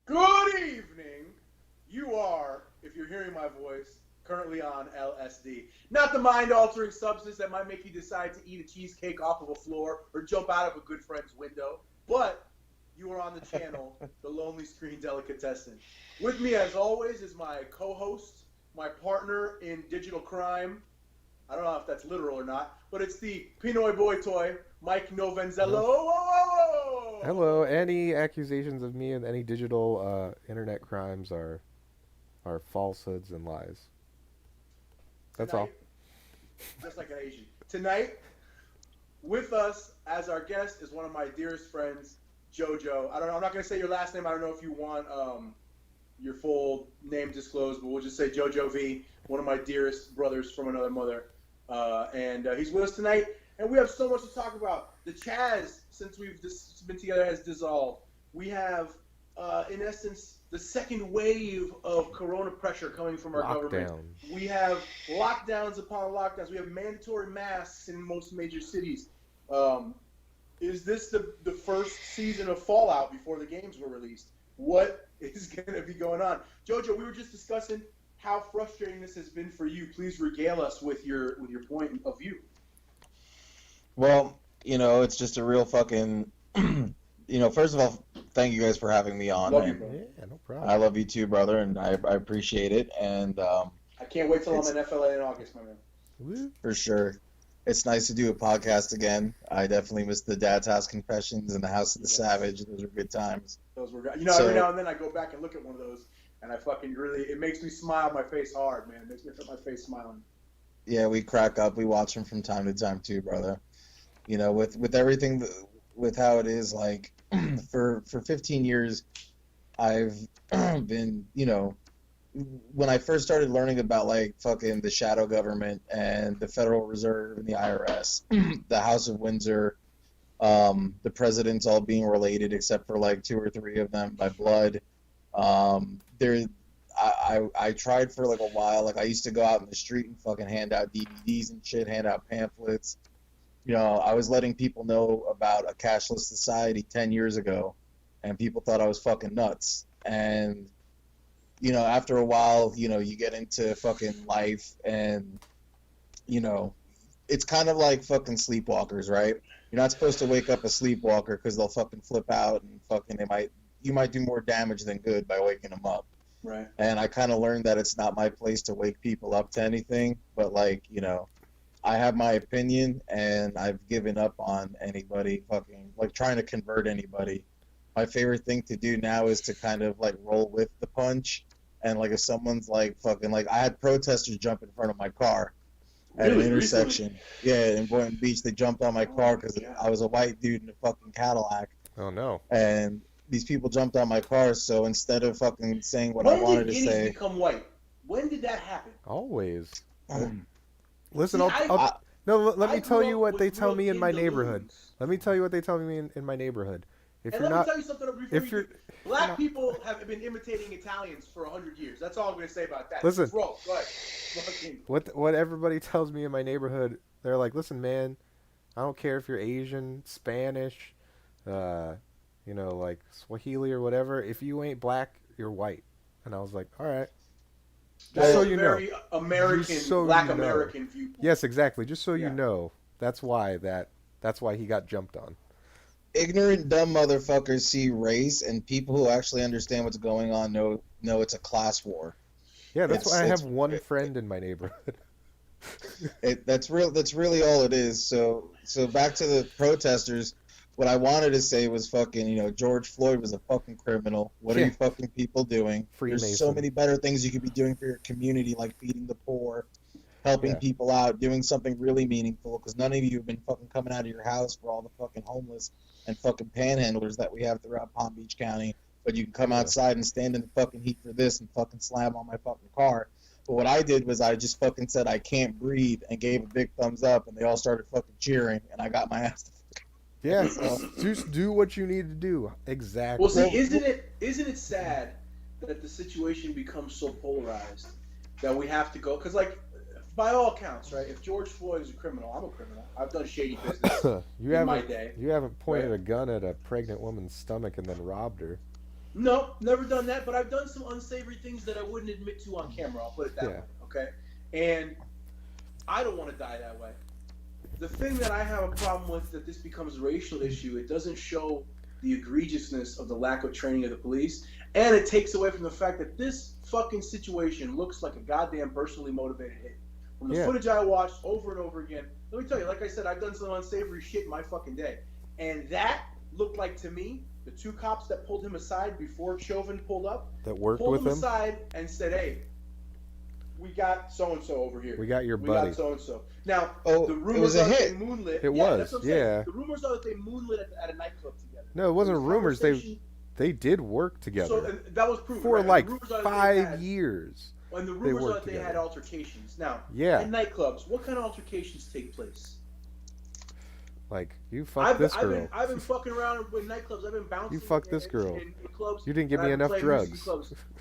Good evening. You are, if you're hearing my voice, currently on LSD. Not the mind-altering substance that might make you decide to eat a cheesecake off of a floor or jump out of a good friend's window, but you are on the channel, The Lonely Screen Delicatessen. With me, as always, is my co-host, my partner in digital crime. I don't know if that's literal or not, but it's the Pinoy Boy Toy, Mike Novenzello. Hello. Any accusations of me in any digital internet crimes are falsehoods and lies. That's all. Just like an Asian. Tonight, with us as our guest is one of my dearest friends, Jojo. I'm not going to say your last name. I don't know if you want your full name disclosed, but we'll just say Jojo V, one of my dearest brothers from another mother. And he's with us tonight. And we have so much to talk about. The Chaz, since we've been together, has dissolved. We have, in essence, the second wave of corona pressure coming from our government. We have lockdowns upon lockdowns. We have mandatory masks in most major cities. Is this the first season of Fallout before the games were released? What is going to be going on? Jojo, we were just discussing how frustrating this has been for you. Please regale us with your point of view. Well, it's just a real fucking, first of all, thank you guys for having me on. Love you, bro. Yeah, no problem. I love you too, brother, and I appreciate it. And I can't wait till I'm in FLA in August, my man. Woo. for sure, it's nice to do a podcast again. I definitely miss the Dad's House Confessions and the House of the Savage. Those were good times. Those were, every now and then I go back and look at one of those, and I fucking it makes me smile my face hard, man. It makes me put my face smiling. Yeah, we crack up. We watch them from time to time too, brother. With everything, with how it is, like, for 15 years, I've been, when I first started learning about, like, fucking the shadow government and the Federal Reserve and the IRS, the House of Windsor, the presidents all being related except for, like, 2 or 3 of them by blood. I tried for, like, a while. Like, I used to go out in the street and fucking hand out DVDs and shit, hand out pamphlets. I was letting people know about a cashless society 10 years ago, and people thought I was fucking nuts. And, after a while, you get into fucking life, and, it's kind of like fucking sleepwalkers, right? You're not supposed to wake up a sleepwalker because they'll fucking flip out and fucking you might do more damage than good by waking them up. Right. And I kind of learned that it's not my place to wake people up to anything, but, like, I have my opinion, and I've given up on anybody fucking, like, trying to convert anybody. My favorite thing to do now is to kind of, like, roll with the punch. And, like, if someone's, like, fucking, like, I had protesters jump in front of my car at an intersection. Yeah, in Boynton Beach, they jumped on my car because I was a white dude in a fucking Cadillac. Oh, no. And these people jumped on my car, so instead of fucking saying what I wanted to say... When did guineas become white? When did that happen? Always. Listen, See, let me tell you what they tell real me in my into neighborhood. loons. Let me tell you what they tell me in my neighborhood. Let me tell you something before Black not, people have been imitating Italians for 100 years. That's all I'm going to say about that. Listen. Go ahead. What everybody tells me in my neighborhood, they're like, listen, man, I don't care if you're Asian, Spanish, like Swahili or whatever. If you ain't black, you're white. And I was like, all right. That's so a you very know. American, Black American viewpoint. Yes, exactly. Just so you know, that's why he got jumped on. Ignorant, dumb motherfuckers see race, and people who actually understand what's going on know it's a class war. Yeah, that's why I have one friend in my neighborhood. That's really all it is. So back to the protesters. What I wanted to say was fucking, George Floyd was a fucking criminal. What are you fucking people doing? Freemason. There's so many better things you could be doing for your community, like feeding the poor, helping people out, doing something really meaningful, because none of you have been fucking coming out of your house for all the fucking homeless and fucking panhandlers that we have throughout Palm Beach County. But you can come outside and stand in the fucking heat for this and fucking slam on my fucking car. But what I did was I just fucking said I can't breathe and gave a big thumbs up, and they all started fucking cheering, and I got my ass to Yeah, just do what you need to do. Exactly. Well, see, isn't it sad that the situation becomes so polarized that we have to go? Because, like, by all accounts, right? If George Floyd is a criminal, I'm a criminal. I've done shady business in my day. You haven't pointed a gun at a pregnant woman's stomach and then robbed her. No, never done that, but I've done some unsavory things that I wouldn't admit to on camera. I'll put it that way, okay? And I don't want to die that way. The thing that I have a problem with that this becomes a racial issue, it doesn't show the egregiousness of the lack of training of the police, and it takes away from the fact that this fucking situation looks like a goddamn personally motivated hit. From the footage I watched over and over again, let me tell you, like I said, I've done some unsavory shit in my fucking day. And that looked like, to me, the two cops that pulled him aside before Chauvin pulled up, that worked with him aside and said, hey, we got so-and-so over here. We got your buddy. We got so-and-so. Now, the rumors are that they moonlit. It was, The rumors are that they moonlit at a nightclub together. No, it wasn't rumors. They did work together. So, and that was proven. For right? like 5 years. And the rumors are that they had altercations. Now, in nightclubs, what kind of altercations take place? Like, you fucked this girl. I've been fucking around in nightclubs. I've been bouncing. You fucked this girl. In clubs. You didn't give me enough drugs.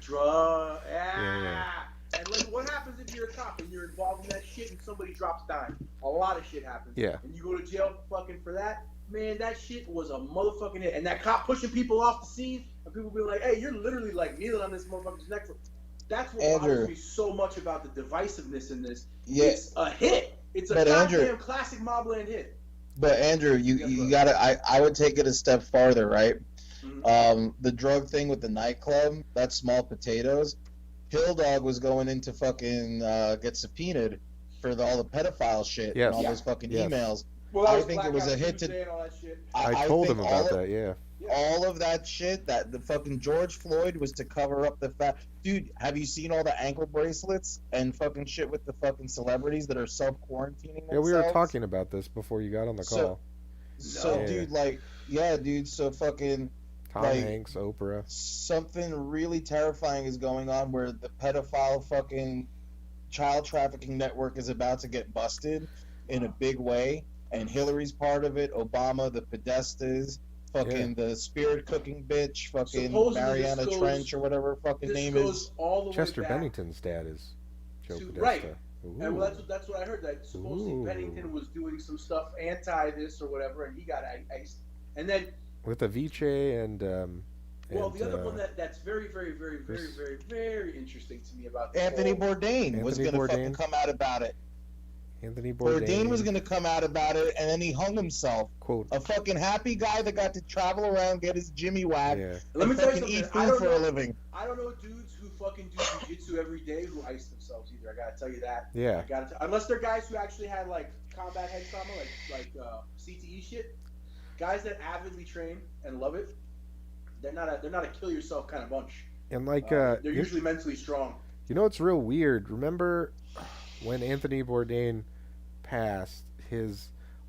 Yeah. And like, what happens if you're a cop and you're involved in that shit and somebody drops dime? A lot of shit happens. Yeah. And you go to jail fucking for that? Man, that shit was a motherfucking hit. And that cop pushing people off the scene and people being like, hey, you're literally like kneeling on this motherfucker's neck. That's what bothers me so much about the divisiveness in this. Yeah. It's a hit. It's a goddamn classic Mobland hit. But Andrew, you gotta. I would take it a step farther, right? Mm-hmm. The drug thing with the nightclub, that's small potatoes. Hill Dog was going in to fucking get subpoenaed for all the pedophile shit and all those fucking emails. Well, I think it was a hit to. I told him about that. Yeah. All of that shit, that the fucking George Floyd was to cover up the fact. Dude, have you seen all the ankle bracelets and fucking shit with the fucking celebrities that are self-quarantining themselves? Yeah, we were talking about this before you got on the call. Dude, so fucking... Tom Hanks, Oprah. Something really terrifying is going on where the pedophile fucking child trafficking network is about to get busted in a big way, and Hillary's part of it, Obama, the Podestas... Fucking the spirit cooking bitch, fucking Mariana Trench or whatever her fucking name is. Chester Bennington's dad is Joe Podesta. Right. And well, that's what I heard. That supposedly Bennington was doing some stuff anti this or whatever, and he got iced. And then with Avicii and well, the other one that's very, very, very, very, very, very interesting to me about this Anthony Bourdain was going to fucking come out about it. Anthony Bourdain was going to come out about it, and then he hung himself. Quote. A fucking happy guy that got to travel around, get his Jimmy whacked, Let me tell you something. Eat food for a living. I don't know dudes who fucking do jiu-jitsu every day who ice themselves either. I gotta tell you that. Yeah. Unless they're guys who actually had like combat head trauma, like CTE shit. Guys that avidly train and love it, they're not a kill yourself kind of bunch. And like they're usually mentally strong. You know what's real weird? Remember when Anthony Bourdain passed,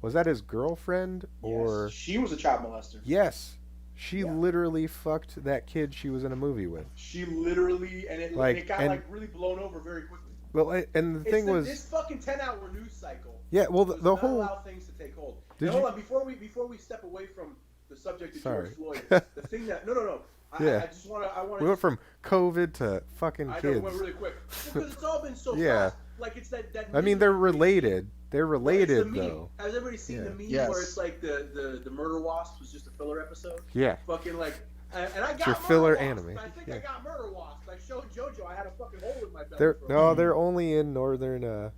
was that his girlfriend or yes, she was a child molester? Yes. She literally fucked that kid she was in a movie with. She literally, and it got really blown over very quickly. Well, and the thing was this fucking 10-hour news cycle. Yeah, well, the whole allow things to take hold. Now, hold on, before we step away from the subject of George Floyd, the thing that no. I just want to. We went from COVID to fucking kids. I know, we went really quick because it's all been so fast. Like it's that. I mean, they're related. They're related though. Has everybody seen the meme where it's like the murder wasp was just a filler episode? Yeah. Fucking like, and I got it's your filler wasp. anime. I think I got murder wasp. I showed JoJo. I had a fucking hole in my belly. They're only in northern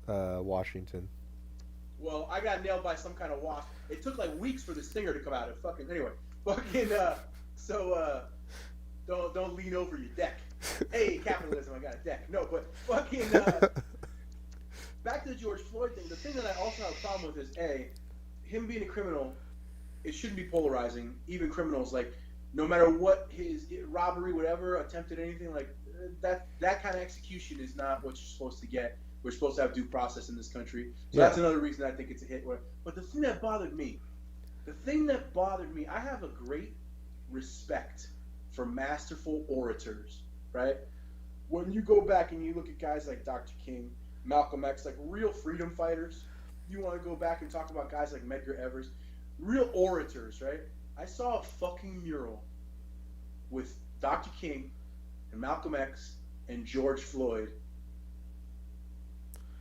Washington. Well, I got nailed by some kind of wasp. It took like weeks for the stinger to come out. Anyway, don't lean over your deck. Hey, capitalism, I got a deck. No, but fucking back to the George Floyd thing. The thing that I also have a problem with is him being a criminal. It shouldn't be polarizing. Even criminals, like no matter what his robbery, whatever, attempted anything like that kind of execution is not what you're supposed to get. We're supposed to have due process in this country. So that's another reason I think it's a hit. But the thing that bothered me, I have a great respect for masterful orators, right? When you go back and you look at guys like Dr. King, Malcolm X, like real freedom fighters, you want to go back and talk about guys like Medgar Evers, real orators, right? I saw a fucking mural with Dr. King and Malcolm X and George Floyd.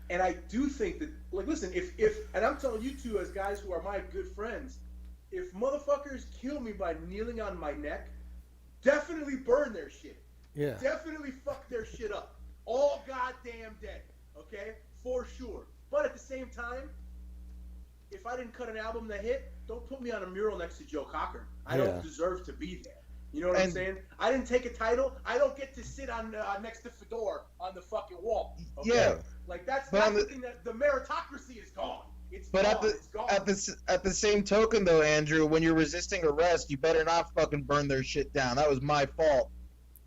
And I do think that, like, listen, if and I'm telling you two as guys who are my good friends, if motherfuckers kill me by kneeling on my neck, definitely burn their shit. Yeah. Definitely fuck their shit up. All goddamn dead. Okay? For sure. But at the same time, if I didn't cut an album that hit, don't put me on a mural next to Joe Cocker. I don't deserve to be there. You know what I'm saying? I didn't take a title. I don't get to sit on next to Fedor on the fucking wall. Okay? Yeah. Like that's the thing, that the meritocracy is gone. It's But gone. It's gone. at the same token, though, Andrew, when you're resisting arrest, you better not fucking burn their shit down. That was my fault.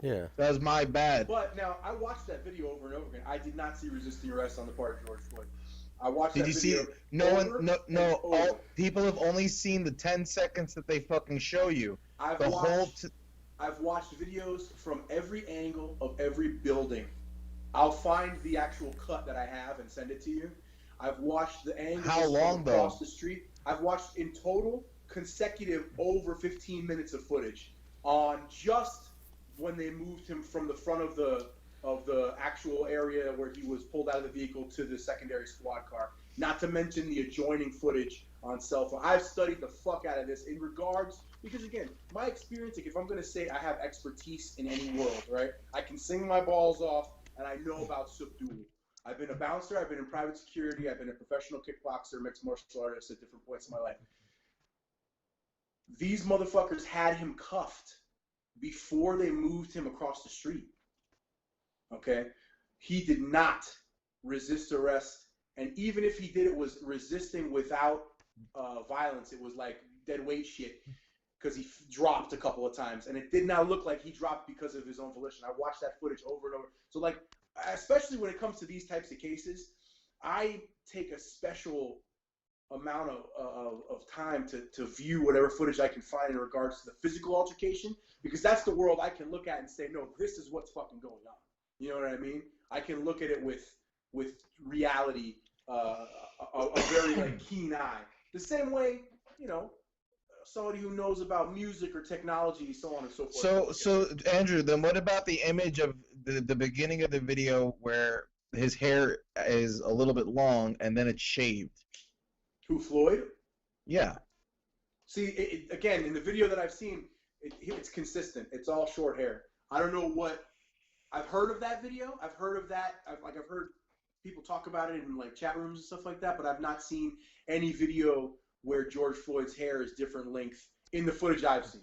Yeah. That was my bad. But now I watched that video over and over again. I did not see resisting arrest on the part of George Floyd. I watched. Did that you video see? No. over. All people have only seen the 10 seconds that they fucking show you. I've watched videos from every angle of every building. I'll find the actual cut that I have and send it to you. I've watched the angles How long, across though? the street. I've watched in total consecutive over 15 minutes of footage on just when they moved him from the front of the actual area where he was pulled out of the vehicle to the secondary squad car. Not to mention the adjoining footage on cell phone. I've studied the fuck out of this in regards, because again, my experience, like if I'm going to say I have expertise in any world, right? I can sing my balls off and I know about subdual. I've been a bouncer, I've been in private security, I've been a professional kickboxer, mixed martial artist at different points in my life. These motherfuckers had him cuffed before they moved him across the street. Okay? He did not resist arrest, and even if he did, it was resisting without violence. It was like dead weight shit, because he dropped a couple of times, and it did not look like he dropped because of his own volition. I watched that footage over and over. So like, especially when it comes to these types of cases, I take a special amount of time to view whatever footage I can find in regards to the physical altercation, because that's the world I can look at and say, no, this is what's fucking going on. You know what I mean? I can look at it with reality, a very like keen eye. The same way, you know, somebody who knows about music or technology, so on and so forth. So Andrew, then what about the image of the beginning of the video where his hair is a little bit long and then it's shaved? Who, Floyd? Yeah. See, again, in the video that I've seen, it's consistent. It's all short hair. I don't know what. I've heard of that video. I've heard of that. I've heard people talk about it in like chat rooms and stuff like that, but I've not seen any video where George Floyd's hair is different length in the footage I've seen.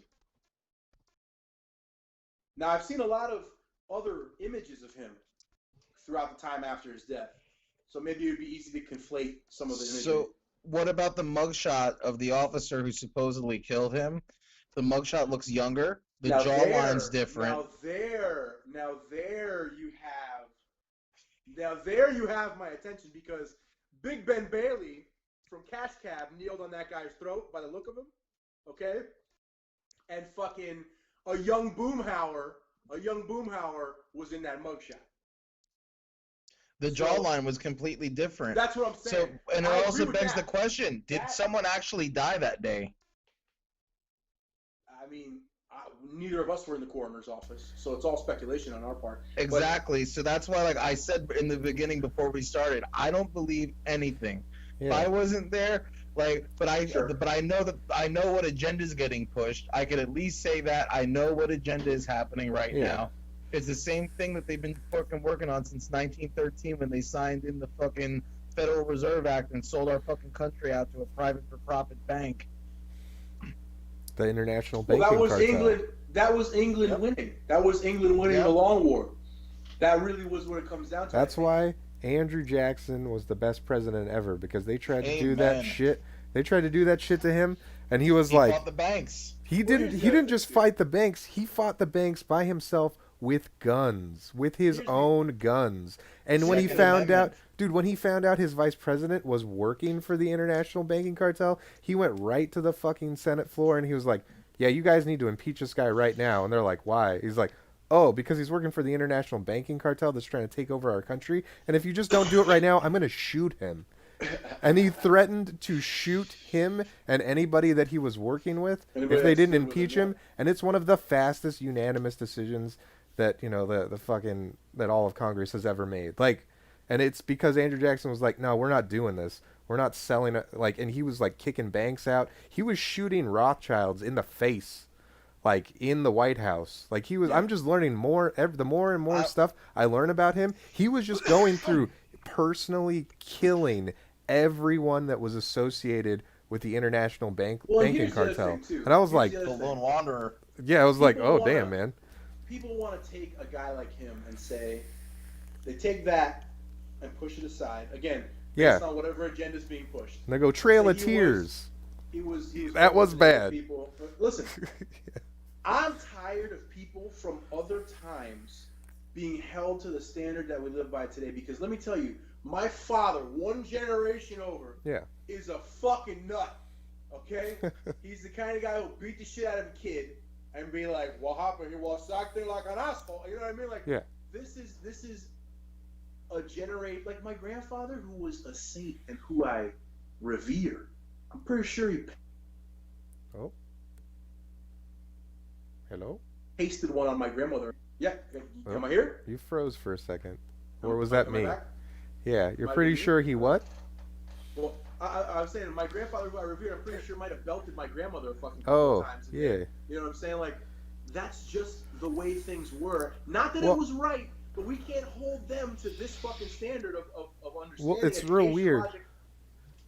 Now, I've seen a lot of other images of him throughout the time after his death, so maybe it would be easy to conflate some of the images. So what about the mugshot of the officer who supposedly killed him? The mugshot looks younger. The jawline's different. Now there you have my attention, because Big Ben Bailey from Cash Cab kneeled on that guy's throat by the look of him, okay? And fucking a young Boomhauer was in that mugshot. The jawline was completely different. That's what I'm saying. So, and it also begs the question: did someone actually die that day? I mean, neither of us were in the coroner's office, so it's all speculation on our part. Exactly. So that's why, like I said in the beginning before we started, I don't believe anything. Yeah. If I wasn't there, but I know what agenda is getting pushed. I could at least say that I know what agenda is happening right now. It's the same thing that they've been fucking working on since 1913 when they signed in the fucking Federal Reserve Act and sold our fucking country out to a private for-profit bank. The international banking cartel. That was England Yep. winning. That was England winning the long war. That really was what it comes down to. That's why Andrew Jackson was the best president ever, because they tried to do that shit. They tried to do that shit to him, and he fought the banks. He didn't just fight the banks. He fought the banks by himself with guns, with his own guns. And when he found out his vice president was working for the international banking cartel, he went right to the fucking Senate floor and he was like, yeah, you guys need to impeach this guy right now. And they're like, why? He's like, oh, because he's working for the international banking cartel that's trying to take over our country. And if you just don't do it right now, I'm going to shoot him. And he threatened to shoot him and anybody that he was working with if they didn't impeach him. And it's one of the fastest unanimous decisions that, you know, the fucking, that all of Congress has ever made. Like, and it's because Andrew Jackson was like, no, we're not doing this. We're not selling it. Like, and he was like kicking banks out. He was shooting Rothschilds in the face. like in the White House. Like he was. Yeah. I'm just learning more. The more and more stuff I learn about him, he was just going through personally killing everyone that was associated with the international banking cartel. And I was like, The lone wanderer. yeah, I was like, oh damn, man. People want to take a guy like him and say, they take that and push it aside again. Based on whatever agenda is being pushed. And they go Trail of Tears. He was that was bad. People. Listen, I'm tired of people from other times being held to the standard that we live by today. Because let me tell you, my father, one generation over, is a fucking nut. Okay, he's the kind of guy who'll beat the shit out of a kid and be like, "What happened? He was acting like an asshole." You know what I mean? Like, this is a generation, like my grandfather, who was a saint and who I revere. I'm pretty sure he hello? Pasted one on my grandmother. Yeah, am I here? You froze for a second. Or was that me? Yeah, you're Might pretty be sure he what? Well, I was saying, my grandfather, who I revere, I'm pretty sure might have belted my grandmother a fucking couple times. Yeah. You know what I'm saying? Like, that's just the way things were. Not that it was right, but we can't hold them to this fucking standard of understanding. Well, it's real weird.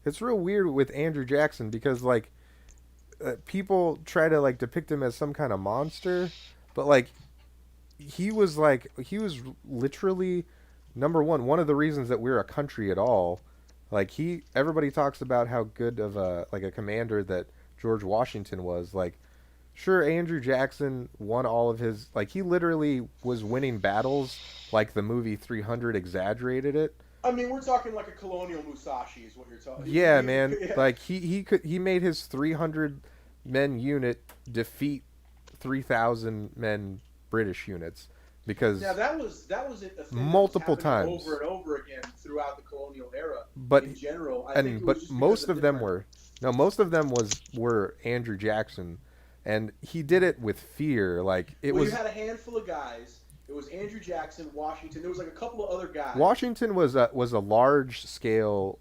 It's real weird with Andrew Jackson because, like, people try to, like, depict him as some kind of monster, but, like, he was literally, number one of the reasons that we're a country at all. Like, everybody talks about how good of a commander that George Washington was. Like, sure, Andrew Jackson won all of his, like, he literally was winning battles like the movie 300 exaggerated it. I mean, we're talking like a colonial Musashi is what you're talking. Yeah, man. Yeah. Like, he made his 300 men unit defeat 3,000 men British units. Because that was a thing multiple times over and over again throughout the colonial era. But in general, most of them were Andrew Jackson, and he did it with fear. Like you had a handful of guys. It was Andrew Jackson, Washington. There was like a couple of other guys. Washington was a large scale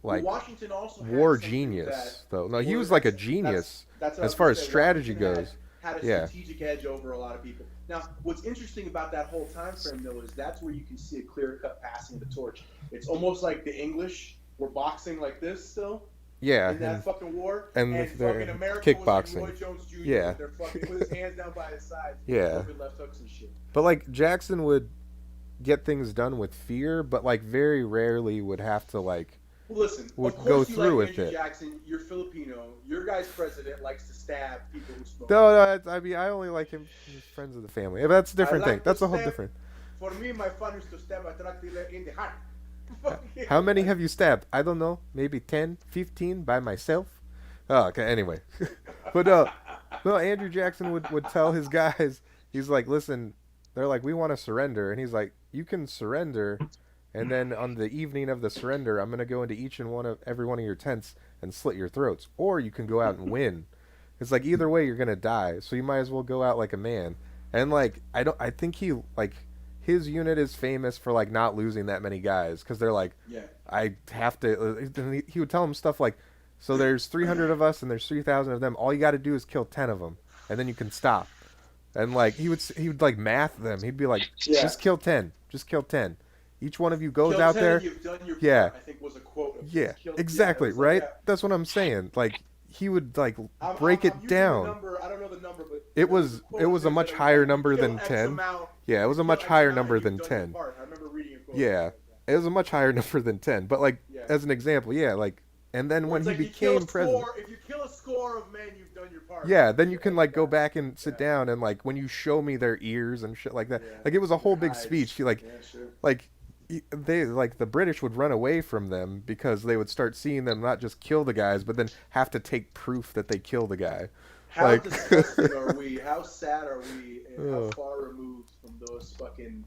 Washington also war genius though. No, he was like a genius as far as strategy goes. Had a strategic edge over a lot of people. Now, what's interesting about that whole time frame, though, is that's where you can see a clear-cut passing of the torch. It's almost like the English were boxing like this still. Yeah. In that fucking war. And fucking America kickboxing. Was like Roy Jones Jr. Yeah. They're fucking with his hands down by his side. Yeah. Left hooks and shit. But, like, Jackson would get things done with fear, but, like, very rarely would have to, like, well, listen, go through with Andrew it. Jackson, you're Filipino. Your guy's president likes to stab people who smoke. No, I mean, I only like him as friends of the family. But that's a different thing. That's a whole different. For me, my fun is to stab a drug dealer in the heart. How many have you stabbed? I don't know. Maybe 10, 15 by myself. Oh, okay. Anyway, but no, Andrew Jackson would tell his guys. He's like, listen, they're like, we want to surrender, and he's like, you can surrender. And then on the evening of the surrender, I'm going to go into every one of your tents and slit your throats. Or you can go out and win. It's like either way you're going to die. So you might as well go out like a man. And like I think his unit is famous for like not losing that many guys cuz they're like I have to he would tell them stuff like so there's 300 of us and there's 3,000 of them. All you got to do is kill 10 of them and then you can stop. And like he would like math them. He'd be like just kill 10. Just kill 10. Each one of you goes out there. You've done your part, I think was a quote. Exactly, right? That's what I'm saying. Like he would like break it down. I don't know the number, but it was a much higher number than 10. Yeah, it was a much higher number than 10. I remember reading a quote. Yeah, it was a much higher number than 10. But like as an example, like and then when he became president, if you kill a score of men, you've done your part. Yeah, then you can like go back and sit down and like when you show me their ears and shit like that. Like it was a whole big speech. He like they like the British would run away from them because they would start seeing them not just kill the guys but then have to take proof that they killed the guy. How disgusting are we? How sad are we? And how far removed from those fucking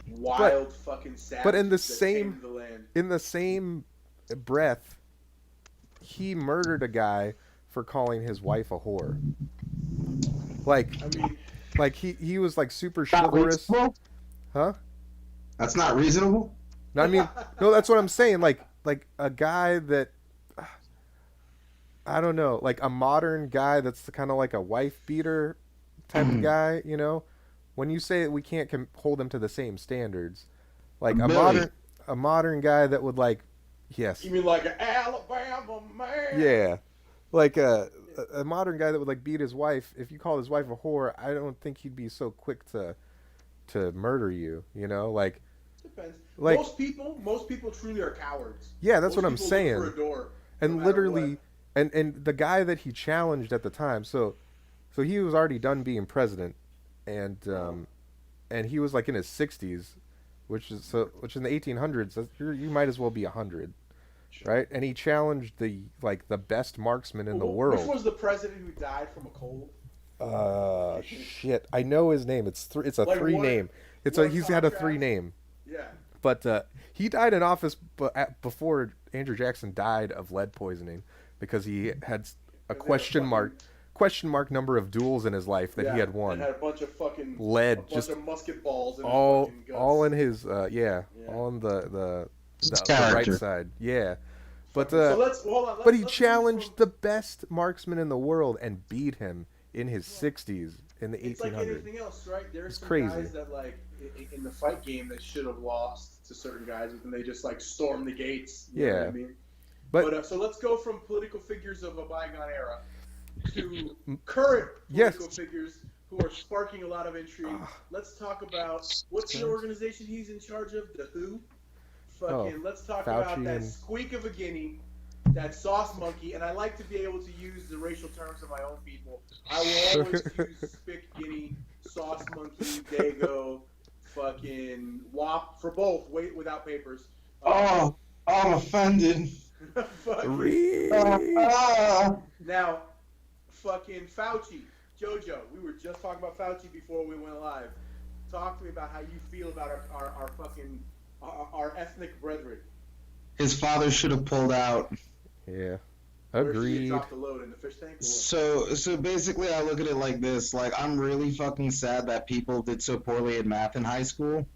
wild fucking savages? But in the same breath, he murdered a guy for calling his wife a whore. Like he was like super chivalrous. Huh? That's not reasonable. No, I mean, no, that's what I'm saying. Like a guy that I don't know, like a modern guy that's kind of like a wife beater type of guy, you know? When you say that we can't hold him to the same standards, like Billy. a modern guy that would like, yes, You mean like an Alabama man? yeah, like a modern guy that would like beat his wife. If you called his wife a whore, I don't think he'd be so quick to murder you. You know, Depends. like Most people truly are cowards. yeah, that's Most what I'm people saying. look for a door, no And matter literally, what. and the guy that he challenged at the time, so he was already done being president, and and he was like in his 60s, which in the 1800s you might as well be 100, Sure. right? And he challenged the best marksman in the world. Which was the president who died from a cold? Shit, I know his name. It's a Like three what- name. what He's had a contrast? three name. Yeah. But he died in office before Andrew Jackson died of lead poisoning because he had a And then question mark number of duels in his life that yeah, he had won. And had a bunch of fucking Lead, a bunch just of musket balls in his all fucking guts. all in his Yeah. all on the right character. side. Yeah. But So let's hold on. but he let's challenged move the best marksman in the world and beat him in his 60s in the from, it's like 1800s. anything else, right? There's It's some crazy. guys that like in the fight game that should have lost to certain guys, and they just like storm the gates. You know what I Yeah. mean? But So let's go from political figures of a bygone era to current Yes. political figures who are sparking a lot of intrigue. Let's talk about what's the organization he's in charge of? The WHO. Fucking. Let's talk Fauci about that and- squeak of a guinea, that sauce monkey, and I like to be able to use the racial terms of my own people. I will always use spick guinea, sauce monkey, dago, fucking wop for both. Wait without papers. Oh, I'm offended. Fucking- Ah. Now, fucking Fauci, Jojo, we were just talking about Fauci before we went live. Talk to me about how you feel about our fucking our ethnic brethren. His father should have pulled out. yeah. Where she Agreed. dropped the load in the fish tank. Or what? So basically, I look at it like this: like, I'm really fucking sad that people did so poorly at math in high school,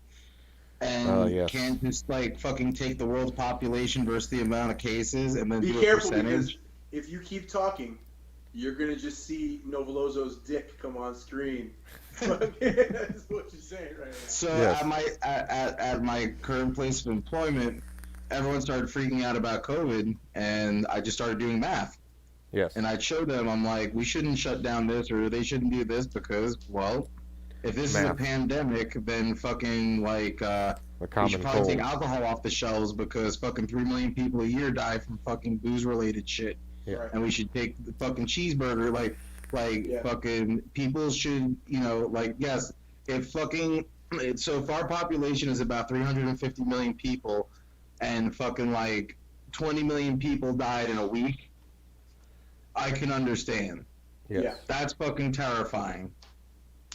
and Yes. can't just like fucking take the world's population versus the amount of cases and then Be do a careful percentage. because if you keep talking, you're gonna just see Novolozzo's dick come on screen. That's what you're saying right now. So Yes. at my current place of employment, everyone started freaking out about COVID, and I just started doing math. Yes. And I showed them, I'm like, we shouldn't shut down this, or they shouldn't do this because, well, if this is a Math. pandemic, then fucking like The we common should probably cold. take alcohol off the shelves because fucking 3 million people a year die from fucking booze related shit. Yeah. Right. And we should take the fucking cheeseburger, Yeah. fucking people should, like, yes, if fucking, so if our population is about 350 million people and fucking like 20 million people died in a week, I can understand. Yes. Yeah. That's fucking terrifying.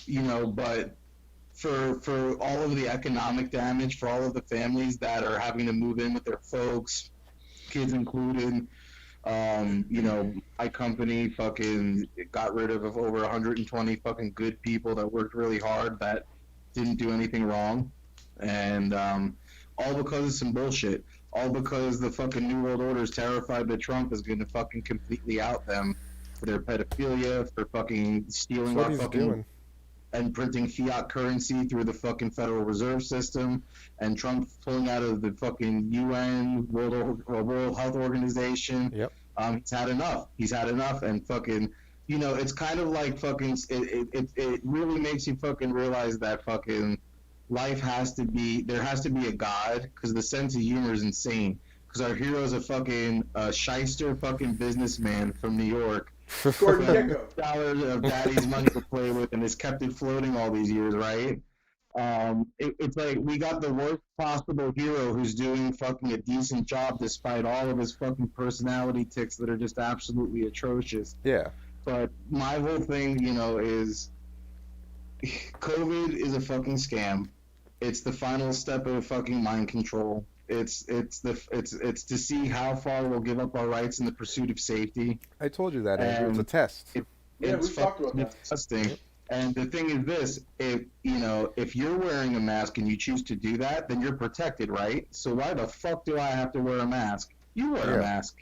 But for all of the economic damage, for all of the families that are having to move in with their folks, kids included, my company fucking got rid of over 120 fucking good people that worked really hard that didn't do anything wrong, and all because of some bullshit. All because the fucking New World Order is terrified that Trump is going to fucking completely out them for their pedophilia, for fucking stealing That's what our he's fucking doing. and printing fiat currency through the fucking Federal Reserve System, and Trump pulling out of the fucking UN, World Health Organization. Yep. He's had enough. He's had enough, and fucking, it's kind of like fucking. It really makes you fucking realize that fucking life has to be. There has to be a God, because the sense of humor is insane. Because our hero's a fucking shyster fucking businessman from New York. Gordon Gekko. Dollars of daddy's money to play with and has kept it floating all these years, right? It's like we got the worst possible hero who's doing fucking a decent job despite all of his fucking personality tics that are just absolutely atrocious. Yeah. But my whole thing, is COVID is a fucking scam. It's the final step of fucking mind control. It's to see how far we'll give up our rights in the pursuit of safety. I told you that, Andrew. It's a test. Yeah, It's we talked about fucking that. disgusting. And the thing is this: if you're wearing a mask and you choose to do that, then you're protected, right? So why the fuck do I have to wear a mask? You wear Yeah. a mask.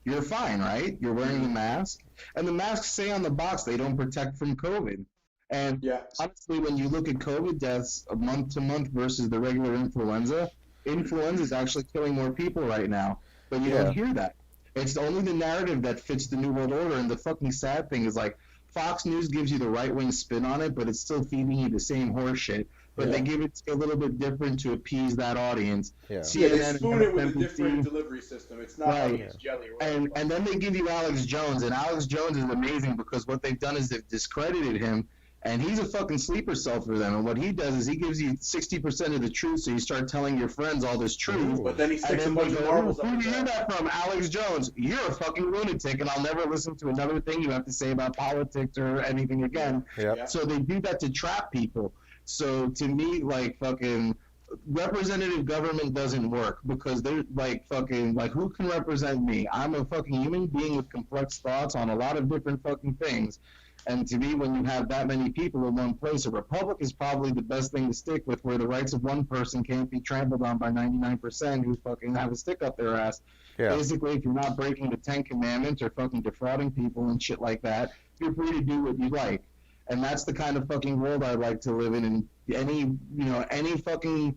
you're fine, right? You're wearing a mask. And the masks say on the box they don't protect from COVID. And honestly, when you look at COVID deaths month to month versus the regular influenza is actually killing more people right now. But you don't hear that. It's only the narrative that fits the New World Order. And the fucking sad thing is, like, Fox News gives you the right-wing spin on it, but it's still feeding you the same horse shit. But they give it a little bit different to appease that audience. Yeah, they spoon it with a different delivery system. It's not like it's jelly. And then they give you Alex Jones, and Alex Jones is amazing because what they've done is they've discredited him, and he's a fucking sleeper cell for them. And what he does is he gives you 60% of the truth, so you start telling your friends all this truth. But then he sticks a bunch of marbles up. Who do you hear that from? Alex Jones. You're a fucking lunatic, and I'll never listen to another thing you have to say about politics or anything again. So they do that to trap people. So to me, like, fucking representative government doesn't work because they're like fucking, like, who can represent me? I'm a fucking human being with complex thoughts on a lot of different fucking things. And to me, when you have that many people in one place, a republic is probably the best thing to stick with, where the rights of one person can't be trampled on by 99% who fucking have a stick up their ass. Basically, if you're not breaking the 10 Commandments or fucking defrauding people and shit like that, you're free to do what you like. And that's the kind of fucking world I'd like to live in. And any fucking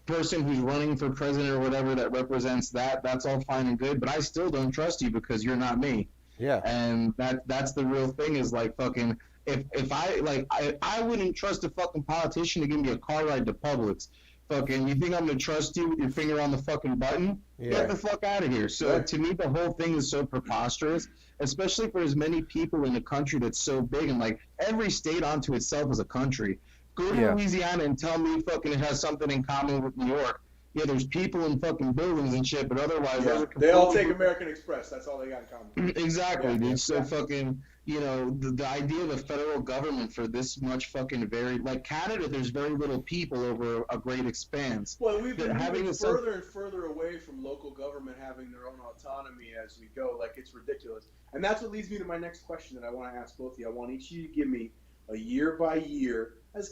person who's running for president or whatever that represents that, that's all fine and good. But I still don't trust you because you're not me. Yeah. And that's the real thing is, like, fucking, if I wouldn't trust a fucking politician to give me a car ride to Publix. Fucking, you think I'm going to trust you with your finger on the fucking button? Get the fuck out of here. So to me, the whole thing is so preposterous, especially for as many people in a country that's so big, and like every state onto itself is a country. Go to Louisiana and tell me fucking it has something in common with New York. Yeah, there's people in fucking buildings and shit, but otherwise... they all take American Express. That's all they got in common. Exactly, dude. So fucking, the idea of a federal government for this much fucking like Canada, there's very little people over a great expanse. Well, we've been moving further and further away from local government having their own autonomy as we go. Like, it's ridiculous. And that's what leads me to my next question that I want to ask both of you. I want each of you to give me a year by year, as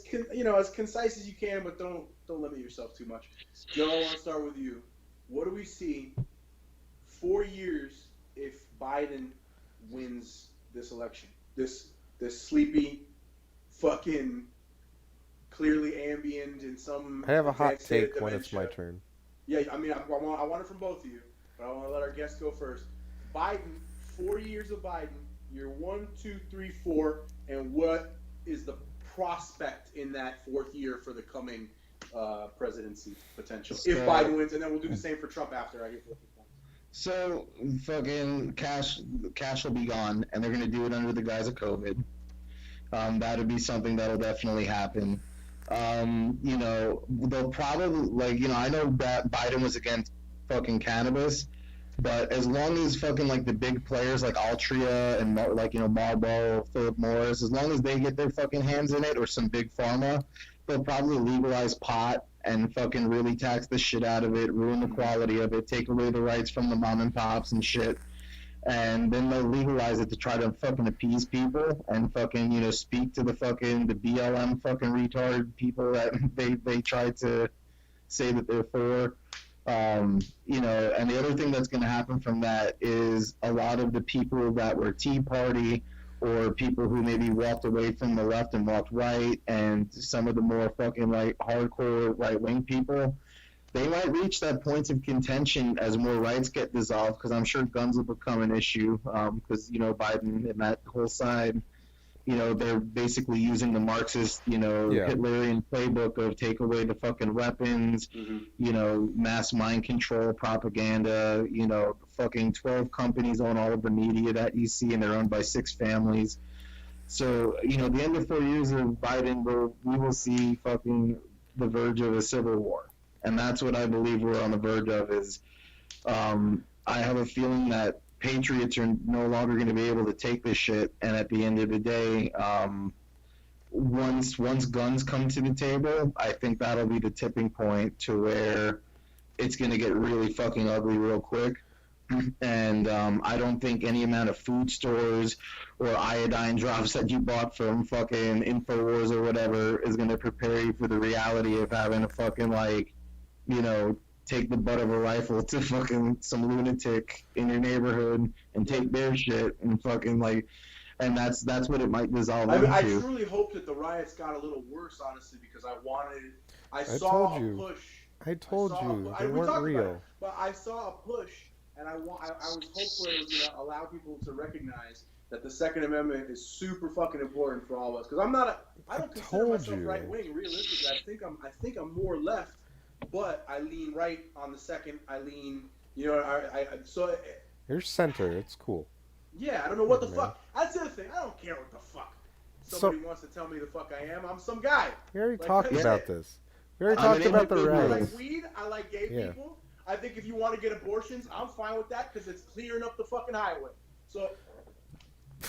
concise as you can, but don't limit yourself too much. Joe, I want to start with you. What do we see 4 years if Biden wins this election? This sleepy, fucking, clearly ambient in some... I have a hot take when it's my turn. Yeah, I mean, I want it from both of you, but I want to let our guests go first. Biden, 4 years of Biden, year 1, 2, 3, 4, and what is the prospect in that fourth year for the coming presidency potential if Biden wins, and then we'll do the same for Trump after I get the points. So fucking cash will be gone, and they're gonna do it under the guise of COVID. That'll be something that'll definitely happen. They'll probably I know that Biden was against fucking cannabis, but as long as fucking like the big players like Altria and Marlboro, Philip Morris, as long as they get their fucking hands in it, or some big pharma, they'll probably legalize pot and fucking really tax the shit out of it, ruin the quality of it, take away the rights from the mom and pops and shit. And then they'll legalize it to try to fucking appease people and fucking, speak to the BLM fucking retard people that they try to say that they're for. And the other thing that's going to happen from that is a lot of the people that were Tea Party or people who maybe walked away from the left and walked right, and some of the more fucking like hardcore right-wing people, they might reach that point of contention as more rights get dissolved, because I'm sure guns will become an issue, because, Biden and that whole side, they're basically using the Marxist, Hitlerian playbook of take away the fucking weapons, mass mind control, propaganda, fucking 12 companies own all of the media that you see, and they're owned by 6 families. So, the end of 4 years of Biden, we will see fucking the verge of a civil war. And that's what I believe we're on the verge of is, I have a feeling that patriots are no longer going to be able to take this shit, and at the end of the day, once guns come to the table, I think that'll be the tipping point to where it's going to get really fucking ugly real quick. And I don't think any amount of food stores or iodine drops that you bought from fucking InfoWars or whatever is going to prepare you for the reality of having a fucking take the butt of a rifle to fucking some lunatic in your neighborhood and take their shit and fucking like, and that's what it might dissolve into. I truly hope that the riots got a little worse, honestly, because I saw a push. I told you they weren't real. But I saw a push, and I was hopeful it was gonna allow people to recognize that the Second Amendment is super fucking important for all of us. Because I don't consider myself right wing. Realistically, I think I'm more left, but I lean right on the second. I lean, so. You're center. It's cool. Yeah, I don't know what the fuck. That's the other thing. I don't care what the fuck somebody wants to tell me the fuck I am. I'm some guy. We already talked about this. We already talked about the riots. I like weed. I like gay people. I think if you want to get abortions, I'm fine with that because it's clearing up the fucking highway. So.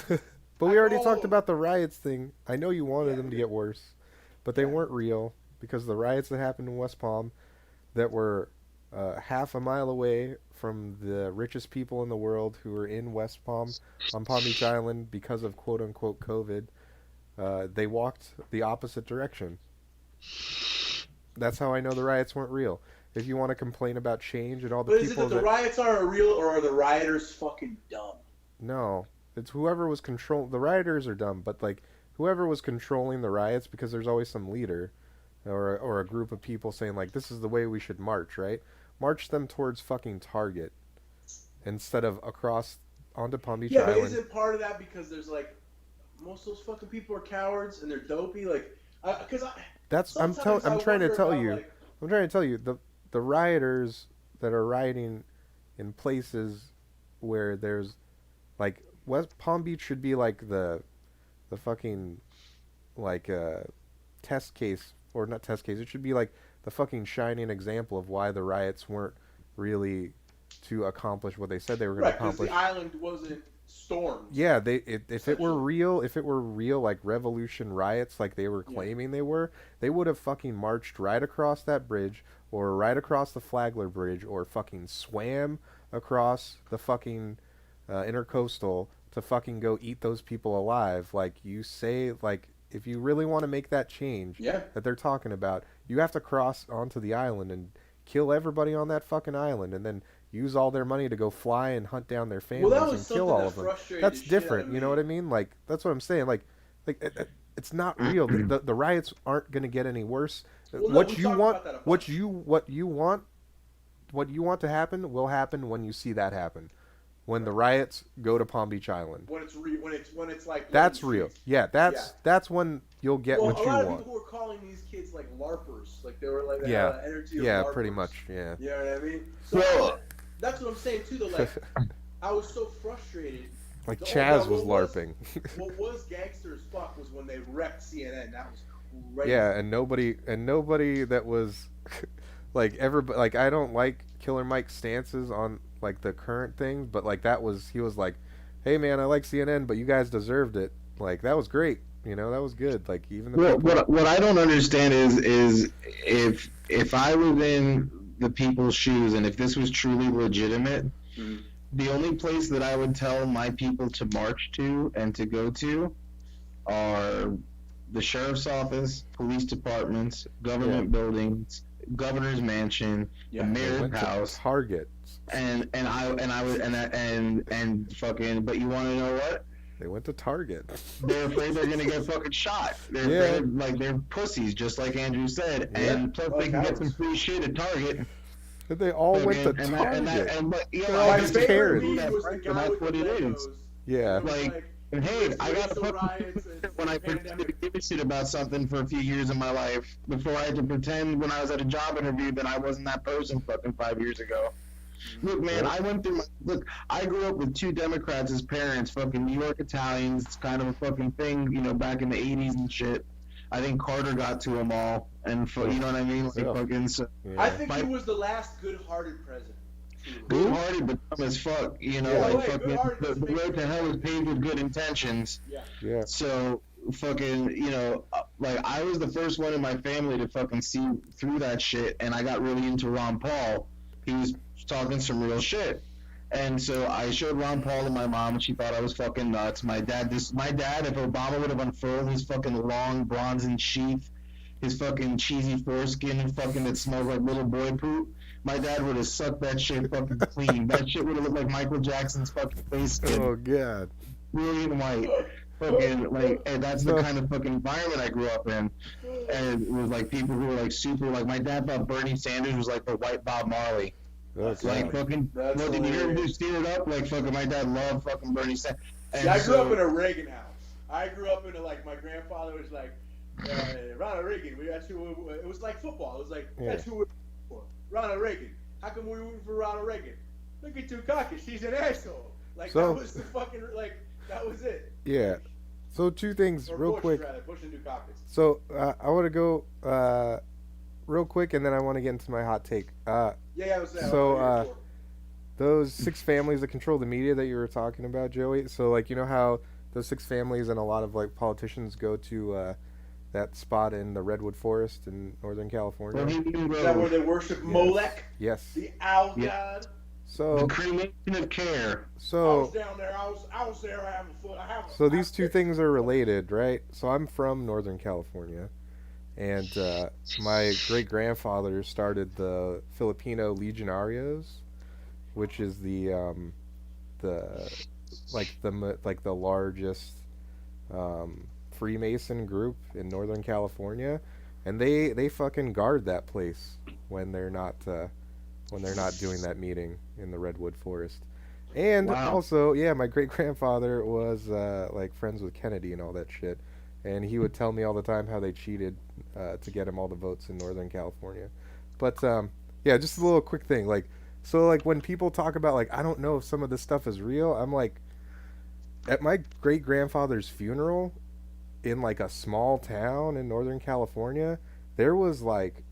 But we already talked about the riots thing. I know you wanted them to get worse, but they weren't real because the riots that happened in West Palm that were half a mile away from the richest people in the world who were in West Palm on Palm Beach Island because of quote-unquote COVID, they walked the opposite direction. That's how I know the riots weren't real. If you want to complain about change and all the people... But is it that the riots aren't real, or are the rioters fucking dumb? No. It's whoever was the rioters are dumb, but like whoever was controlling the riots, because there's always some leader or a group of people saying like, this is the way we should march, right? March them towards fucking Target instead of across onto Palm Beach Island. Yeah, but isn't part of that because there's like, most of those fucking people are cowards and they're dopey? Like, because I'm trying to tell you, the rioters that are rioting in places where there's like West Palm Beach should be like the fucking like test case, or not test case. It should be like the fucking shining example of why the riots weren't really to accomplish what they said they were going to accomplish. Right, because the island wasn't stormed. Yeah, if it were real like revolution riots like they were claiming they would have fucking marched right across that bridge or right across the Flagler Bridge or fucking swam across the fucking intercoastal to fucking go eat those people alive. Like you say, like if you really want to make that change that they're talking about, you have to cross onto the island and kill everybody on that fucking island and then use all their money to go fly and hunt down their families and kill all of them. That's different, you know what I mean? Like that's what I'm saying. Like it's not real. The riots aren't going to get any worse. What you want to happen will happen when you see that happen. When the riots go to Palm Beach Island. When it's like that's real. Yeah, that's when you'll get what you want. A lot of people were calling these kids like LARPers, like they were like energy of LARPers. Pretty much. Yeah. You know what I mean? So that's what I'm saying too. Though, like I was so frustrated. Like Chaz was LARPing. What was gangster as fuck was when they wrecked CNN. That was crazy. Yeah, and nobody that was like everybody. Like I don't like Killer Mike's stances on like the current thing, but like he was like, hey man, I like CNN, but you guys deserved it. Like that was great, that was good. Like even the what I don't understand is if I was in the people's shoes and if this was truly legitimate, the only place that I would tell my people to march to and to go to are the sheriff's office, police departments, government buildings, governor's mansion, the mayor's house, Target. And fucking. But you want to know what? They went to Target. They're afraid they're gonna get fucking shot. They're afraid, like they're pussies, just like Andrew said. And plus they can get some free shit at Target. They all went to Target. My favorite lead was the guy with the Legos. Yeah. Like, hey, I got fucking when I pretended to give a shit about something for a few years in my life before I had to pretend when I was at a job interview that I wasn't that person fucking 5 years ago. Look, man, I grew up with two Democrats as parents, fucking New York Italians. It's kind of a fucking thing, back in the 80s and shit. I think Carter got to them all, and you know what I mean? Like, fucking. So, I think he was the last good-hearted president. Good-hearted, but dumb as fuck. Fucking the road to hell is paved with good intentions. Yeah. So, fucking, like I was the first one in my family to fucking see through that shit, and I got really into Ron Paul. He was talking some real shit. And so I showed Ron Paul to my mom, and she thought I was fucking nuts. My dad, if Obama would have unfurled his fucking long bronze sheath, his fucking cheesy foreskin and fucking that smelled like little boy poop, my dad would have sucked that shit fucking clean. That shit would have looked like Michael Jackson's fucking face skin. Oh god. Brilliant white. Fucking like, and that's the kind of fucking environment I grew up in. And it was like people who were like super, like my dad thought Bernie Sanders was like the white Bob Marley. That's Like fucking, That's no, did you hear him do hilarious. Steer It Up? Like fucking, my dad loved fucking Bernie Sanders. See, I grew up in a Reagan house. I grew up in a, like, my grandfather was like, Ronald Reagan. That's who it was like football. It was like, that's who we're for. Ronald Reagan. How come we're rooting for Ronald Reagan? Look at Dukakis. He's an asshole. Like, So- that was the fucking, like, that was it. Yeah. So two things Or real Bush, quick. rather. Bush and Dukakis. So I want to go real quick, and then I want to get into my hot take. Yeah, I was saying. So, those 6 families that control the media that you were talking about, Joey. So, like, you know how those 6 families and a lot of like politicians go to that spot in the redwood forest in Northern California. is that where they worship Molech, Yes. the owl Yeah. god? The So, cremation of care. I so, was down there. I was there. so these two things are related, right? So I'm from Northern California, and my great grandfather started the Filipino Legionarios, which is the largest Freemason group in Northern California, and they fucking guard that place when they're not doing that meeting in the redwood forest. And Wow. also, yeah, my great grandfather was like friends with Kennedy and all that shit, and he would tell me all the time how they cheated to get him all the votes in Northern California. But yeah, just a little quick thing, like, so like when people talk about like I don't know if some of this stuff is real, I'm like, at my great grandfather's funeral in like a small town in Northern California, there was like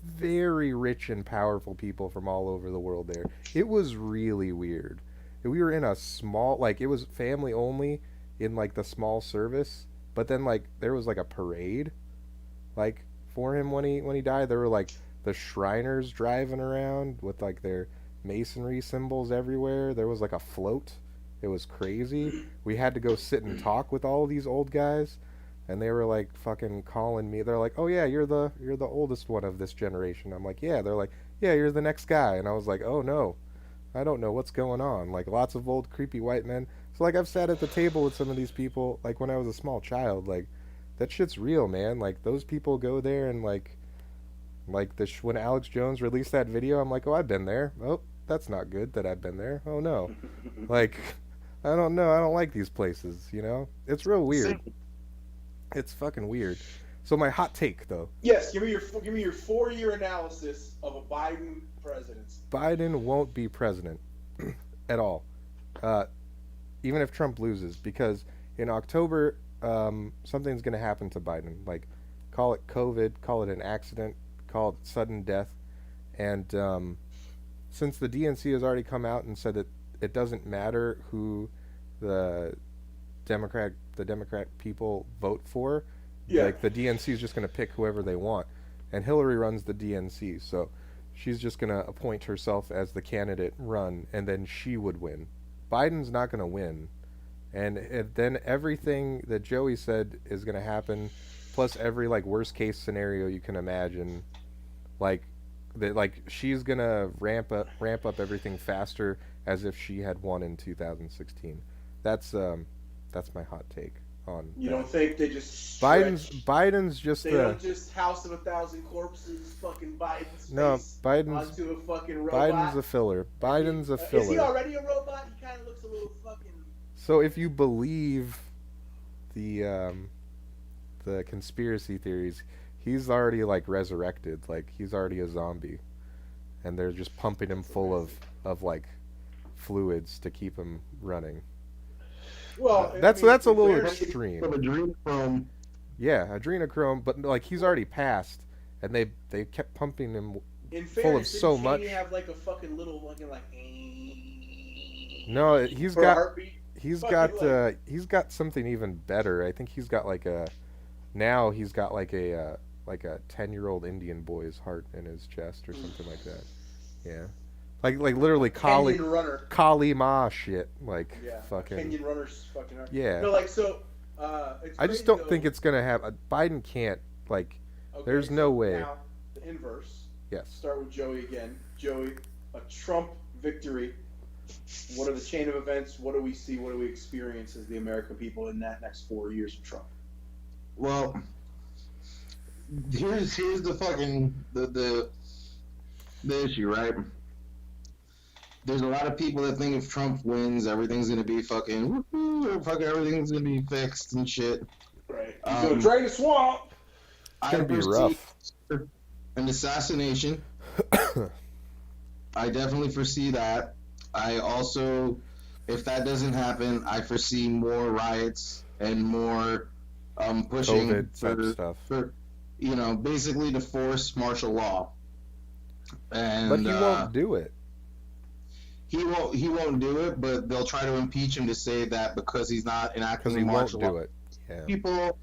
very rich and powerful people from all over the world there. It was really weird. We were in a small, like, it was family only in like the small service, but then like there was like a parade like for him when he died. There were like the Shriners driving around with like their masonry symbols everywhere. There was like a float. It was crazy. We had to go sit and talk with all of these old guys, and they were like fucking calling me. They're like, "Oh yeah, you're the oldest one of this generation." I'm like, "Yeah." They're like, "Yeah, you're the next guy." And I was like, "Oh no, I don't know what's going on." Like lots of old creepy white men. So like I've sat at the table with some of these people like when I was a small child. Like that shit's real, man. Like those people go there and like when Alex Jones released that video, I'm like, "Oh, I've been there. Oh, that's not good that I've been there. Oh no." Like I don't know. I don't like these places, you know? It's real weird. It's fucking weird. So my hot take, though. Yes, give me your 4-year analysis of a Biden presidency. Biden won't be president at all, even if Trump loses, because in October something's going to happen to Biden. Like, call it COVID, call it an accident, call it sudden death, and since the DNC has already come out and said that it doesn't matter who the Democrat people vote for. Yeah. Like the DNC is just going to pick whoever they want, and Hillary runs the DNC, so she's just going to appoint herself as the candidate run, and then she would win. Biden's not going to win, and then everything that Joey said is going to happen, plus every like worst case scenario you can imagine, like that, like she's going to ramp up everything faster as if she had won in 2016. That's my hot take on. You don't think they just stretch, Biden's just they don't just House of 1,000 Corpses fucking Biden's no face Biden's onto a fucking robot? Biden's a filler. Biden's a filler. Is he already a robot? He kind of looks a little fucking. So if you believe the conspiracy theories, he's already like resurrected. Like he's already a zombie, and they're just pumping him full of like fluids to keep him running. Well, That's a little extreme. From adrenochrome. Yeah, adrenochrome, but like he's already passed, and they kept pumping him in full of fairness, so didn't much. He have like a fucking little fucking like. No, he's for a got heartbeat? he's Fucking got he's got something even better. I think he's got like a 10-year-old Indian boy's heart in his chest or something like that. Yeah. Like literally Kenyan runner. Kali Ma shit. Like Yeah, fucking Kenyan runners fucking heart. yeah. No, like so. It's I just crazy, don't though. think it's gonna happen. Biden can't like. Okay, there's no way. Now, the inverse. Yes. Start with Joey again. Joey, a Trump victory. What are the chain of events? What do we see? What do we experience as the American people in that next 4 years of Trump? Well, here's the fucking the issue, right? There's a lot of people that think if Trump wins, everything's gonna be fucking everything's gonna be fixed and shit. Right. He's gonna drain the swamp. It's gonna be rough. An assassination. I definitely foresee that. I also, if that doesn't happen, I foresee more riots and more pushing COVID stuff. for, basically to force martial law. And, but he won't do it. He won't do it, but they'll try to impeach him to say that because he's not enacting Because he martial won't law. do it. Yeah. People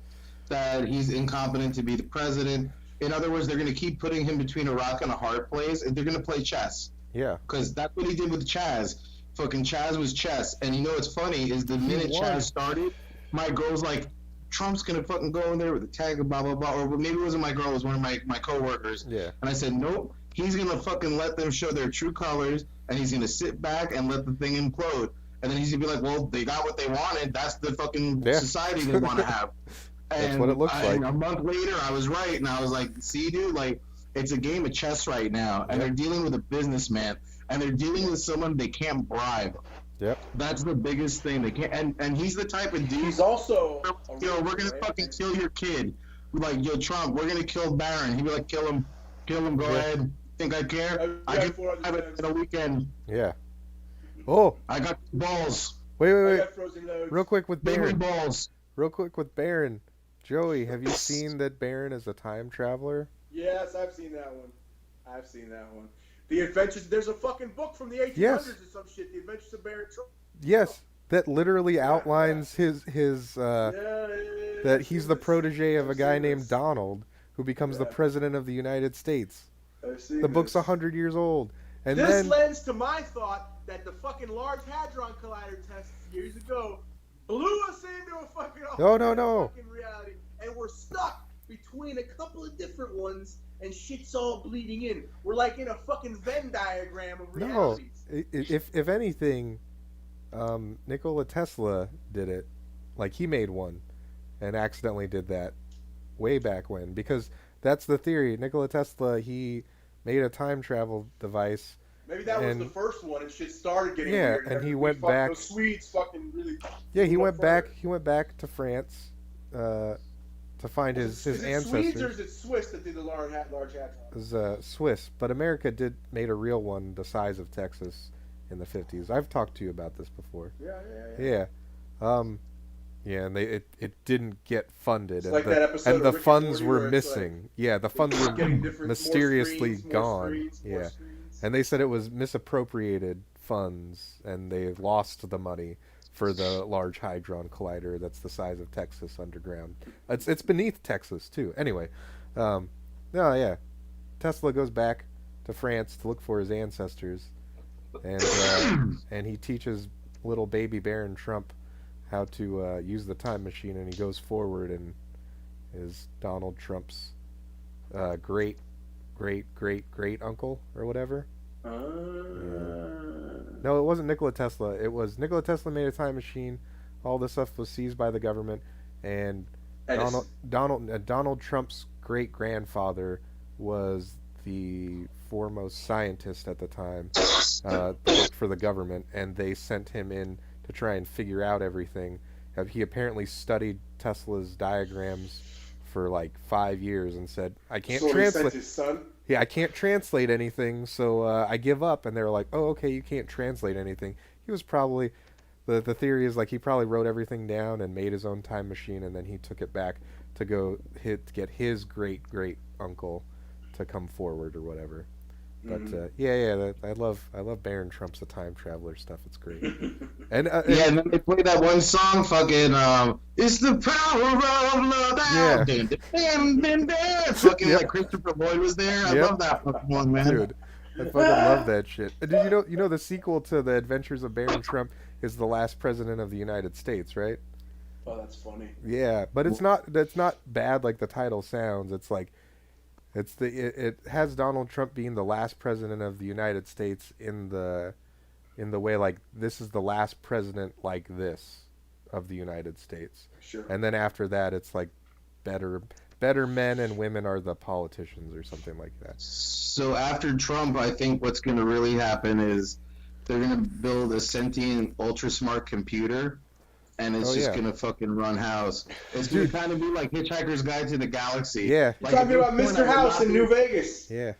that he's incompetent to be the president. In other words, they're going to keep putting him between a rock and a hard place, and they're going to play chess. Yeah. Because that's what he did with Chaz. Fucking Chaz was chess. And you know what's funny is the minute Chaz started, my girl's like, Trump's going to fucking go in there with a tag of blah, blah, blah. Or maybe it wasn't my girl, it was one of my coworkers. Yeah. And I said, nope, he's going to fucking let them show their true colors, and he's going to sit back and let the thing implode. And then he's going to be like, well, they got what they wanted. That's the fucking society they want to have. That's what it looks like. A month later, I was right, and I was like, see, dude, like, it's a game of chess right now, and they're dealing with a businessman, and they're dealing with someone they can't bribe. Yep. That's the biggest thing. They can't, and he's the type of dude. He's also, we're gonna fucking kill your kid. Like, yo, Trump, we're gonna kill Barron. He'd be like, kill him, go ahead. Think I care? I can have it in a weekend. Yeah. Oh. I got balls. Wait. Real quick with Baby Barron. balls. Real quick with Barron. Joey, have you seen that Barron is a time traveler? Yes, I've seen that one. The Adventures. There's a fucking book from the 1800s or some shit. The Adventures of Baron Trump. Yes, that literally outlines his that he's the protege of a guy named Donald who becomes the president of the United States. The book's 100 years old. And this lends to my thought that the fucking Large Hadron Collider tests years ago blew us into a fucking fucking reality, and we're stuck between a couple of different ones, and shit's all bleeding in. We're like in a fucking Venn diagram of realities. No, if anything, Nikola Tesla did it. Like, he made one and accidentally did that way back when, because that's the theory. Nikola Tesla, he made a time travel device. Maybe that was the first one, and shit started getting weird. And he went back. The Swedes fucking really. Yeah, he went back. He went back to France to find his ancestors. Swedes, or is it Swiss that did the large hadron? It was Swiss, but America made a real one the size of Texas in the 50s. I've talked to you about this before. Yeah. Yeah, and it didn't get funded, and, like that episode and the of Rick funds and Morty were missing. The funds were mysteriously gone. And they said it was misappropriated funds, and they lost the money for the Large Hadron Collider that's the size of Texas underground. It's beneath Texas too. Anyway, Tesla goes back to France to look for his ancestors, and he teaches little baby Baron Trump how to use the time machine, and he goes forward and is Donald Trump's great uncle or whatever. No, it wasn't Nikola Tesla. It was Nikola Tesla made a time machine. All this stuff was seized by the government, and Donald Trump's great grandfather was the foremost scientist at the time, worked for the government, and they sent him in to try and figure out everything. He apparently studied Tesla's diagrams for like 5 years and said, "I can't translate." He sent his son? Yeah, I can't translate anything, so I give up. And they were like, "Oh, okay, you can't translate anything." He was probably, the theory is like he probably wrote everything down and made his own time machine, and then he took it back to go get his great uncle to come forward or whatever. But I love Baron Trump's The Time Traveler stuff. It's great. And and then they play that one song, fucking "It's the Power of Love." Yeah. Fucking like Christopher Lloyd was there. I love that fucking one, man. Dude, I fucking love that shit. And did you know the sequel to The Adventures of Baron Trump is The Last President of the United States, right? Oh, that's funny. Yeah, but it's not bad like the title sounds. It's like It has Donald Trump being the last president of the United States in the way like this is the last president like this of the United States. Sure. And then after that, it's like better men and women are the politicians or something like that. So after Trump, I think what's going to really happen is they're going to build a sentient, ultra smart computer, and it's just going to fucking run house. It's going to kind of be like Hitchhiker's Guide to the Galaxy. Yeah. You're talking about Mr. House in New Vegas. Yeah.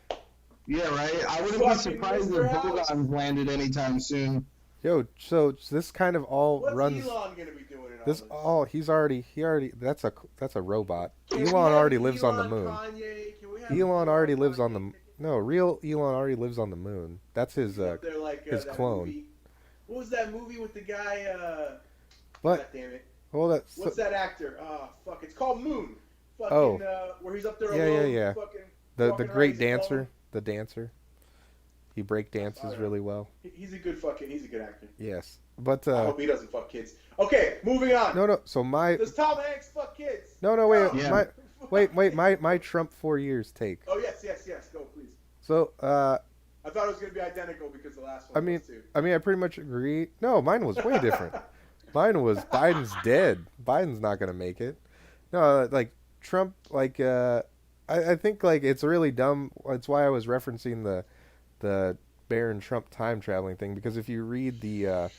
Yeah, right? I wouldn't be surprised if Bogans landed anytime soon. Yo, so this kind of all What's runs. Elon gonna be doing in all This all he already that's a robot. Can Elon already lives on the Elon, moon. Kanye? Can we have Elon already lives on Kanye? the real Elon already lives on the moon. That's his They're like, his that clone. movie. What was that movie with the guy? What? God damn it! Well, that's What's that actor? Oh fuck! It's called Moon. Fucking, Oh. Where he's up there Yeah, alone. yeah. Fucking the walking around, great he's dancer, alone. the dancer. He break dances Alright. really well. He's a good actor. Yes, but I hope he doesn't fuck kids. Okay, moving on. no. So my Does Tom Hanks fuck kids? wait, Yeah. my Trump 4 years take. Oh yes. Go please. So I thought it was gonna be identical because the last one I mean, was too. I pretty much agree. No, mine was way different. Mine was Biden's dead. Biden's not gonna make it. No, like Trump, like I think like it's really dumb. That's why I was referencing the Baron Trump time traveling thing, because if you read the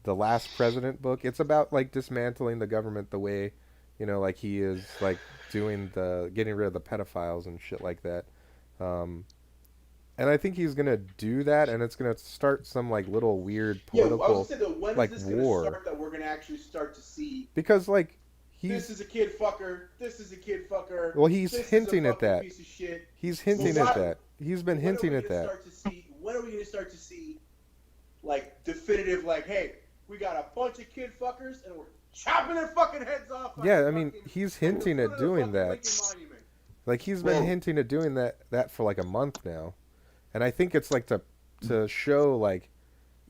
Last President book, it's about like dismantling the government the way, like he is like doing getting rid of the pedophiles and shit like that. And I think he's gonna do that, and it's gonna start some like little weird political I was gonna say, when like is this war. gonna start that we're gonna actually start to see? Because like This is a kid fucker. This is a kid fucker. Well, he's this hinting is a at that. Piece of shit. He's hinting So at what- that. He's been hinting at that. When are we gonna start to see, like, definitive, like, hey, we got a bunch of kid fuckers and we're chopping their fucking heads off? Yeah, I mean, he's hinting at doing that. Like he's been hinting at doing that for like a month now, and I think it's like to show like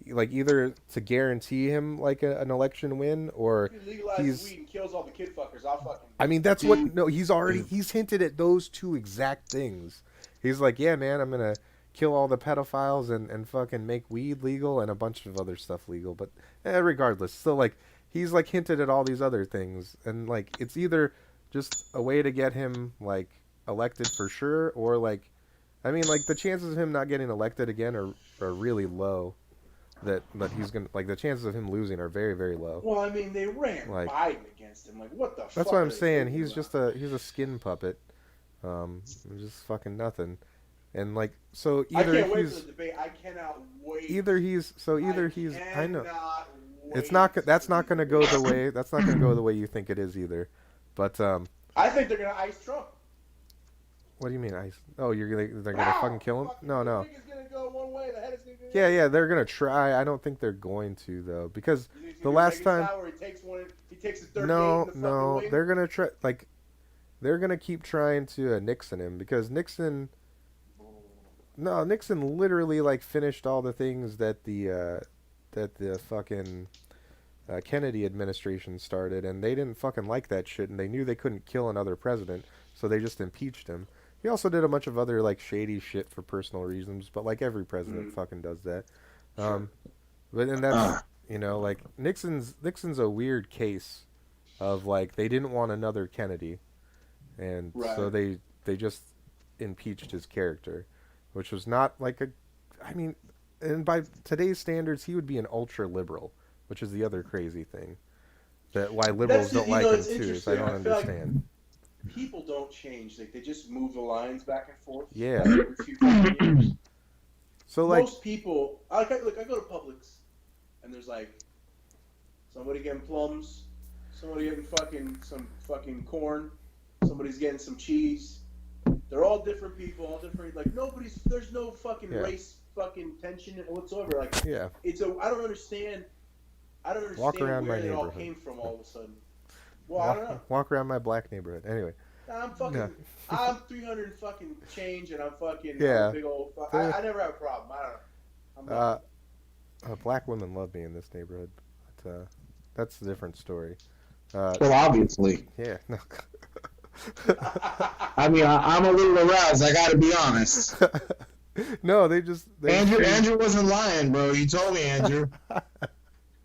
either to guarantee him like an election win, or If he legalizes weed and kills all the kid fuckers, I'll fucking. I mean that's what he's hinted at those two exact things. He's like, yeah, man, I'm gonna kill all the pedophiles and fucking make weed legal and a bunch of other stuff legal. But regardless, still like he's like hinted at all these other things, and like it's either just a way to get him like elected for sure, or like, I mean, like the chances of him not getting elected again are really low. That he's gonna like the chances of him losing are very, very low. Well, I mean, they ran Like- Biden against him. Like, what the? That's fuck what are I'm they saying. thinking He's about? just a skin puppet. Just fucking nothing. And like so I either can't wait he's for the debate. I cannot wait. I know. cannot It's wait not to that's see not going to the go debate. the way that's not going to go the way you think it is either. But I think they're gonna ice Trump. what do you mean ice? Oh, they're going to fucking kill him? Fucking No. The wing is gonna go one way. The head is gonna go. Yeah, they're going to try. I don't think they're going to though, because You think it's the gonna be last Vegas time style where he takes the third no, gate in the fucking wing? they're going to try like they're going to keep trying to Nixon him, because Nixon literally like finished all the things that the fucking Kennedy administration started, and they didn't fucking like that shit, and they knew they couldn't kill another president, so they just impeached him. He also did a bunch of other like shady shit for personal reasons, but like every president fucking does that. But and that's like Nixon's a weird case of like they didn't want another Kennedy, and so they just impeached his character, which was not like I mean, and by today's standards, he would be an ultra liberal, which is the other crazy thing. That why liberals don't like him too. Is I don't understand. People don't change. Like, they just move the lines back and forth. Yeah. Every few fucking years. So like, Most people, I go to Publix, and there's like somebody getting plums, somebody getting some fucking corn, somebody's getting some cheese. They're all different people, all different. Like, there's no fucking race fucking tension whatsoever. Like, yeah, I don't understand. Walk around where my it all neighborhood. came from all of a sudden. Well, I don't know. Walk around my black neighborhood. Anyway, I'm 300 and fucking change, and I'm fucking Yeah. big old. I never have a problem. I don't know. black women love me in this neighborhood, but that's a different story. Well, obviously. Yeah, no. I mean, I'm a little aroused. I gotta be honest. No, Andrew wasn't lying, bro. You told me, Andrew.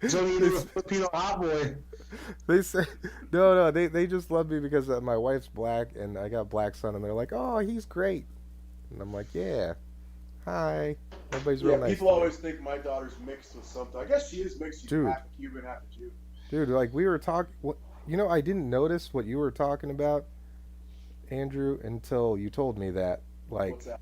You told me you were a Filipino hot boy. They say no. They just love me because my wife's black and I got a black son, and they're like, "Oh, he's great," and I'm like, "Yeah, hi." Everybody's real nice. People always think my daughter's mixed with something. I guess she is mixed. She's half a Cuban, half a Jew. Dude, like we were talking. I didn't notice what you were talking about, Andrew, until you told me that. Like, what's that?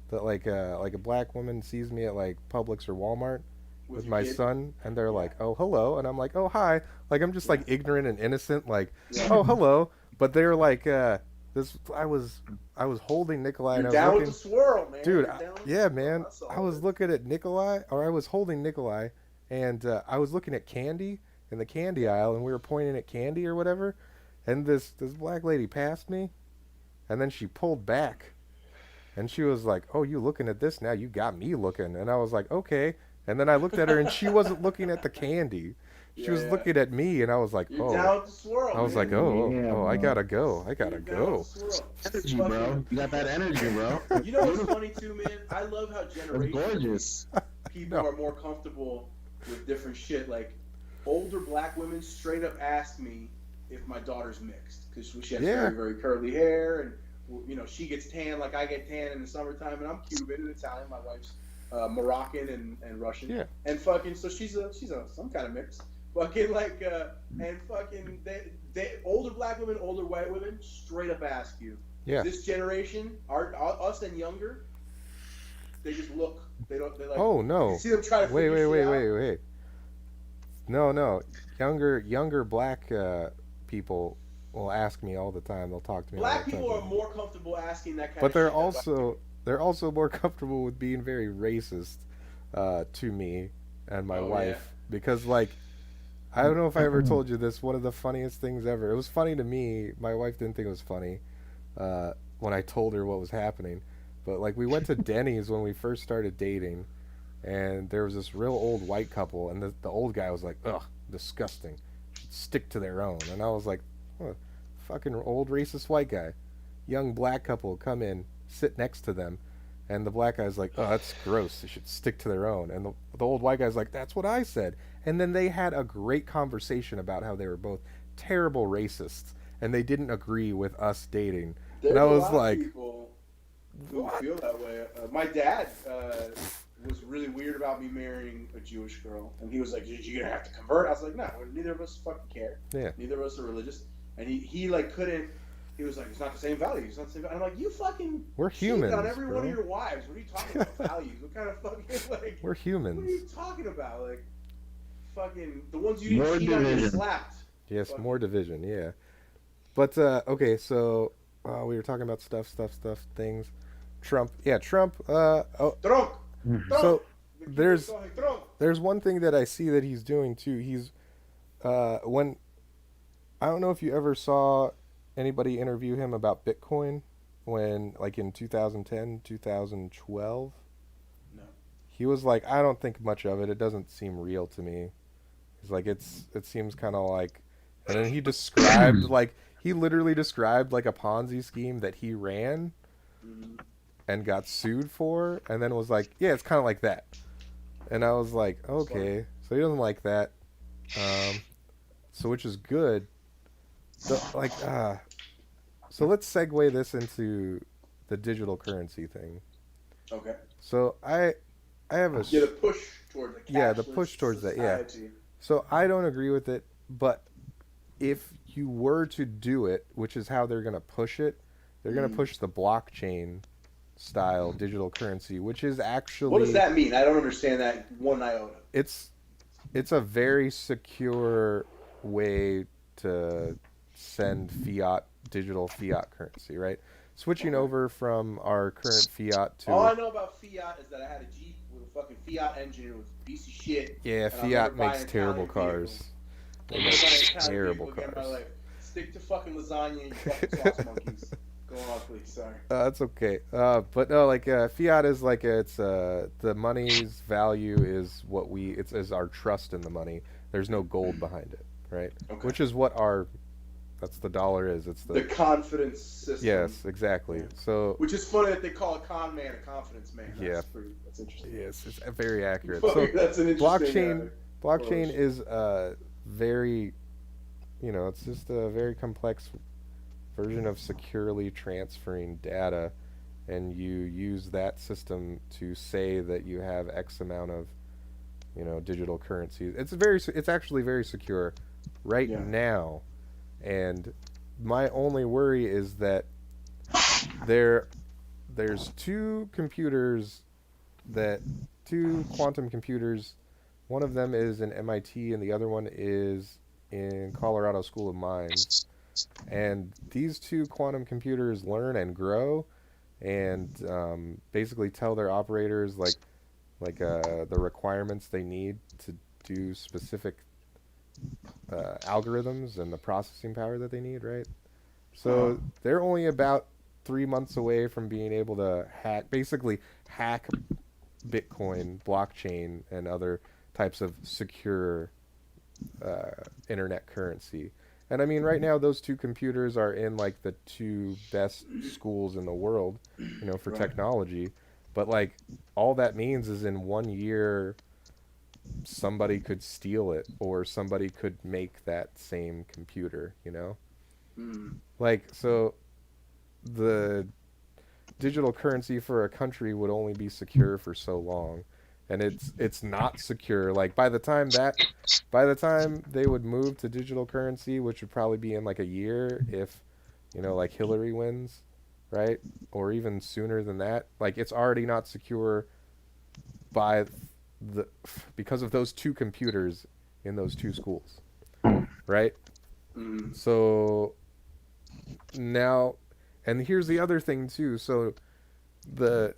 That like a black woman sees me at like Publix or Walmart with my son, and they're like, "Oh, hello," and I'm like, "Oh, hi." Like I'm just like ignorant and innocent, like, "Oh, hello," but they're like, this. I was holding Nikolai, and I was down looking, with the swirl, man. dude. Yeah, Man, I was looking at Nikolai, or I was holding Nikolai, and I was looking at candy in the candy aisle, and we were pointing at candy or whatever, and this black lady passed me, and then she pulled back. And she was like, "Oh, you looking at this now? You got me looking." And I was like, "Okay." And then I looked at her, and she wasn't looking at the candy. She was looking at me, and I was like, You're down with the swirl, I was man. like, oh, I gotta go. Energy, bro. You got that energy, bro. You know what's funny too, man? I love how generations gorgeous. people are more comfortable with different shit. Like older black women straight up ask me if my daughter's mixed because she has very, very curly hair, and she gets tan like I get tan in the summertime, and I'm Cuban and Italian. My wife's Moroccan and Russian. Yeah. And fucking, so she's some kind of mix. Fucking like and fucking they older black women, older white women straight up ask you. Yeah. This generation, us and younger, they just look. They like. Oh no. You see them try to wait. No. Younger black people will ask me all the time. They'll talk to me. Black people are more comfortable asking that kind but of shit. But they're also more comfortable with being very racist to me and my wife because like. I don't know if I ever told you this. One of the funniest things ever. It was funny to me. My wife didn't think it was funny when I told her what was happening. But like we went to Denny's when we first started dating, and there was this real old white couple, and the old guy was like, "Ugh, disgusting. Should stick to their own." And I was like, oh, "Fucking old racist white guy." Young black couple come in, sit next to them, and the black guy's like, "Oh, that's gross. They should stick to their own." And the old white guy's like, "That's what I said." And then they had a great conversation about how they were both terrible racists, and they didn't agree with us dating. And I was like, people who feel that way. My dad was really weird about me marrying a Jewish girl, and he was like, "You're gonna have to convert." I was like, "No, neither of us fucking care. Yeah. Neither of us are religious." And he like couldn't. He was like, "It's not the same values. It's not the same." I'm like, "You fucking we're humans on every one of your wives. What are you talking about values? What kind of fucking like? We're humans. What are you talking about? Like, fucking the ones you didn't cheat on get slapped." Yes, fucking. More division. Yeah. But okay, so we were talking about stuff, things. Trump. Yeah, Trump. Trump. So there's one thing that I see that he's doing too. He's when I don't know if you ever saw anybody interview him about Bitcoin when like in 2010, 2012. No. He was like, "I don't think much of it. It doesn't seem real to me." He's like, it seems kind of like, and then he described he literally described like a Ponzi scheme that he ran and got sued for, and then was like, "Yeah, it's kind of like that." And I was like, "Okay." So he doesn't like that. So which is good. So let's segue this into the digital currency thing. Okay. So I have a push towards the push towards society. that. Yeah. So I don't agree with it, but if you were to do it, which is how they're going to push it, they're going to push the blockchain style digital currency, which is actually. What does that mean? I don't understand that one iota. It's a very secure way to send digital fiat currency, right? Switching over from our current fiat to... All I know about fiat is that I had a Jeep with a fucking Fiat engine. It was a piece of shit. Yeah, Fiat makes terrible cars. They make terrible cars. Stick to fucking lasagna, you fucking sauce monkeys. Go on, please. Sorry. That's okay. But no, like fiat is like it's the money's value is what is our trust in the money. There's no gold behind it, right? Okay. Which is what our That's the dollar is. It's the confidence system. Yes, exactly. Yeah. So which is funny that they call a con man a confidence man. Yeah. That's interesting. Yes, it's very accurate. Fuck, So that's an interesting blockchain is very, it's just a very complex version of securely transferring data, and you use that system to say that you have X amount of, digital currency. It's actually very secure right now, and my only worry is that there's two quantum computers. One of them is in MIT and the other one is in Colorado School of Mines. And these two quantum computers learn and grow and basically tell their operators the requirements they need to do specific algorithms and the processing power that they need, right? So they're only about 3 months away from being able to hack Bitcoin, blockchain, and other types of secure internet currency. And I mean, right now, those two computers are in the two best schools in the world, for technology. But all that means is in 1 year, somebody could steal it, or somebody could make that same computer, So the digital currency for a country would only be secure for so long, and it's not secure. By the time they would move to digital currency, which would probably be in a year if Hillary wins, right? Or even sooner than that. It's already not secure because of those two computers in those two schools, right? So now, and here's the other thing too. So the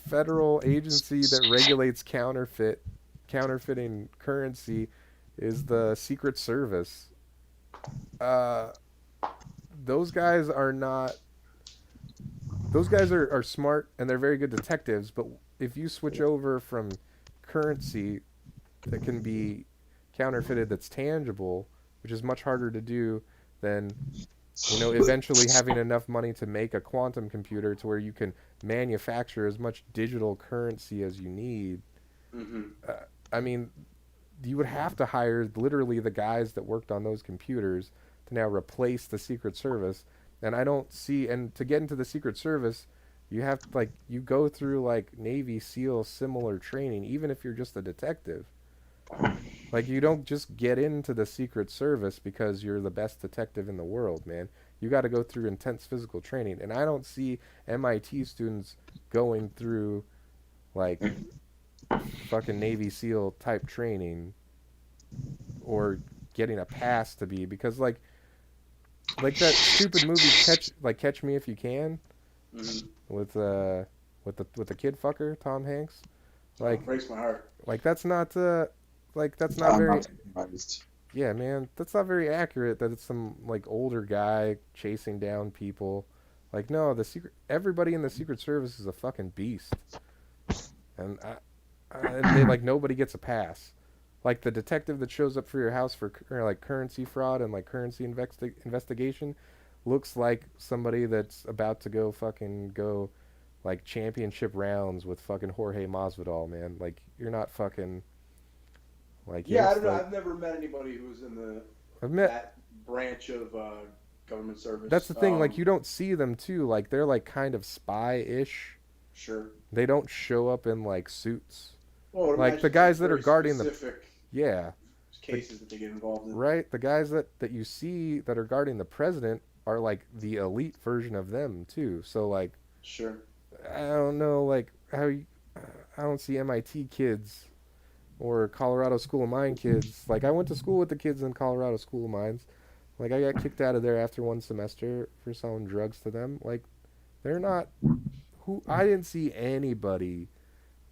federal agency that regulates counterfeiting currency is the Secret Service. Those guys are smart and they're very good detectives, but if you switch over from currency that can be counterfeited that's tangible, which is much harder to do than eventually having enough money to make a quantum computer to where you can manufacture as much digital currency as you need. I mean, you would have to hire literally the guys that worked on those computers to now replace the Secret Service. And I don't see, and to get into the Secret Service, you have you go through Navy SEAL similar training, even if you're just a detective. You don't just get into the Secret Service because you're the best detective in the world, man. You got to go through intense physical training. And I don't see MIT students going through fucking Navy SEAL type training or getting a pass to be, because that stupid movie Catch Me If You Can with the kid fucker Tom Hanks. Breaks my heart. That's not very. Yeah, man, that's not very accurate. That it's some older guy chasing down people. No, everybody in the Secret Service is a fucking beast, and they nobody gets a pass. The detective that shows up for your house for currency fraud and currency investigation looks like somebody that's about to go championship rounds with fucking Jorge Masvidal, man. You're not fucking. I don't know. I've never met anybody who's in that branch of government service. That's the thing. You don't see them too. They're kind of spy-ish. Sure. They don't show up in suits. Well, the guys that are guarding the cases that they get involved in. Right. The guys that you see that are guarding the president are the elite version of them too. So Sure. I don't know how I don't see MIT kids or Colorado School of Mine kids. I went to school with the kids in Colorado School of Mines. I got kicked out of there after one semester for selling drugs to them. They're not I didn't see anybody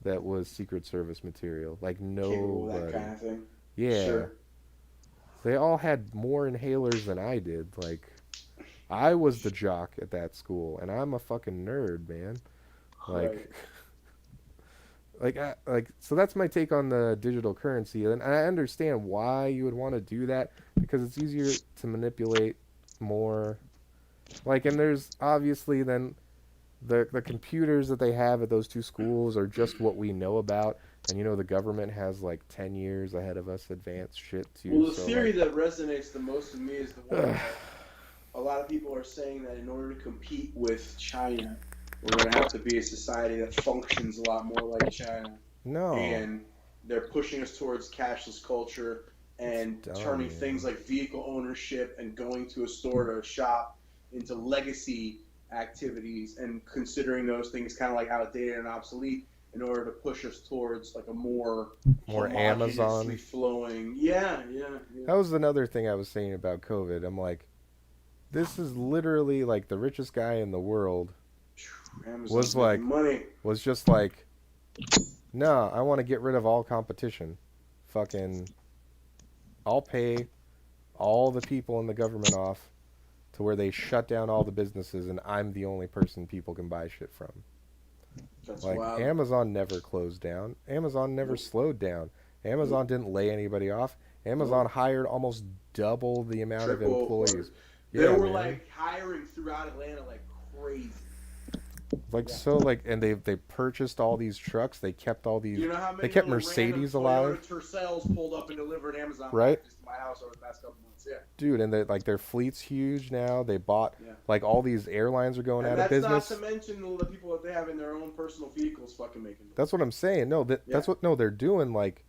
that was Secret Service material. Nobody. That kind of thing. Yeah. Sure. They all had more inhalers than I did. I was the jock at that school, and I'm a fucking nerd, man. Right. So that's my take on the digital currency, and I understand why you would want to do that because it's easier to manipulate more. Like, and there's obviously then the computers that they have at those two schools are just what we know about, and the government has like 10 years ahead of us advanced shit too. Well, the so, theory like, that resonates the most with me is the one that a lot of people are saying that in order to compete with China, we're going to have to be a society that functions a lot more like China. no, And they're pushing us towards cashless culture and turning things like vehicle ownership and going to a store or a shop into legacy activities and considering those things kind of like outdated and obsolete in order to push us towards like a more Amazon flowing. Yeah. That was another thing I was saying about COVID. I'm like, this is literally like the richest guy in the world Amazon's money. was just like, no, I want to get rid of all competition. Fucking, I'll pay all the people in the government off to where they shut down all the businesses and I'm the only person people can buy shit from. That's like wild. Amazon never closed down. Amazon never slowed down. Amazon didn't lay anybody off. Amazon hired almost double the amount of employees. They were like hiring throughout Atlanta like crazy. And they purchased all these trucks. They kept all these. You know how many they kept Mercedes alive. Tercels pulled up and delivered Amazon right to my house over the past couple months. Yeah. Dude, and their fleet's huge now. They bought like all these airlines are going out of business. That's not to mention the people that they have in their own personal vehicles fucking making. That's what I'm saying. No, that's what they're doing. Like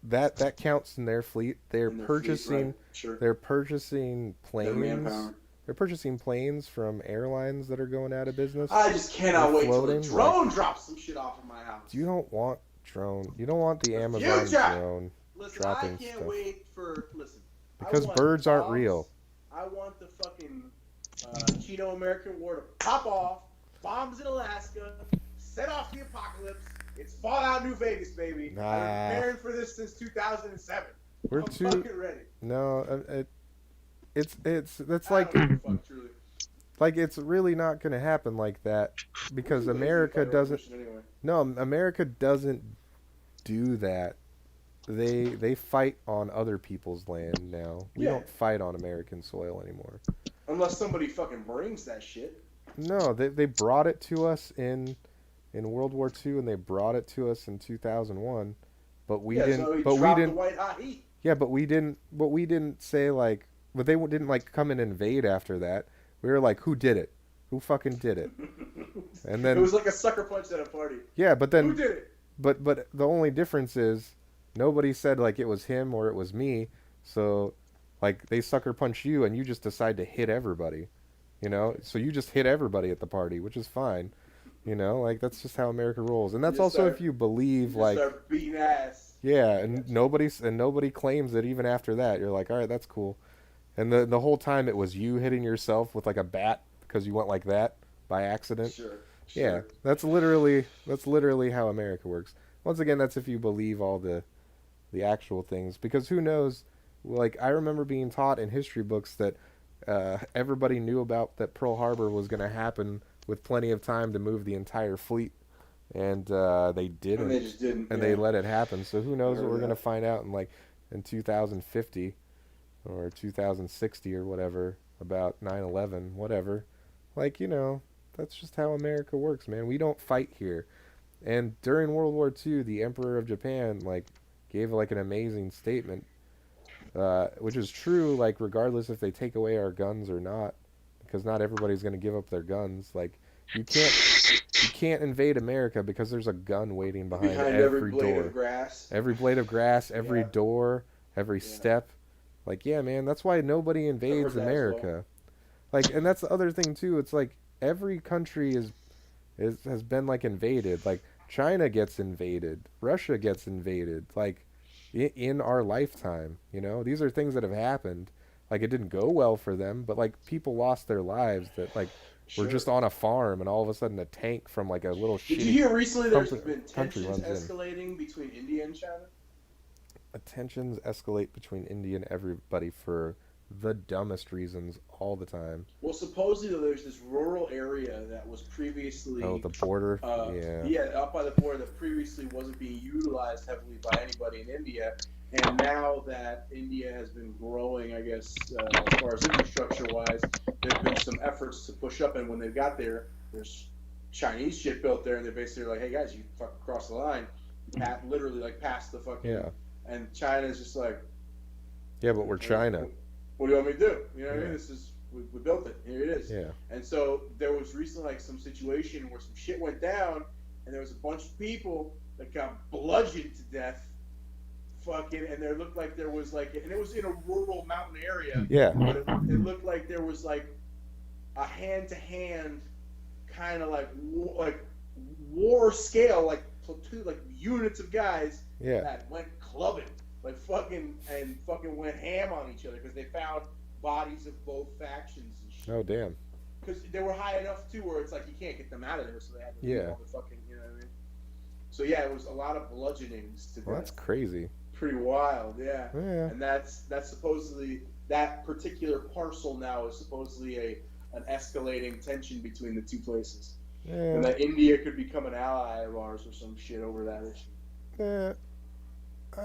that counts in their fleet. They're purchasing. Sure. They're purchasing planes. They're purchasing planes from airlines that are going out of business. I just cannot wait till the drone drops some shit off in my house. You don't want drone. You don't want the Amazon drone dropping I can't stuff. wait for because birds aren't real. I want the fucking Chino-American War to pop off. Bombs in Alaska. Set off the apocalypse. It's Fallout New Vegas, baby. Nah. I've been preparing for this since 2007. I'm fucking ready. No, that's like it's really not going to happen like that because America doesn't. No, America doesn't do that. They fight on other people's land now. We don't fight on American soil anymore. Unless somebody fucking brings that shit. No, they brought it to us in World War II and they brought it to us in 2001, but we didn't. So but we didn't. The white hot heat. Yeah, but we didn't. But we didn't say like. But they didn't like come and invade after that. We were like, who did it? Who fucking did it? And then it was like a sucker punch at a party. Yeah, but then who did it? But the only difference is nobody said like it was him or it was me. So like they sucker punch you and you just decide to hit everybody. So you just hit everybody at the party, which is fine. Like that's just how America rolls. And that's also if you believe like start beating ass. Yeah, and nobody claims it even after that. You're like, all right, that's cool. And the whole time it was you hitting yourself with like a bat because you went like that by accident. Sure. Yeah, that's literally how America works. Once again, that's if you believe all the actual things. Because who knows? Like I remember being taught in history books that everybody knew about that Pearl Harbor was going to happen with plenty of time to move the entire fleet, and they didn't. And they just didn't. And they let it happen. So who knows what we're going to find out in 2050. Or 2060 or whatever about 9/11, whatever. Like, that's just how America works, man. We don't fight here. And during World War II, the Emperor of Japan, gave, an amazing statement, which is true, regardless if they take away our guns or not, because not everybody's going to give up their guns. You can't invade America because there's a gun waiting behind every blade door. Of grass. Every blade of grass, every door, every step. Man, that's why nobody invades America. And that's the other thing too. It's every country has been invaded. China gets invaded, Russia gets invaded. In our lifetime, these are things that have happened. It didn't go well for them, but people lost their lives that were just on a farm, and all of a sudden a tank from a little shitty. Did you hear recently there's been country tensions escalating between India and China? Tensions escalate between India and everybody for the dumbest reasons all the time. Well, supposedly there's this rural area that was previously Oh, the border. yeah, up by the border that previously wasn't being utilized heavily by anybody in India. And now that India has been growing, I guess, as far as infrastructure-wise, there have been some efforts to push up. And when they got there, there's Chinese shit built there, and they're basically like, "Hey guys, you fucking cross the line, literally like past the fucking." Yeah. And China's just like, Yeah, but we're China. What do you want me to do? You know what I mean? This is we built it. Here it is. Yeah. And so there was recently like some situation where some shit went down, and there was a bunch of people that got bludgeoned to death. Fucking, and there looked like there was like, and it was in a rural mountain area. Yeah. But it looked like there was like a hand-to-hand kind of like war scale, like platoon, like units of guys that went clubbing, like fucking went ham on each other because they found bodies of both factions and shit. Oh damn. Because they were high enough too, where it's like you can't get them out of there, so they had to do all the fucking, you know what I mean? So yeah, it was a lot of bludgeonings to death. Well, that's crazy. Pretty wild, yeah. Yeah. And that's supposedly, that particular parcel now is supposedly an escalating tension between the two places. Yeah. And that India could become an ally of ours or some shit over that issue. Yeah. I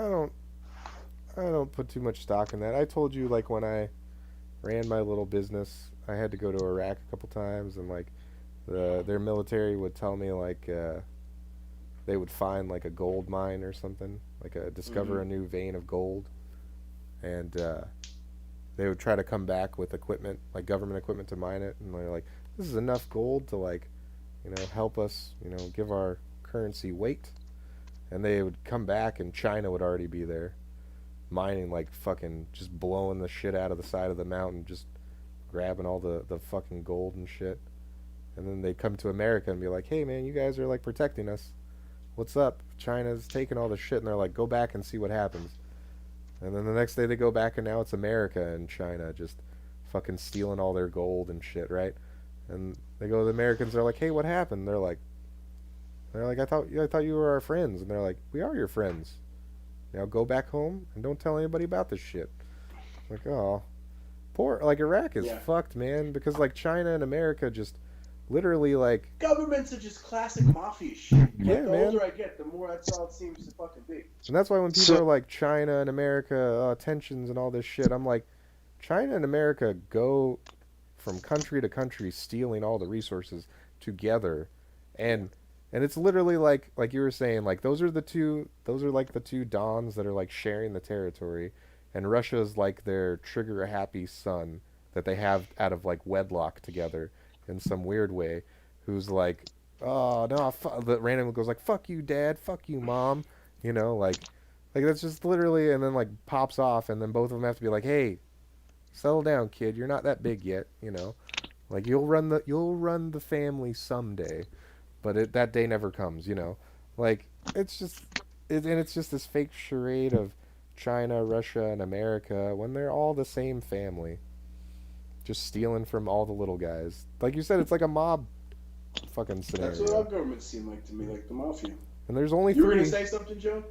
don't put too much stock in that. I told you, like, when I ran my little business, I had to go to Iraq a couple times, and like their military would tell me like they would find like a gold mine or something, like discover a new vein of gold, and they would try to come back with equipment, like government equipment, to mine it, and they're like, this is enough gold to, like, you know, help us, you know, give our currency weight. And they would come back and China would already be there mining, like fucking just blowing the shit out of the side of the mountain, just grabbing all the fucking gold and shit. And then they'd come to America and be like, hey man, you guys are like protecting us, what's up? China's taking all the shit. And they're like, go back and see what happens. And then the next day they go back and now it's America and China just fucking stealing all their gold and shit, right? And they go, the Americans are like, hey, what happened? They're like, I thought you were our friends. And they're like, we are your friends. Now go back home and don't tell anybody about this shit. Like, oh, poor, like, Iraq is fucked, man, because like China and America just literally, like, governments are just classic mafia shit. Like, yeah, the man. older I get, the more that's all it seems to fucking be. And that's why when people are like, China and America, tensions and all this shit, I'm like, China and America go from country to country stealing all the resources together, and it's literally like you were saying, like those are like the two dons that are like sharing the territory, and Russia's like their trigger happy son that they have out of like wedlock together in some weird way, who's like, oh no, that randomly goes like, fuck you dad, fuck you mom, you know, like that's just literally, and then like pops off, and then both of them have to be like, hey, settle down kid, you're not that big yet, you know, like you'll run the family someday, but that day never comes, you know, like it's just this fake charade of China, Russia, and America when they're all the same family, just stealing from all the little guys. Like you said, it's like a mob fucking scenario. That's what our governments seem like to me, like the mafia. And there's only you were gonna say something, Joe?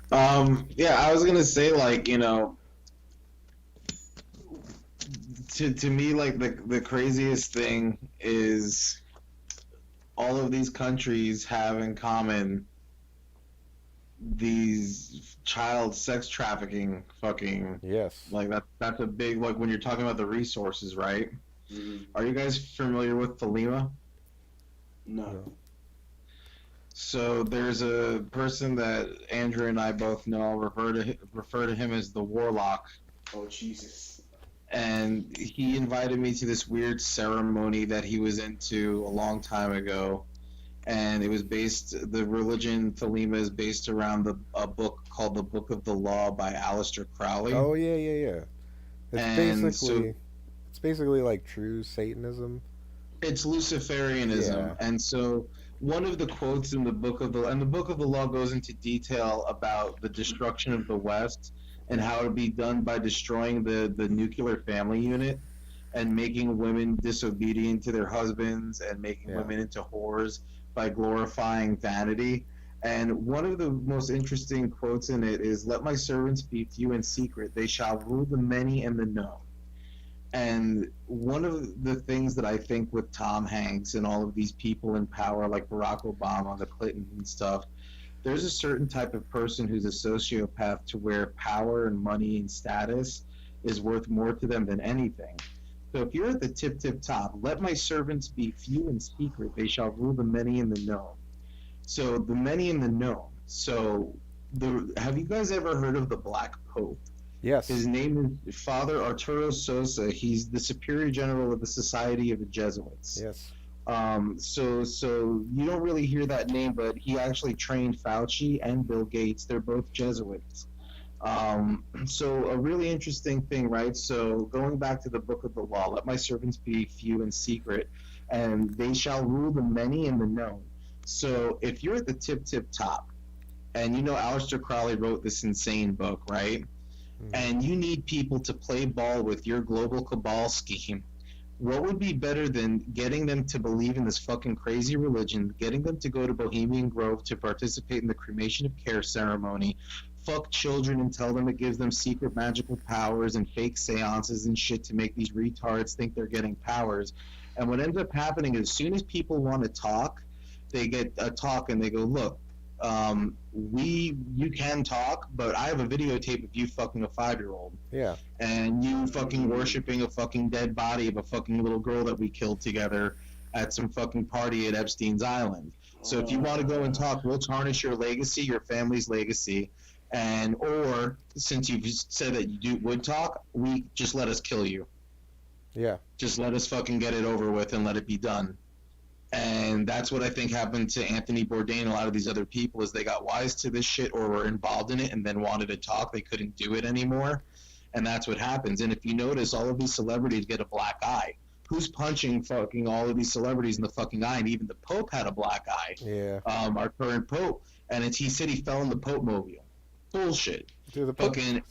Yeah, I was gonna say, like, you know, to me, like the craziest thing is all of these countries have in common these child sex trafficking fucking, yes, like that's a big, like, when you're talking about the resources, right? Mm-hmm. Are you guys familiar with Thelema? No. So there's a person that Andrew and I both know. I'll refer to him as the Warlock. Oh Jesus. And he invited me to this weird ceremony that he was into a long time ago, and it was the religion Thelema is based around a book called The Book of the Law by Aleister Crowley. Oh yeah. It's basically like true Satanism. It's Luciferianism, yeah. And so one of the quotes in the Book of the Law goes into detail about the destruction of the West and how it would be done by destroying the nuclear family unit and making women disobedient to their husbands and making women into whores by glorifying vanity. And one of the most interesting quotes in it is, "Let my servants be few in secret; they shall rule the many and the known." And one of the things that I think with Tom Hanks and all of these people in power, like Barack Obama, the Clintons and stuff, there's a certain type of person who's a sociopath to where power and money and status is worth more to them than anything. So if you're at the tip top, let my servants be few in secret; they shall rule the many and the known. So the many and the known. So have you guys ever heard of the Black Pope? Yes. His name is Father Arturo Sosa. He's the Superior General of the Society of the Jesuits. Yes. So you don't really hear that name, but he actually trained Fauci and Bill Gates. They're both Jesuits. So a really interesting thing, right? So going back to the book of the law, let my servants be few in secret, and they shall rule the many and the known. So if you're at the tip top, and you know Aleister Crowley wrote this insane book, right? And you need people to play ball with your global cabal scheme, what would be better than getting them to believe in this fucking crazy religion, getting them to go to Bohemian Grove to participate in the cremation of care ceremony, fuck children and tell them it gives them secret magical powers and fake seances and shit to make these retards think they're getting powers. And what ends up happening is, as soon as people want to talk, they get a talk and they go, look, you can talk, but I have a videotape of you fucking a 5-year-old. Yeah. And you fucking worshiping a fucking dead body of a fucking little girl that we killed together at some fucking party at Epstein's Island. So if you want to go and talk, we'll tarnish your legacy, your family's legacy. And, or since you've said that you would talk, we just let us kill you. Yeah. Just let us fucking get it over with and let it be done. And that's what I think happened to Anthony Bourdain and a lot of these other people, is they got wise to this shit or were involved in it and then wanted to talk. They couldn't do it anymore. And that's what happens. And if you notice, all of these celebrities get a black eye. Who's punching fucking all of these celebrities in the fucking eye? And even the Pope had a black eye. Yeah. Our current Pope. And he said he fell in the Pope mobile. Bullshit. Dude, the Pope, fucking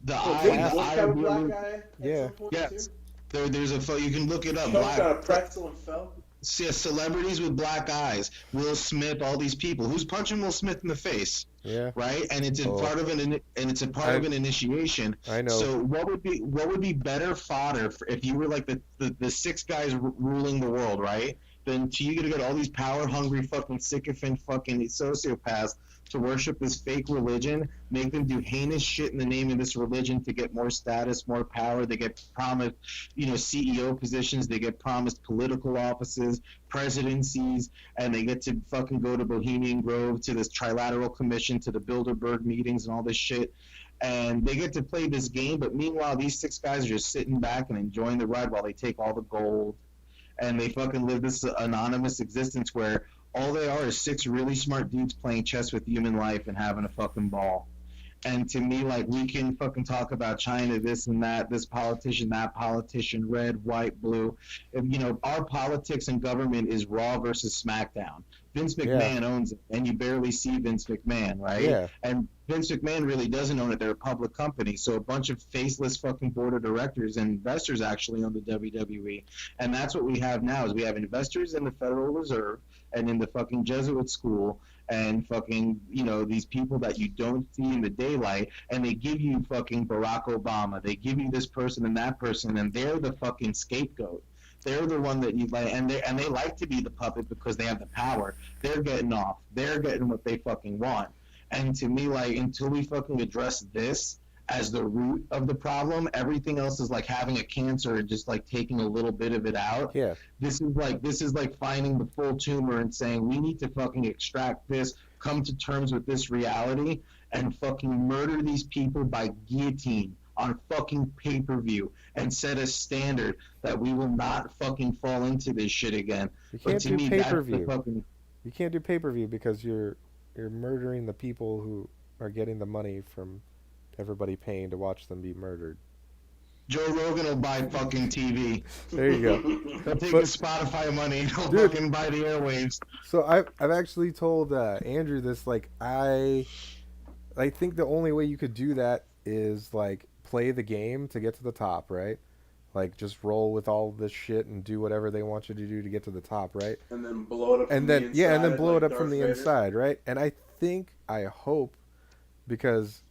the What kind of black guy? Yeah. Yes. There's a you can look it up. Got a pretzel and fell. Yeah, celebrities with black eyes, Will Smith, all these people. Who's punching Will Smith in the face? Yeah. Right, and it's a part of an initiation. I know. So what would be better fodder if you were like the 6 guys ruling the world, right? Then you gonna get all these power hungry fucking sycophant fucking sociopaths to worship this fake religion, make them do heinous shit in the name of this religion to get more status, more power. They get promised, CEO positions. They get promised political offices, presidencies, and they get to fucking go to Bohemian Grove, to this Trilateral Commission, to the Bilderberg meetings and all this shit. And they get to play this game, but meanwhile, these 6 guys are just sitting back and enjoying the ride while they take all the gold. And they fucking live this anonymous existence where all they are is 6 really smart dudes playing chess with human life and having a fucking ball. And to me, like, we can fucking talk about China, this and that, this politician, that politician, red, white, blue. Our politics and government is Raw versus SmackDown. Vince McMahon owns it, and you barely see Vince McMahon, right? Yeah. And Vince McMahon really doesn't own it. They're a public company. So a bunch of faceless fucking board of directors and investors actually own the WWE. And that's what we have now, is we have investors in the Federal Reserve and in the fucking Jesuit school and fucking, these people that you don't see in the daylight, and they give you fucking Barack Obama. They give you this person and that person, and they're the fucking scapegoat. They're the one that you like, and they like to be the puppet because they have the power. They're getting off. They're getting what they fucking want. And to me, like, until we fucking address this as the root of the problem, everything else is like having a cancer and just like taking a little bit of it out. Yeah. This is like finding the full tumor and saying we need to fucking extract this, come to terms with this reality, and fucking murder these people by guillotine on fucking pay-per-view and set a standard that we will not fucking fall into this shit again. You can't do me, pay-per-view. fucking... You can't do pay-per-view because you're murdering the people who are getting the money from everybody paying to watch them be murdered. Joe Rogan will buy fucking TV. There you go. He'll take the Spotify money and he'll fucking buy the airwaves. So I've actually told Andrew this. Like, I think the only way you could do that is like play the game to get to the top, right? like just roll with all this shit and do whatever they want you to do to get to the top, right? And then blow it up And from then the inside. and then blow like it up Darth from the Vader. inside, right? And I hope, because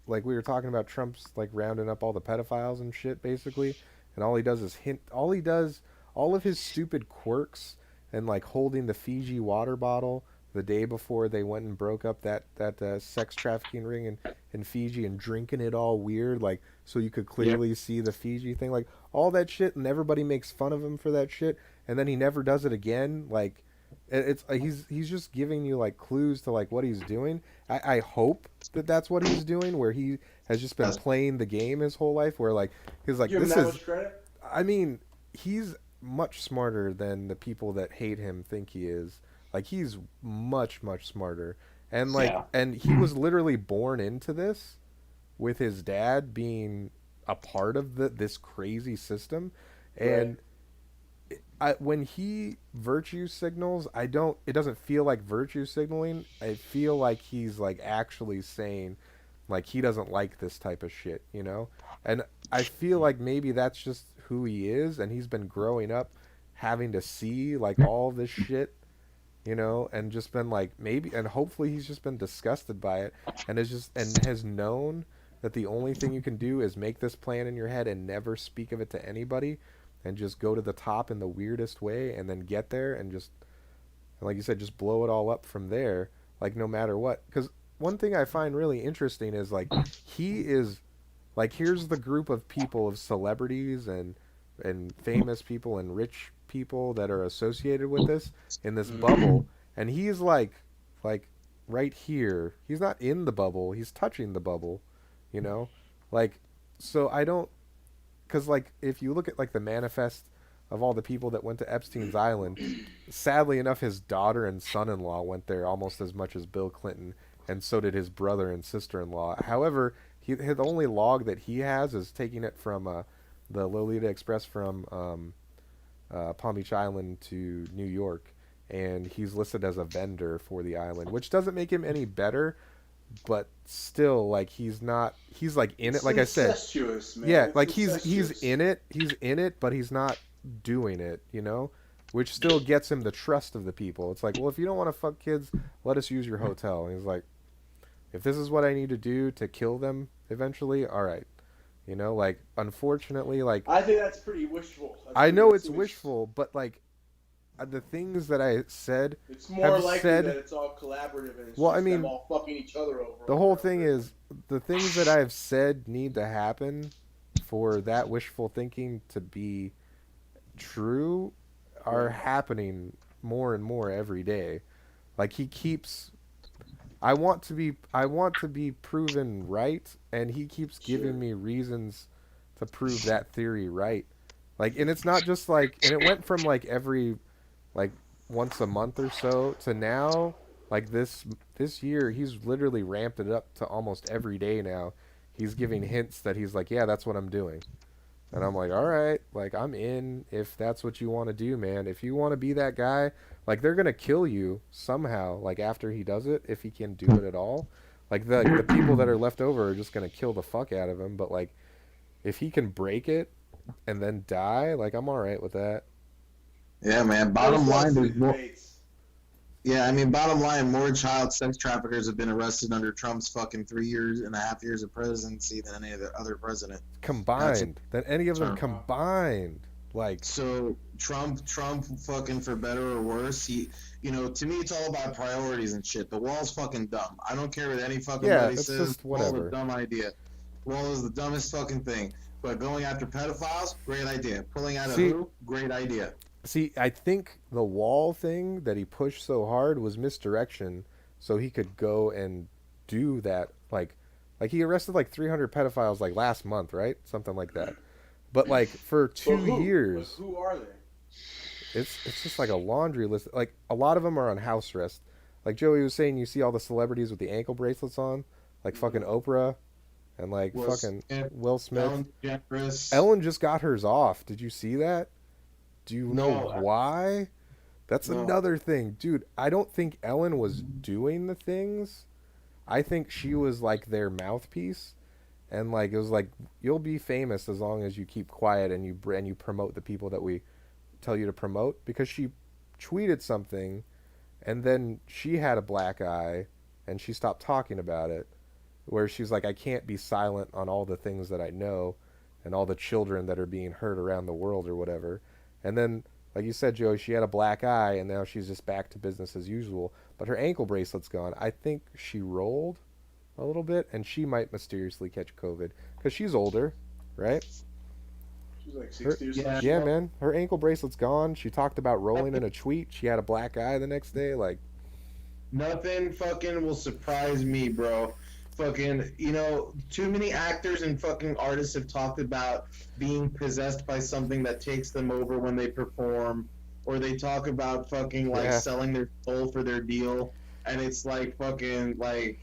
like we were talking about Trump's like rounding up all the pedophiles and shit basically, and all he does is all of his stupid quirks, and like holding the Fiji water bottle the day before they went and broke up that sex trafficking ring in Fiji, and drinking it all weird, like so you could clearly see the Fiji thing, like all that shit, and everybody makes fun of him for that shit, and then he never does it again. Like it's he's just giving you like clues to like what he's doing. I hope that that's what he's doing, where he has just been playing the game his whole life, where like he's like, Give him this that is, much credit? I mean, he's much smarter than the people that hate him think he is. Like he's much smarter, and like and he was literally born into this with his dad being a part of this crazy system, and when he virtue signals, it doesn't feel like virtue signaling. I feel like he's like actually saying like he doesn't like this type of shit, you know? And I feel like maybe that's just who he is, and he's been growing up having to see like all this shit, you know, and just been like maybe, and hopefully he's just been disgusted by it, and has known that the only thing you can do is make this plan in your head and never speak of it to anybody, and just go to the top in the weirdest way, and then get there and just, like you said, just blow it all up from there, like no matter what. Because one thing I find really interesting is like he is like, here's the group of people, of celebrities and famous people and rich people that are associated with this in this bubble, and he's like right here. He's not in the bubble, he's touching the bubble, you know? Like, so I don't, because like if you look at like the manifest of all the people that went to Epstein's Island, sadly enough his daughter and son-in-law went there almost as much as Bill Clinton, and so did his brother and sister-in-law. However, the only log that he has is taking it from the Lolita Express from Palm Beach Island to New York, and he's listed as a vendor for the island, which doesn't make him any better, but still, like, he's like in it, like I said. Man. Yeah, like he's in it, but he's not doing it, you know, which still gets him the trust of the people. It's like, well, if you don't want to fuck kids, let us use your hotel. And he's like, if this is what I need to do to kill them eventually, all right. You know, like, unfortunately, like, I think that's pretty wishful. I know it's wishful, but like the things that I said, it's more likely that it's all collaborative, and it's well, just I mean, them all fucking each other over. The whole thing is, the things that I have said need to happen for that wishful thinking to be true are happening more and more every day. Like, he keeps, I want to be proven right, and he keeps giving me reasons to prove that theory right. Like, and it's not just like, and it went from like every, like, once a month or so to now, like this year, he's literally ramped it up to almost every day now. He's giving hints that he's like, yeah, that's what I'm doing. And I'm like, all right, like, I'm in if that's what you want to do, man. If you want to be that guy, like, they're going to kill you somehow, like, after he does it, if he can do it at all. Like, the people that are left over are just going to kill the fuck out of him. But, like, if he can break it and then die, like, I'm all right with that. Yeah, man. Bottom line, there's more. Yeah, I mean, bottom line, more child sex traffickers have been arrested under Trump's fucking 3.5 years of presidency than any other president combined. Than any of them combined. Like, so Trump fucking, for better or worse, he, you know, to me it's all about priorities and shit. The wall's fucking dumb. I don't care what any fucking body says. Just whatever. The wall is a dumb idea. The wall is the dumbest fucking thing. But going after pedophiles, great idea. Pulling out a who, great idea. See, I think the wall thing that he pushed so hard was misdirection, so he could go and do that. Like he arrested like 300 pedophiles like last month, right? Something like that. But like for 2 years, who are they? It's just like a laundry list. Like, a lot of them are on house arrest. Like Joey was saying, you see all the celebrities with the ankle bracelets on, like fucking Oprah, and like Will Smith. Ellen just got hers off. Did you see that? Do you know why? That's another thing. Dude, I don't think Ellen was doing the things. I think she was like their mouthpiece. and like it was like you'll be famous as long as you keep quiet and you promote the people that we tell you to promote, because she tweeted something and then she had a black eye and she stopped talking about it, where she's like, I can't be silent on all the things that I know and all the children that are being hurt around the world or whatever. And then, like you said, Joey, she had a black eye and now she's just back to business as usual, but her ankle bracelet's gone. I think she rolled a little bit and she might mysteriously catch COVID because she's older, right? She's like 60 or something. Yeah, man. Her ankle bracelet's gone. She talked about rolling in a tweet. She had a black eye the next day. Like, Nothing fucking will surprise me, bro. Fucking, too many actors and fucking artists have talked about being possessed by something that takes them over when they perform, or they talk about fucking selling their soul for their deal, and it's like fucking like,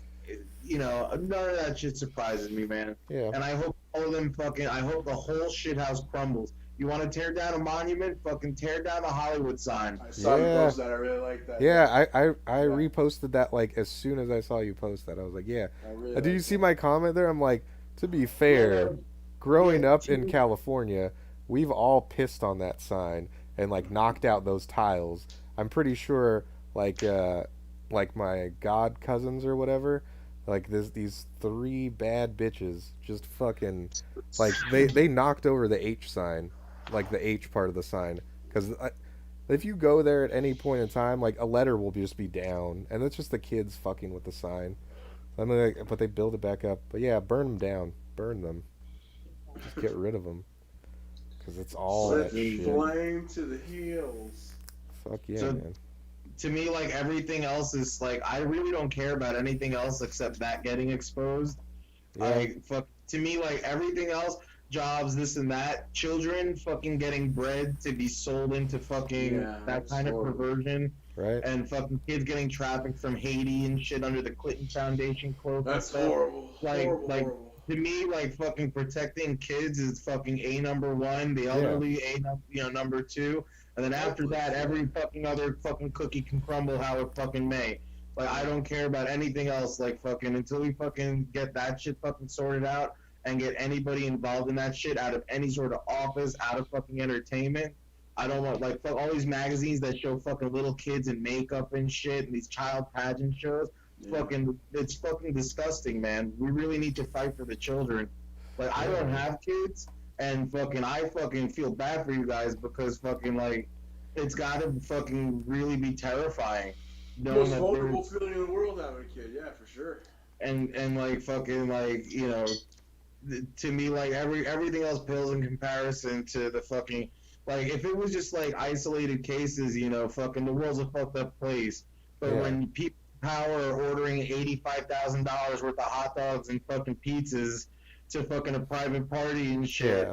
none of that shit surprises me, man. yeah. And I hope all of them I hope the whole shithouse crumbles. You want to tear down a monument? Fucking tear down the Hollywood sign. I saw you post that. I really like that. Yeah, I reposted that like as soon as I saw you post that. I was like, yeah. Really Did you see my comment there? I'm like, to be fair, growing up in California, we've all pissed on that sign and like knocked out those tiles. I'm pretty sure like my god cousins or whatever, like these three bad bitches just fucking like they knocked over the H sign, like the H part of the sign, because if you go there at any point in time, like a letter will just be down, and it's just the kids fucking with the sign. I mean, like, but they build it back up. But yeah, burn them down, burn them, just get rid of them, because it's all Set that shit. flame to the heels. Fuck yeah, So, man. To me, like, everything else is like, I really don't care about anything else except that getting exposed. Yeah. To me, like, everything else, jobs, this and that, children fucking getting bred to be sold into fucking that kind of perversion, Right. and fucking kids getting trafficked from Haiti and shit under the Clinton Foundation cloak. That's and stuff. horrible. Horrible. To me, like, fucking protecting kids is fucking number one, the elderly number two, and then after that, every fucking other fucking cookie can crumble how it fucking may. Like, I don't care about anything else, like, fucking, until we fucking get that shit fucking sorted out and get anybody involved in that shit out of any sort of office, out of fucking entertainment. I don't want, like, fuck all these magazines that show fucking little kids in makeup and shit, and these child pageant shows. It's fucking disgusting, man. We really need to fight for the children. Like, I don't have kids, and fucking I fucking feel bad for you guys, because fucking, like, it's gotta fucking really be terrifying. Most vulnerable feeling in the world having a kid, yeah, for sure. And like fucking like to me, like, everything else pales in comparison to the fucking, like, if it was just like isolated cases, fucking the world's a fucked up place. But when people in power are ordering $85,000 worth of hot dogs and fucking pizzas to fucking a private party and shit,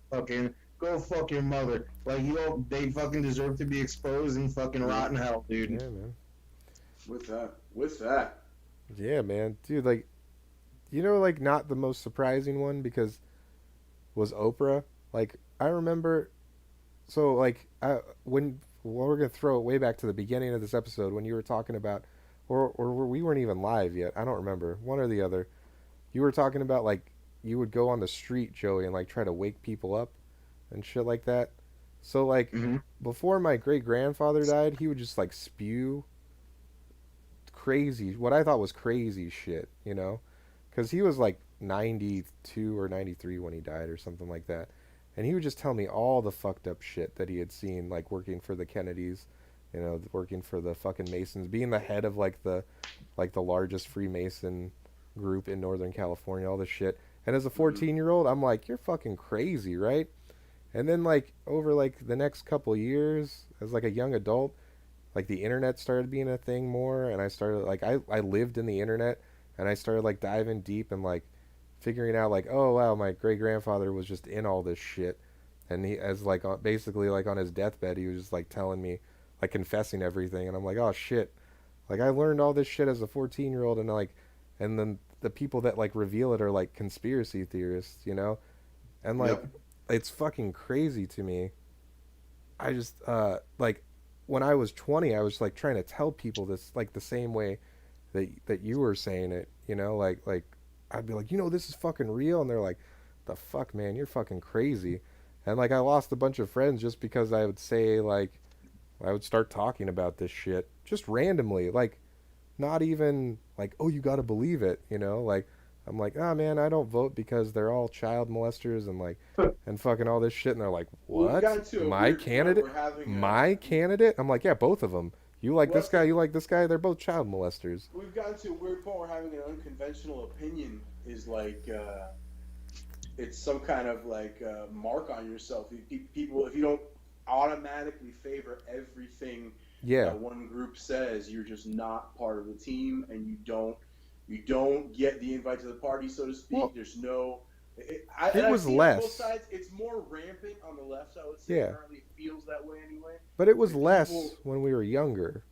fucking go fuck your mother. Like, they fucking deserve to be exposed and fucking rot in hell, dude. Yeah, man. With that. Yeah, man. Dude, like, like, not the most surprising one because was Oprah. Like, I remember, so, like, we're going to throw it way back to the beginning of this episode when you were talking about, or we weren't even live yet. I don't remember. One or the other. You were talking about, like, you would go on the street, Joey, and, like, try to wake people up and shit like that. So, like, before my great-grandfather died, he would just, like, spew crazy, what I thought was crazy shit, because he was like 92 or 93 when he died or something like that, and he would just tell me all the fucked up shit that he had seen, like working for the Kennedys, working for the fucking Masons, being the head of like the largest Freemason group in Northern California, all this shit. And as a 14-year-old, I'm like, you're fucking crazy, right? And then like over like the next couple years, as like a young adult, like the internet started being a thing more, and I started like I lived in the internet, and I started like diving deep and like figuring out like, oh wow, my great grandfather was just in all this shit, and he as like basically like on his deathbed, he was just like telling me, like confessing everything, and I'm like, oh shit, like I learned all this shit as a 14-year-old, and like, and then the people that like reveal it are like conspiracy theorists, and like it's fucking crazy to me. I just like. When I was 20, I was like trying to tell people this like the same way that you were saying it, like I'd be like, this is fucking real, and they're like, the fuck, man, you're fucking crazy. And like I lost a bunch of friends just because I would say like I would start talking about this shit just randomly, like not even like, oh, you got to believe it, like I'm like, oh man, I don't vote because they're all child molesters and like and fucking all this shit, and they're like, what? My candidate? My candidate? I'm like, yeah, both of them. You like this guy, you like this guy, they're both child molesters. We've gotten to a weird point where having an unconventional opinion is like it's some kind of like mark on yourself. People, if you don't automatically favor everything that one group says, you're just not part of the team, and you don't get the invite to the party, so to speak. Well, there's no. It was less. Both sides, it's more rampant on the left, I would say. Apparently, it feels that way anyway. But it was less when we were younger.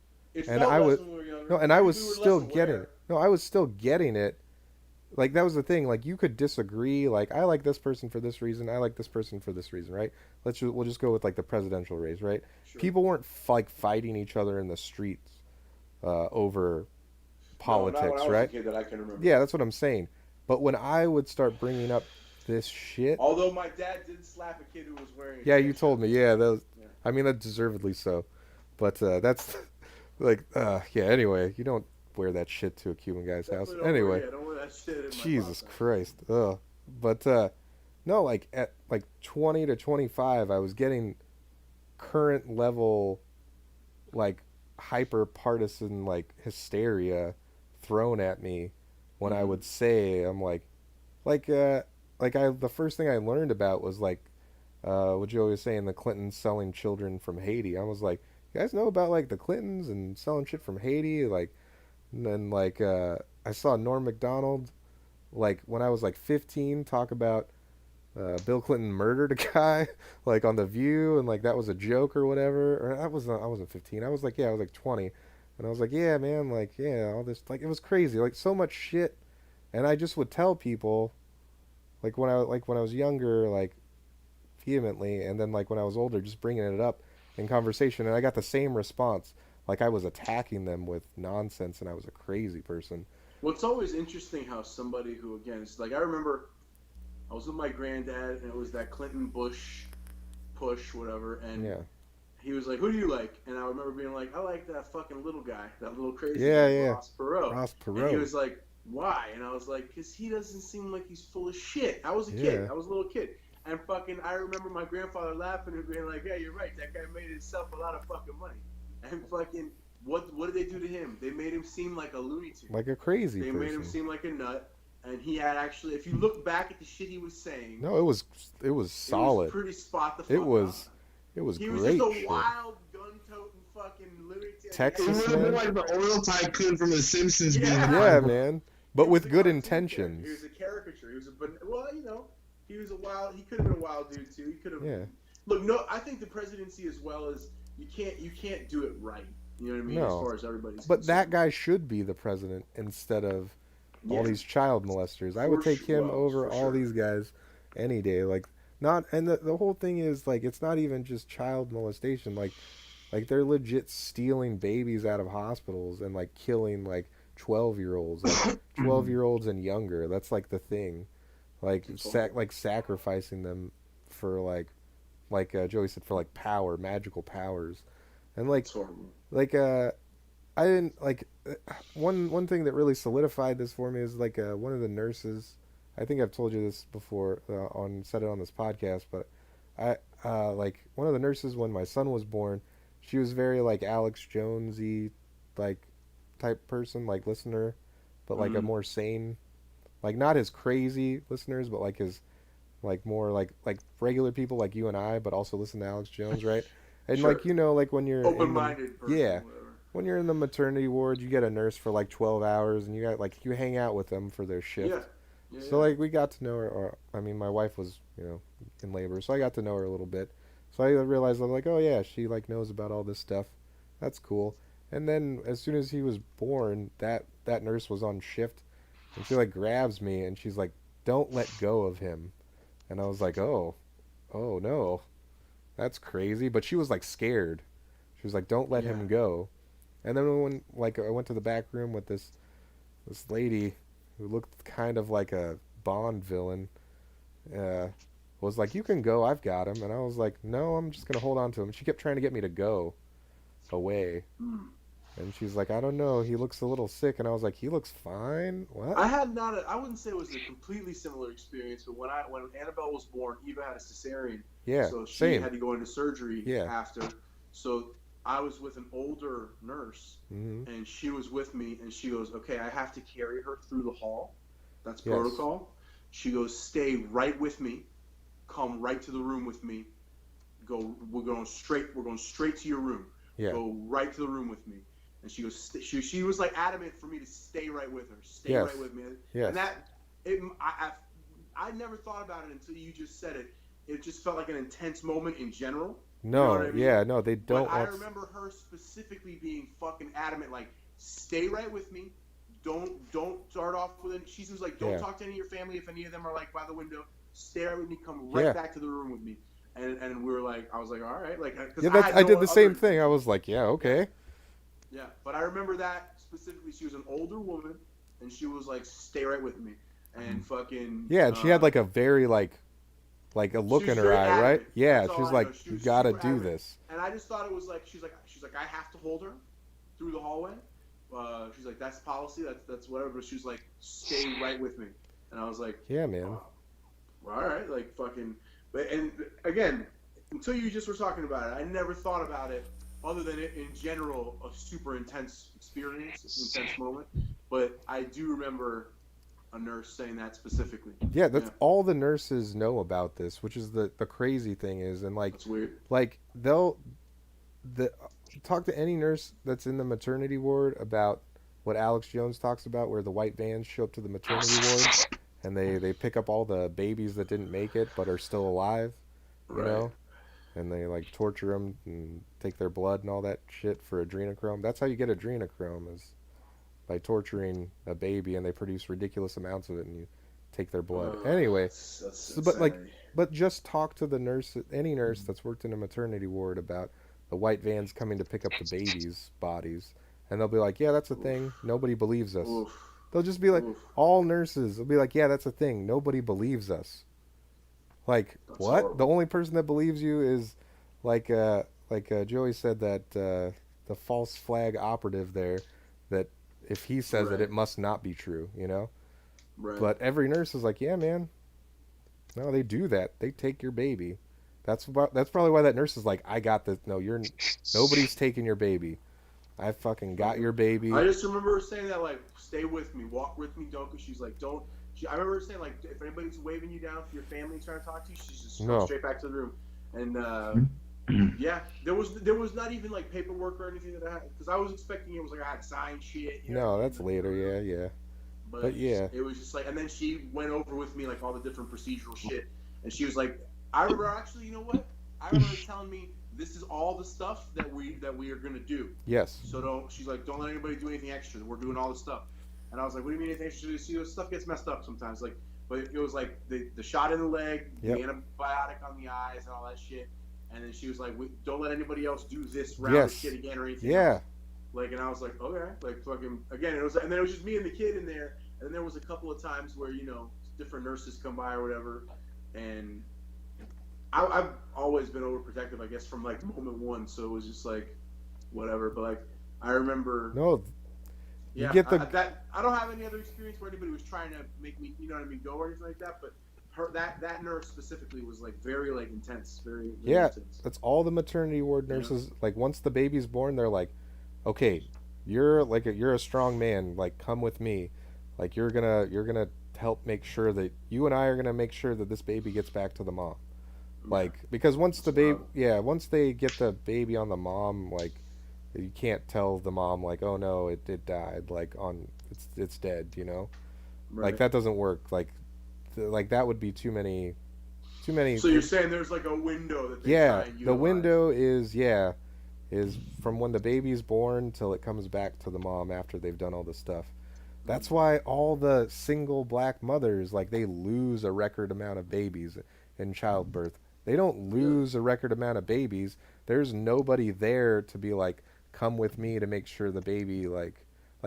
And I was when we were younger. No, and I was still getting it. No, I was still getting it. Like that was the thing. Like you could disagree. Like I like this person for this reason. I like this person for this reason. Right? We'll just go with like the presidential race. Right? Sure. People weren't like fighting each other in the streets over politics. Right? That I can remember. Yeah, that's what I'm saying. But when I would start bringing up this shit, although my dad did slap a kid who was wearing. Yeah, you told me. Yeah, that was, I mean, that deservedly so. But that's like, yeah. Anyway, you don't wear that shit to a Cuban guy's house. Anyway, don't wear that shit in Jesus Christ. Ugh. But no, like at like 20 to 25, I was getting current level, like hyper partisan like hysteria thrown at me when I would say, I'm like the first thing I learned about was like what you always say in the Clintons selling children from Haiti. I was like, you guys know about like the Clintons and selling shit from Haiti? Like, and then like I saw Norm Macdonald like when I was like 15 talk about Bill Clinton murdered a guy like on The View, and like that was a joke or whatever. Or I wasn't 15. I was like 20. And I was like, yeah, man, like, yeah, all this, like, it was crazy, like, so much shit. And I just would tell people, like, when I was younger, like, vehemently, and then, like, when I was older, just bringing it up in conversation, and I got the same response, like, I was attacking them with nonsense, and I was a crazy person. Well, it's always interesting how somebody who, again, it's like, I remember I was with my granddad, and it was that Clinton-Bush push, whatever, and he was like, who do you like? And I remember being like, I like that fucking little guy, that little crazy guy, Ross Perot. And he was like, why? And I was like, because he doesn't seem like he's full of shit. I was a kid. I was a little kid. And fucking, I remember my grandfather laughing and being like, yeah, you're right. That guy made himself a lot of fucking money. And fucking, what did they do to him? They made him seem like a Looney Tune. Like a crazy person. They made him seem like a nut. And he had actually, if you look back at the shit he was saying. No, it was solid. It was pretty spot the fuck on. It was he great. He was just a wild, gun-toting fucking Looney Tune. Texas, man. Like the oil tycoon from The Simpsons. Yeah, man. But with good intentions. He was a caricature. He was he was a wild. He could have been a wild dude too. He could have. Yeah. Look, no, I think the presidency as well as you can't do it right. You know what I mean? No. As far as everybody's But concerned. that guy should be the president instead of all these child molesters. I would take him over all these guys any day. Like. And the whole thing is like it's not even just child molestation, like they're legit stealing babies out of hospitals and like killing like 12-year-olds, like 12-year-olds and younger. That's like the thing, like sacrificing them for like Joey said, for like power, magical powers, and like I didn't like one thing that really solidified this for me is like one of the nurses. I think I've told you this before said it on this podcast, but I like one of the nurses when my son was born, she was very like Alex Jonesy like type person, like listener, but like a more sane, like not his crazy listeners, but like his like more like regular people like you and I, but also listen to Alex Jones, right? And Sure. like like when you're open-minded person, yeah. Whatever. When you're in the maternity ward, you get a nurse for like 12 hours, and you hang out with them for their shift. Yeah. So like we got to know her, or I mean my wife was in labor, so I got to know her a little bit. So I realized I'm like, oh yeah, she like knows about all this stuff. That's cool. And then as soon as he was born, that nurse was on shift, and she like grabs me and she's like, don't let go of him. And I was like, oh no, that's crazy. But she was like scared. She was like, don't let him go. And then when like I went to the back room with this lady. who looked kind of like a Bond villain, was like, "You can go, I've got him," and I was like, "No, I'm just gonna hold on to him." She kept trying to get me to go away, and she's like, "I don't know, he looks a little sick," and I was like, "He looks fine." What? I had not. I wouldn't say it was a completely similar experience, but when Annabelle was born, Eva had a cesarean. Yeah, So she same. had to go into surgery Yeah. after. So I was with an older nurse, Mm-hmm. and she was with me, and she goes, "Okay, I have to carry her through the hall. That's Yes. protocol." She goes, "Stay right with me. Come right to the room with me. We're going straight to your room. Yeah. Go right to the room with me." And she goes, she was like adamant for me to stay right with her, stay Yes. right with me. Yes. And I never thought about it until you just said it. It just felt like an intense moment in general. No, You know what I mean? yeah, no, they don't But I want. remember her specifically being fucking adamant, like, stay right with me. Don't start off with it. She was like, don't Yeah. talk to any of your family if any of them are like by the window. Stay right with me. Come right Yeah. back to the room with me. And we were like, I was like, all right, like, because Yeah, I did the same thing. I was like, yeah, okay. Yeah, but I remember that specifically. She was an older woman, and she was like, "Stay right with me," and fucking. Yeah, and she had like a very like a look She was in her very eye, right? adamant. Yeah, That's she all was I know. like, She you was gotta super do adamant. this. And I just thought it was like she's like I have to hold her through the hallway. She's like, that's policy. That's whatever. But she was like, stay right with me, and I was like, Yeah, man. all right, like fucking. But and again, until you just were talking about it, I never thought about it other than it in general a super intense experience, intense moment. But I do remember a nurse saying that specifically. Yeah, that's all the nurses know about this, which is the crazy thing is, and like That's weird. like talk to any nurse that's in the maternity ward about what Alex Jones talks about, where the white vans show up to the maternity ward and they pick up all the babies that didn't make it but are still alive, you know, and they like torture them and take their blood and all that shit for adrenochrome. That's how you get adrenochrome, is by torturing a baby, and they produce ridiculous amounts of it, and you take their blood. Anyway, that's but just talk to the nurse, any nurse that's worked in a maternity ward, about the white vans coming to pick up the babies' bodies, and they'll be like, "Yeah, that's a thing. Nobody believes us." Oof. They'll just be like, Oof. all nurses will be like, "Yeah, that's a thing. Nobody believes us." Like, That's what? horrible. The only person that believes you is like Joey said, that the false flag operative there, that if he says it, it must not be true, you know? Right. But every nurse is like, yeah, man. No, they do that. They take your baby. That's probably why that nurse is like, I got this. No, nobody's taking your baby. I fucking got your baby. I just remember her saying that, like, stay with me, walk with me, don't. Cause she's like, don't. I remember her saying, like, if anybody's waving you down for your family trying to talk to you, she's just go straight back to the room. And yeah, there was not even like paperwork or anything that I had, because I was expecting it was like I had signed shit. You know? No, that's later. Yeah. But yeah, it was just like, and then she went over with me like all the different procedural shit, and she was like, I remember actually, you know what? I remember her telling me, this is all the stuff that we are gonna do. Yes. So she's like, don't let anybody do anything extra. We're doing all this stuff. And I was like, what do you mean anything extra? See, this stuff gets messed up sometimes. Like, but it was like the shot in the leg, the antibiotic on the eyes, and all that shit. And then she was like, don't let anybody else do this round of shit again or anything. Yeah. Else. Like, and I was like, okay, like fucking again. And then it was just me and the kid in there. And then there was a couple of times where, you know, different nurses come by or whatever, and I've always been overprotective, I guess, from like moment one. So it was just like, whatever. But like, I remember. No. Yeah, I don't have any other experience where anybody was trying to make me, you know what I mean, go or anything like that. But that nurse specifically was like very like intense, very intense. That's all the maternity ward nurses. Yeah. Like once the baby's born, they're like, okay, you're a strong man. Like come with me. Like you're gonna help make sure that you and I are gonna make sure that this baby gets back to the mom. Like because once once they get the baby on the mom, like you can't tell the mom like, oh no, it died, like it's dead, you know. Right. Like that doesn't work. Like that would be too many. So you're saying there's like a window that they try and utilize. The window is from when the baby's born till it comes back to the mom after they've done all the stuff. That's why all the single black mothers, like, they lose a record amount of babies in childbirth. They don't lose a record amount of babies. There's nobody there to be like, come with me to make sure the baby, like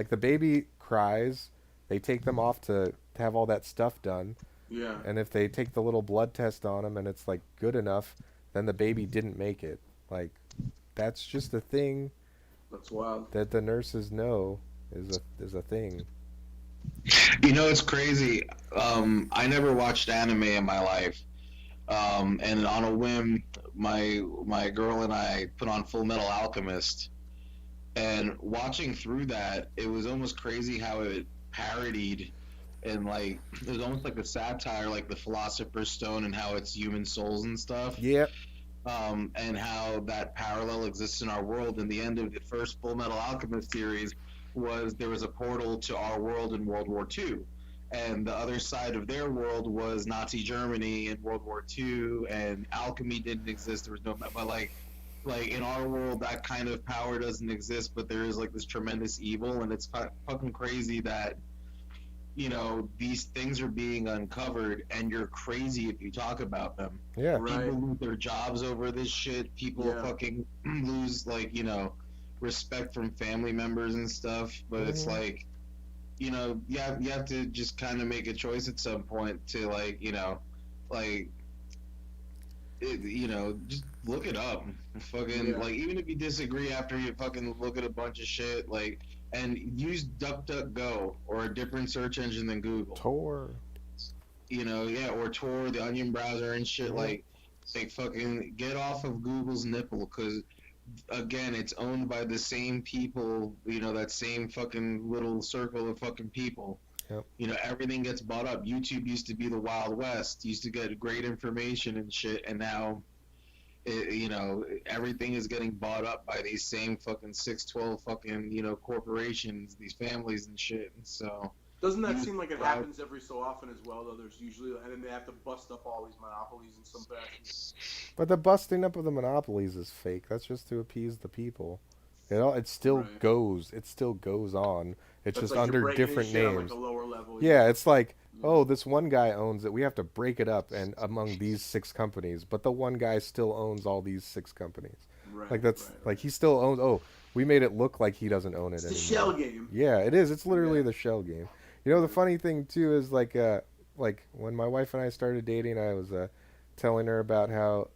the baby cries they take them off to have all that stuff done. Yeah. And if they take the little blood test on them and it's like good enough, then the baby didn't make it. Like, that's just a thing. That's wild. That the nurses know is a thing. You know, it's crazy. I never watched anime in my life. And on a whim, my girl and I put on Full Metal Alchemist. And watching through that, it was almost crazy how it parodied and like it was almost like a satire, like the Philosopher's Stone and how it's human souls and stuff. Yep. And how that parallel exists in our world. And the end of the first Full Metal Alchemist series was there was a portal to our world in World War II. And the other side of their world was Nazi Germany in World War II, and alchemy didn't exist. There was no, but like in our world, that kind of power doesn't exist, but there is like this tremendous evil, and it's fucking crazy that, you know, these things are being uncovered, and you're crazy if you talk about them. Yeah. Right. People lose their jobs over this shit. People fucking lose, like, you know, respect from family members and stuff. But it's like, you know, you have to just kind of make a choice at some point to, like, you know, like, you know, just look it up. Fucking, like, even if you disagree after you fucking look at a bunch of shit, like, and use DuckDuckGo or a different search engine than Google. Tor. You know, or Tor, the Onion browser and shit. Like fucking get off of Google's nipple, because again, it's owned by the same people. You know, that same fucking little circle of fucking people. Yep. You know, everything gets bought up. YouTube used to be the Wild West. Used to get great information and shit, and now, you know, everything is getting bought up by these same fucking 612 fucking, you know, corporations, these families and shit. And so doesn't that seem like it happens every so often as well, though? There's usually, and then they have to bust up all these monopolies in some fashion. But the busting up of the monopolies is fake. That's just to appease the people. It still goes. It still goes on. It's just like under different names. Like a lower level, yeah, it's like, oh, this one guy owns it. We have to break it up and among these 6 companies, but the one guy still owns all these 6 companies. Right, like that's like he still owns. Oh, we made it look like he doesn't own it it's anymore. the shell game. Yeah, it is. It's literally the shell game. You know, the funny thing too is like when my wife and I started dating, I was telling her about how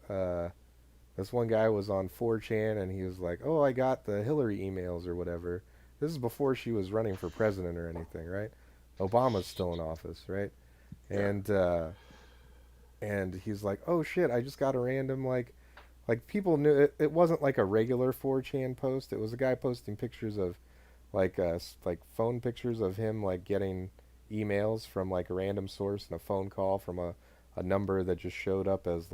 this one guy was on 4chan and he was like, "Oh, I got the Hillary emails or whatever." This is before she was running for president or anything, right? Obama's still in office, right? And he's like, "Oh shit, I just got a random like people knew it wasn't like a regular 4chan post. It was a guy posting pictures of like phone pictures of him like getting emails from like a random source and a phone call from a number that just showed up as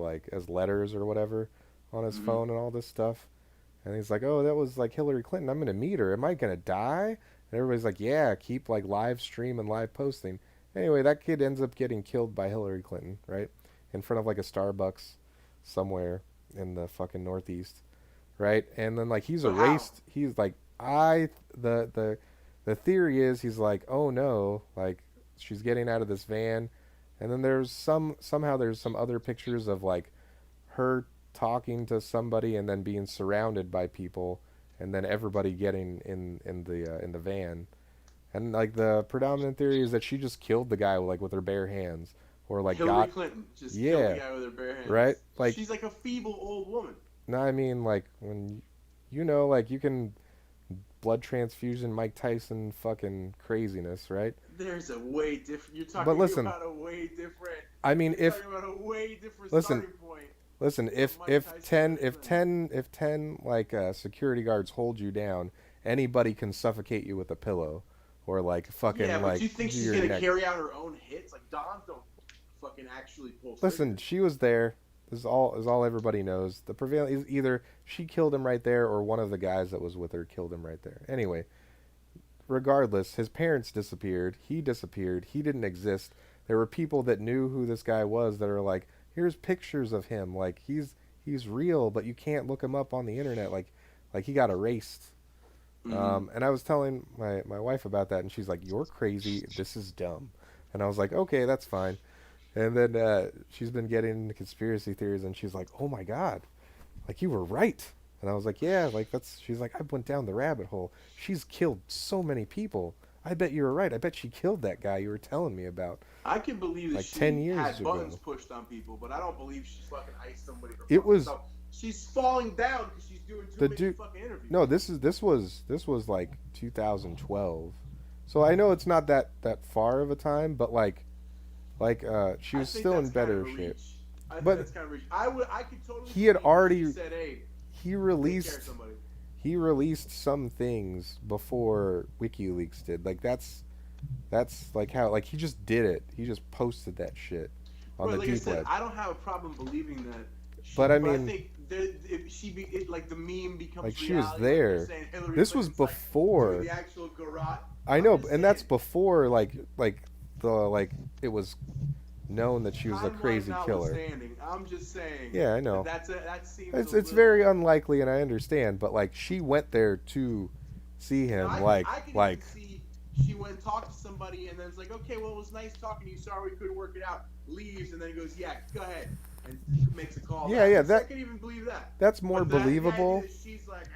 letters or whatever on his phone and all this stuff." And he's like, "Oh, that was like Hillary Clinton. I'm going to meet her. Am I going to die?" And everybody's like, "Yeah, keep like live stream and live posting." Anyway, that kid ends up getting killed by Hillary Clinton, right? In front of like a Starbucks somewhere in the fucking Northeast, right? And then like he's erased. He's like, the theory is he's like, "Oh no, like she's getting out of this van." And then there's somehow there's some other pictures of like her talking to somebody and then being surrounded by people and then everybody getting in the van. And like the predominant theory is that she just killed the guy with her bare hands, or like Hillary Clinton just killed the guy with her bare hands. Right? Like she's like a feeble old woman. No, I mean like when you know like you can blood transfusion Mike Tyson fucking craziness, right? There's a way different. You're talking about a way different. I mean, you're talking about a way different starting point. Listen, if 10 like security guards hold you down, anybody can suffocate you with a pillow, or like fucking yeah, but like. Do you think she's gonna carry out her own hits? Like Dons don't fucking actually pull. Listen, she was there. This is all everybody knows. The prevailing is either she killed him right there, or one of the guys that was with her killed him right there. Anyway, regardless, his parents disappeared. He disappeared. He didn't exist. There were people that knew who this guy was that are like, here's pictures of him. Like he's real, but you can't look him up on the internet. Like he got erased. And I was telling my wife about that, and she's like, "You're crazy. This is dumb." And I was like, "Okay, that's fine." And then she's been getting into conspiracy theories, and she's like, "Oh my God, like you were right." And I was like, "Yeah, like that's." She's like, "I went down the rabbit hole. She's killed so many people." I bet you were right. I bet she killed that guy you were telling me about. I can believe that Like she 10 years had ago. buttons pushed on people, but I don't believe she's fucking iced somebody. It was. So she's falling down because she's doing too many fucking interviews. No, this was like 2012. So I know it's not that far of a time, but like she was still in better shape. But that's kind of reach. I could totally. He had already said, "Hey, he released some things before WikiLeaks did. Like that's like how like he just did it. He just posted that shit on the deep web. I don't have a problem believing that. But I mean, I think if like the meme becomes like she reality, was there. This was before the actual garage. I know, and that's before like it was known that she was a crazy killer. I'm just saying. Yeah, I know. That seems. It's very unlikely, and I understand. But like, she went there to see him. I can see she went and talked to somebody, and then it's like, okay, well, it was nice talking to you. Sorry we couldn't work it out. Leaves, and then he goes, yeah, go ahead, and makes a call. Yeah, I can even believe that. That's more believable. She's like,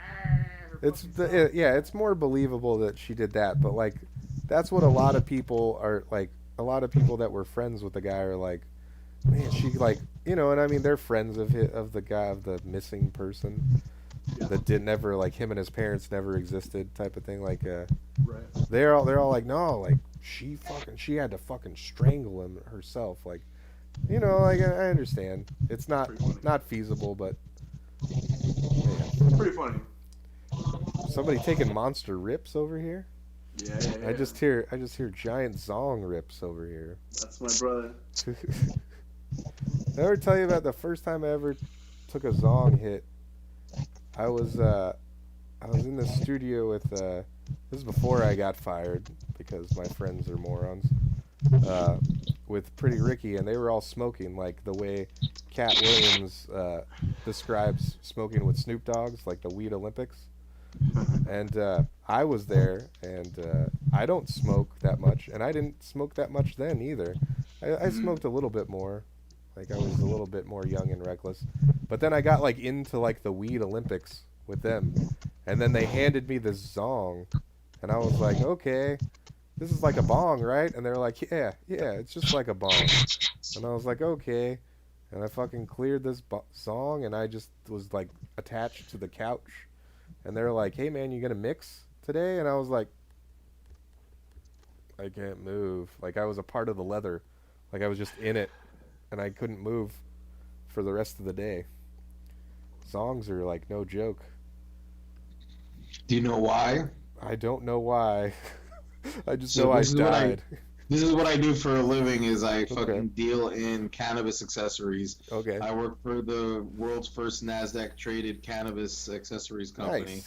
it's more believable that she did that. But like, that's what a lot of people are like. A lot of people that were friends with the guy are like, man, she like, and I mean, they're friends of the guy, of the missing person that did never, like, him and his parents never existed type of thing. Like, right. they're all like, no, like she had to fucking strangle him herself. Like, like I understand. It's not feasible, but man. Pretty funny. Somebody taking monster rips over here. Yeah. I just hear giant zong rips over here. That's my brother. Did I ever tell you about the first time I ever took a zong hit? I was in the studio with this is before I got fired because my friends are morons. With Pretty Ricky, and they were all smoking like the way Cat Williams describes smoking with Snoop Dogg's, like the Weed Olympics. And I was there, and I don't smoke that much, and I didn't smoke that much then either. I smoked a little bit more, like I was a little bit more young and reckless. But then I got like into like the Weed Olympics with them, and then they handed me this zong, and I was like, okay, this is like a bong, right? And they're like, yeah, it's just like a bong. And I was like, okay. And I fucking cleared this zong, and I just was like attached to the couch. And they're like, hey man, you gonna mix today? And I was like, I can't move. Like I was a part of the leather. Like I was just in it, and I couldn't move for the rest of the day. Zongs are like no joke. Do you know why? I don't know why. I just know I died. This is what I do for a living. Is I fucking deal in cannabis accessories. Okay. I work for the world's first NASDAQ traded cannabis accessories company.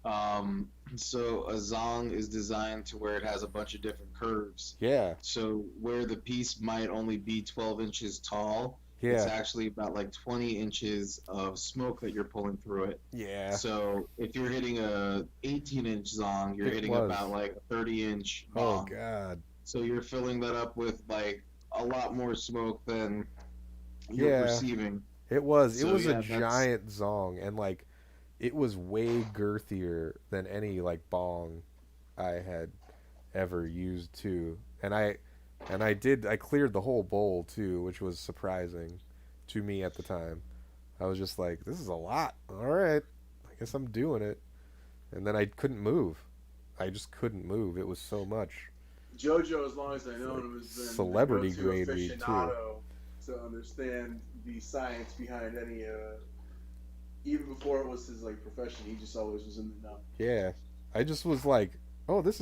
Nice. So a zong is designed to where it has a bunch of different curves. Yeah. So where the piece might only be 12 inches tall, yeah, it's actually about like 20 inches of smoke that you're pulling through it. Yeah. So if you're hitting a 18-inch zong, you're hitting about like a 30-inch bong. Oh God. So you're filling that up with like a lot more smoke than you're perceiving. It was a giant zong, and like it was way girthier than any like bong I had ever used too. And I cleared the whole bowl too, which was surprising to me at the time. I was just like, this is a lot. All right, I guess I'm doing it. And then I couldn't move. I just couldn't move. It was so much. JoJo, as long as I know him, has been celebrity grade weed too. To understand the science behind any, even before it was his like profession, he just always was in the know. Yeah, I just was like, this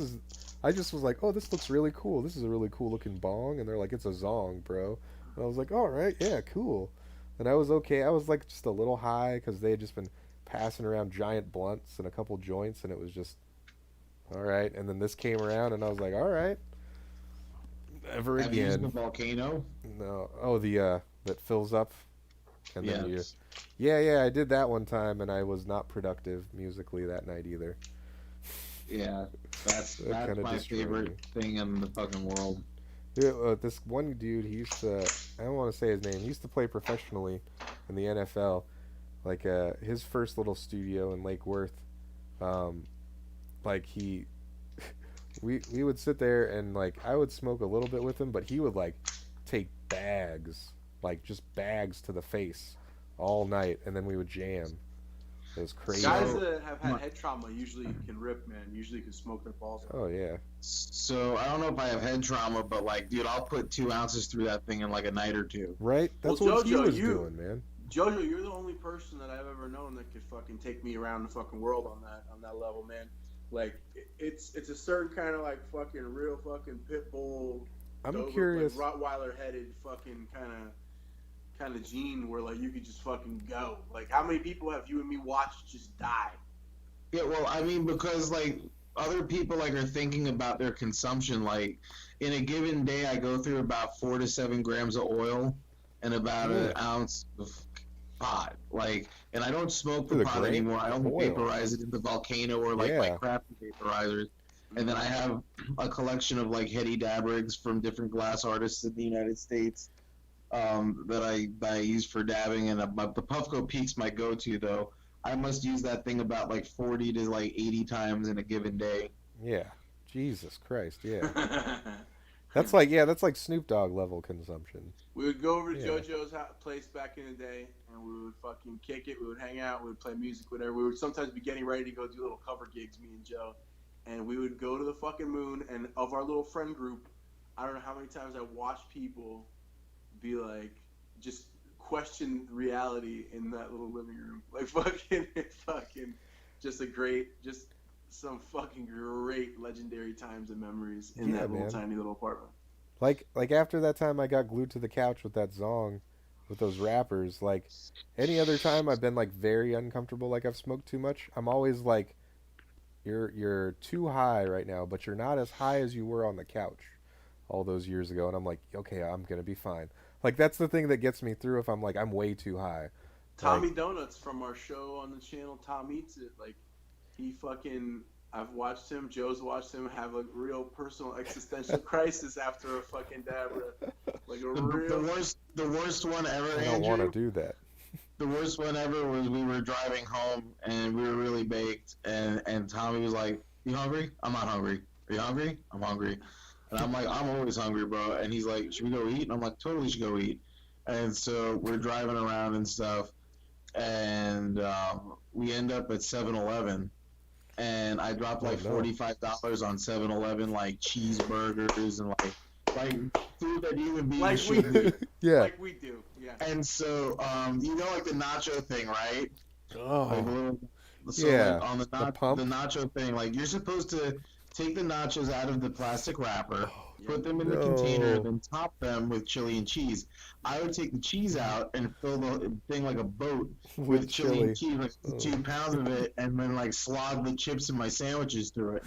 looks really cool. This is a really cool looking bong, and they're like, it's a zong, bro. And I was like, all right, yeah, cool. And I was okay. I was like just a little high because they had just been passing around giant blunts and a couple joints, and it was just all right. And then this came around, and I was like, all right. Never Have again. you used the volcano? No. Oh, the that fills up, and then you. Yeah, I did that one time, and I was not productive musically that night either. Yeah, that's my favorite thing in the fucking world. Yeah, this one dude, he used to. I don't want to say his name. He used to play professionally in the NFL. Like his first little studio in Lake Worth. Like he. we would sit there and like I would smoke a little bit with him, but he would like take bags, like just bags to the face all night, and then we would jam. It was crazy. Guys that have had head trauma usually can rip, man. Usually can smoke their balls out. Oh yeah. So I don't know if I have head trauma, but like, dude, I'll put 2 ounces through that thing in like a night or two. Right? That's Well, what he Jojo, was doing, man. Jojo, you're the only person that I've ever known that could fucking take me around the fucking world on that level, man. Like it's a certain kind of like fucking real fucking pit bull. I'm curious. Like Rottweiler headed fucking kind of gene where like you could just fucking go. Like how many people have you and me watched just die? Yeah, well, I mean, because like other people like are thinking about their consumption. Like in a given day, I go through about 4 to 7 grams of oil and about an ounce of pot. Like, and I don't smoke the pot anymore. I only vaporize it in the volcano or like my crafty vaporizers. And then I have a collection of like heady dab rigs from different glass artists in the United States that I use for dabbing. And the Puffco Peak's my go-to though. I must use that thing about like 40 to like 80 times in a given day. Yeah. Jesus Christ, yeah. That's like Snoop Dogg level consumption. We would go over to JoJo's place back in the day, and we would fucking kick it. We would hang out. We would play music, whatever. We would sometimes be getting ready to go do little cover gigs, me and Joe. And we would go to the fucking moon, and of our little friend group, I don't know how many times I watched people be like, just question reality in that little living room. Like fucking, just some fucking great legendary times and memories in that little tiny little apartment. Like after that time I got glued to the couch with that song, with those rappers, like any other time I've been like very uncomfortable, like I've smoked too much. I'm always like, you're too high right now, but you're not as high as you were on the couch all those years ago. And I'm like, okay, I'm gonna be fine. Like that's the thing that gets me through if I'm like I'm way too high. Tommy Donuts from our show on the channel, Tom Eats It, like he fucking, I've watched him, Joe's watched him have a real personal existential crisis after a fucking dab. Like the worst one ever, I don't want to do that. The worst one ever was we were driving home and we were really baked and Tommy was like, "You hungry? I'm not hungry. Are you hungry? I'm hungry." And I'm like, "I'm always hungry, bro." And he's like, "Should we go eat?" And I'm like, "Totally should go eat." And so we're driving around and stuff, and we end up at 7-Eleven. And I dropped like $45 on 7-Eleven, like cheeseburgers and like food that human beings should eat. Yeah. Like we do, yeah. And so, you know, like the nacho thing, right? Oh. Like like on the nacho thing, like you're supposed to take the nachos out of the plastic wrapper, put them in the container, and then top them with chili and cheese. I would take the cheese out and fill the thing like a boat with chili and cheese, like 2 pounds of it, and then like slog the chips in my sandwiches through it.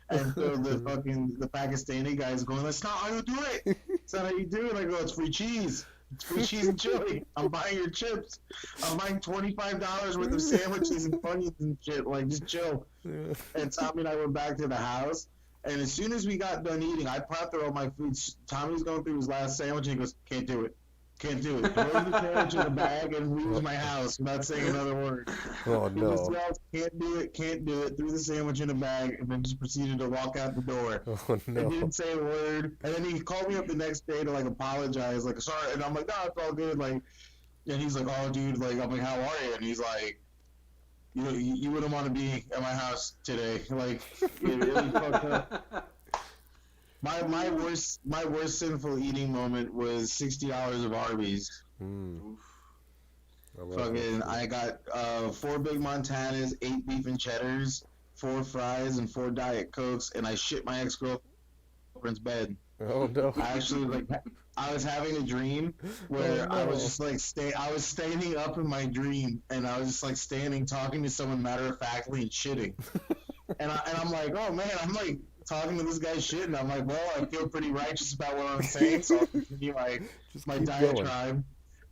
And so the Pakistani guy's going, "That's not how you do it. That's not how you do it." I go, "It's free cheese. It's free cheese and chili. I'm buying your chips. I'm buying $25 worth of sandwiches and Funyuns and shit. Like, just chill." And Tommy and I went back to the house. And as soon as we got done eating, I popped through all my food. Tommy's going through his last sandwich, and he goes, "Can't do it. Can't do it. Throw the sandwich in the bag and leave my house without saying another word." Oh, He no. just yelled, "Can't do it, can't do it." Threw the sandwich in a bag, and then just proceeded to walk out the door. Oh, no. And didn't say a word. And then he called me up the next day to, like, apologize. Like, "Sorry." And I'm like, "No, it's all good." Like, and he's like, "Oh, dude," like, I'm like, "How are you?" And he's like, you wouldn't want to be at my house today." Like, it really fucked up. My worst sinful eating moment was $60 of Arby's. I got 4 Big Montanas, 8 beef and cheddars, 4 fries, and 4 Diet Cokes, and I shit my ex-girlfriend's bed. Oh no! I was having a dream where I was just like I was standing up in my dream, and I was just like standing talking to someone matter of factly and shitting, and I'm like, oh man, I'm like talking to this guy shit, and I'm like, well, I feel pretty righteous about what I'm saying, so I'll continue my diatribe.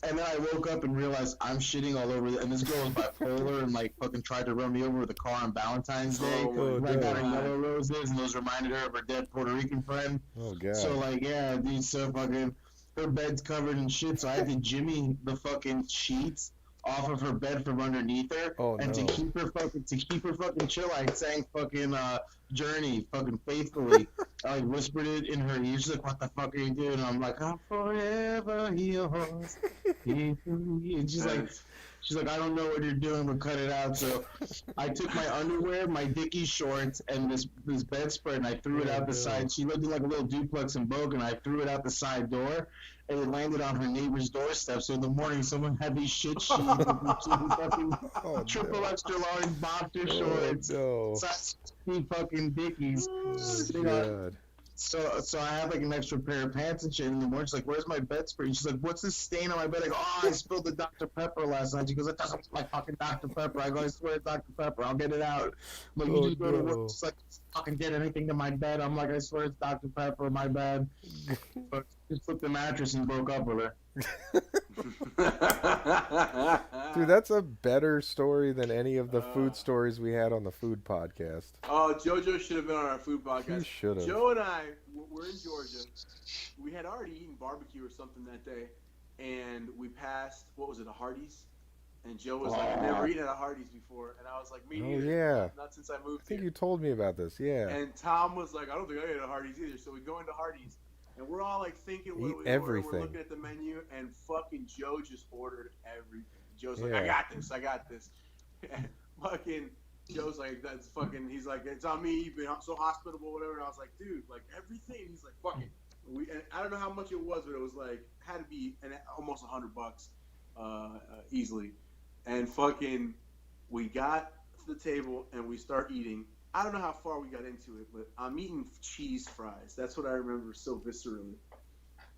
And then I woke up and realized I'm shitting all over, and this girl was bipolar and like fucking tried to run me over with a car on Valentine's Day. I got her yellow roses, and those reminded her of her dead Puerto Rican friend. Oh god. So like, yeah, dude, so fucking her bed's covered in shit, so I had to jimmy the fucking sheets off of her bed from underneath her, and to keep her fucking chill, I sang fucking Journey fucking faithfully. I like whispered it in her ear. She's like, "What the fuck are you doing?" And I'm like, "I'm forever yours." And she's like, "I don't know what you're doing, but cut it out." So I took my underwear, my Dickies shorts, and this bedspread, and I threw it out the side. She lived in like a little duplex in Boca, and I threw it out the side door, and it landed on her neighbor's doorstep. So in the morning, someone had these shit sheets with fucking triple extra large boxer shorts, fucking Dickies. So I had like an extra pair of pants and shit in the morning. She's like, "Where's my bedspread?" And she's like, "What's this stain on my bed?" I go, "Oh, I spilled the Dr. Pepper last night." She goes, "It doesn't look like fucking Dr. Pepper." I go, "I swear it's Dr. Pepper. I'll get it out." I'm like, "You just go to work." She's like, "Fucking get anything to my bed." I'm like, "I swear it's Dr. Pepper. My bad." But just flipped the mattress and broke up with her. Dude, that's a better story than any of the food stories we had on the food podcast. Oh, JoJo should have been on our food podcast. He should have. Joe and I were in Georgia. We had already eaten barbecue or something that day, and we passed, what was it, a Hardee's? And Joe was like, "I've never eaten at a Hardee's before." And I was like, "Me neither." Yeah. Not since I moved I think here. you told me about this, yeah. And Tom was like, "I don't think I ate at a Hardee's either." So we go into Hardee's, and we're all like thinking what we order. We're looking at the menu, and fucking Joe just ordered everything. Joe's like, "I got this." And fucking Joe's like, "That's fucking," he's like, "It's on me, you've been so hospitable, whatever." And I was like, "Dude, like everything." He's like, "Fuck it." And I don't know how much it was, but it was like, had to be almost $100 easily. And fucking, we got to the table and we start eating. I don't know how far we got into it, but I'm eating cheese fries. That's what I remember so viscerally.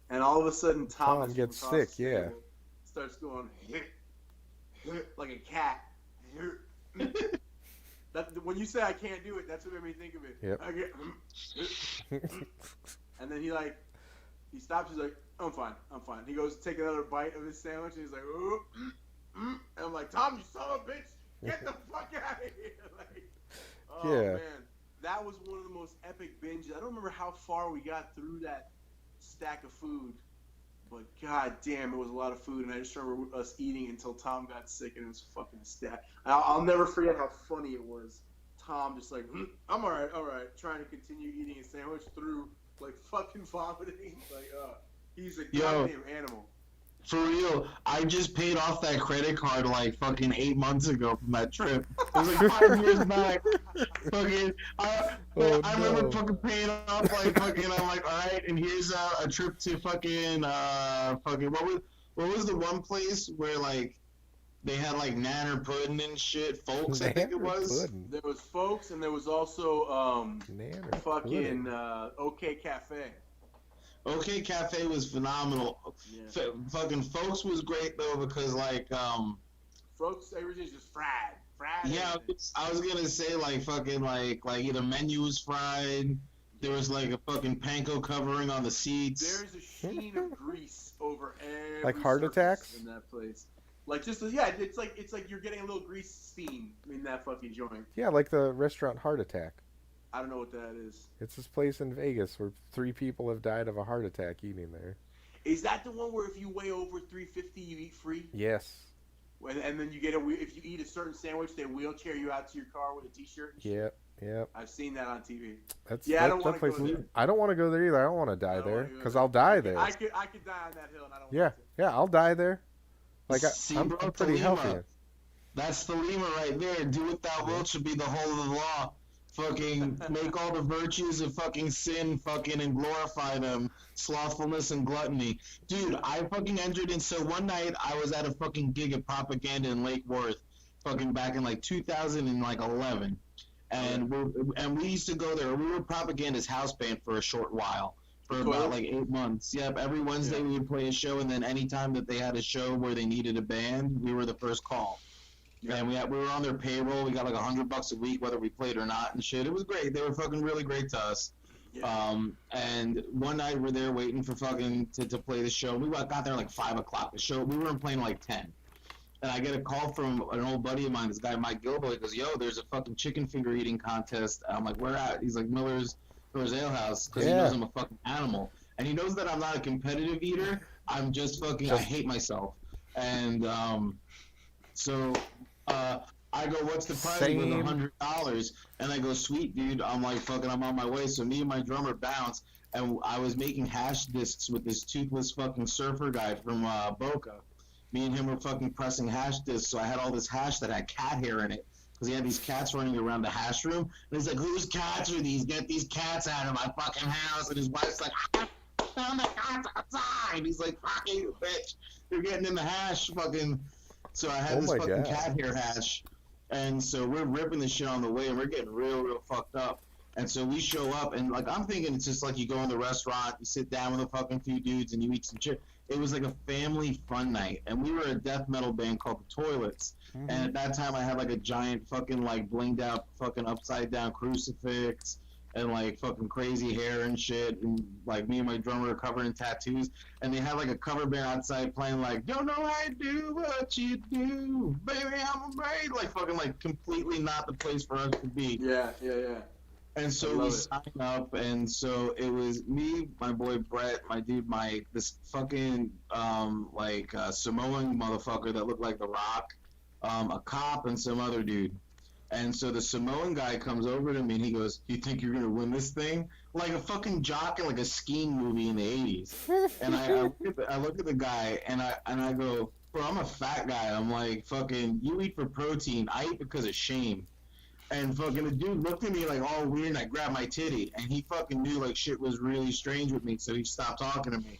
And all of a sudden, Tom gets sick, starts going like a cat. When you say I can't do it, that's what made me think of it. Yep. And then he stops. He's like, I'm fine. He goes to take another bite of his sandwich, and he's like, "Ooh, and I'm like, Tom, you son of a bitch, get the fuck out of here!" Like, oh man, that was one of the most epic binges. I don't remember how far we got through that stack of food, but god damn, it was a lot of food. And I just remember us eating until Tom got sick, and it was fucking stack. I'll never forget how funny it was. Tom just like, I'm all right, trying to continue eating his sandwich through like fucking vomiting. Like, he's a goddamn animal. For real, I just paid off that credit card like fucking 8 months ago from that trip. It was like 5 years back. Fucking, I remember fucking paying off like fucking. I'm like, all right, and here's a trip to fucking what was the one place where like they had like nanner pudding and shit? Folks, I think it was. Pudding. There was Folks, and there was also fucking pudding. OK Cafe. OK Cafe was phenomenal. Yeah. Fucking Folks was great though because like Folks, everything's just fried. Yeah, everything. I was gonna say like fucking like either menu was fried. There was like a fucking panko covering on the seats. There's a sheen of grease over every like heart surface attacks in that place. Like just it's like you're getting a little grease steam in that fucking joint. Yeah, like the restaurant Heart Attack. I don't know what that is. It's this place in Vegas where 3 people have died of a heart attack eating there. Is that the one where if you weigh over 350, you eat free? Yes. And then you get if you eat a certain sandwich, they wheelchair you out to your car with a T-shirt. Yep. I've seen that on TV. I don't want to go there. I don't want to go there either. I don't want to die there because I'll die there. I could die on that hill, and I don't. Yeah, I'll die there. Like I'm pretty healthy. That's the Lima right there. Do what thou wilt should be the whole of the law. Fucking make all the virtues of fucking sin fucking and glorify them. Slothfulness and gluttony. Dude, I fucking entered in. So one night I was at a fucking gig of propaganda in Lake Worth, fucking back in like 2011. And we used to go there. We were Propaganda's house band for a short while. For about like 8 months. Yep, every Wednesday we would play a show, and then any time that they had a show where they needed a band, we were the first call. Yeah. And we were on their payroll. We got like $100 a week, whether we played or not, and shit. It was great. They were fucking really great to us. Yeah. And one night we're there waiting for fucking to play the show. We got there like 5 o'clock. The show we weren't playing like 10. And I get a call from an old buddy of mine, this guy Mike Gilbo. He goes, "Yo, there's a fucking chicken finger eating contest." I'm like, "Where at?" He's like, Miller's Ale House, because he knows I'm a fucking animal. And he knows that I'm not a competitive eater. I'm just fucking, I hate myself. And So I go, what's the price? Same. He goes, $100. And I go, sweet, dude. I'm like, fucking, I'm on my way. So me and my drummer bounce, and I was making hash discs with this toothless fucking surfer guy from Boca. Me and him were fucking pressing hash discs, so I had all this hash that had cat hair in it. Because he had these cats running around the hash room. And he's like, whose cats are these? Get these cats out of my fucking house. And his wife's like, I found the cats outside. He's like, fuck you, bitch. You're getting in the hash, fucking. So I had this fucking cat hair hash. And so we're ripping this shit on the way, and we're getting real fucked up. And so we show up, and, like, I'm thinking it's just like you go in the restaurant, you sit down with a fucking few dudes, and you eat some shit. It was like a family fun night. And we were a death metal band called The Toilets. Mm-hmm. And at that time, I had, like, a giant fucking, like, blinged out fucking upside-down crucifix and, like, fucking crazy hair and shit. And, like, me and my drummer were covered in tattoos. And they had, like, a cover band outside playing, like, don't know how to do what you do, baby, I'm afraid. Like, fucking, like, completely not the place for us to be. Yeah. And so we signed up, and so it was me, my boy Brett, my dude Mike, this fucking, Samoan motherfucker that looked like The Rock, a cop, and some other dude. And so the Samoan guy comes over to me, and he goes, you think you're going to win this thing? Like a fucking jock in, like, a skiing movie in the 80s. And I look at the guy, and I go, bro, I'm a fat guy. I'm like, fucking, you eat for protein. I eat because of shame. And fucking the dude looked at me like all weird, and I grabbed my titty, and he fucking knew like shit was really strange with me, so he stopped talking to me.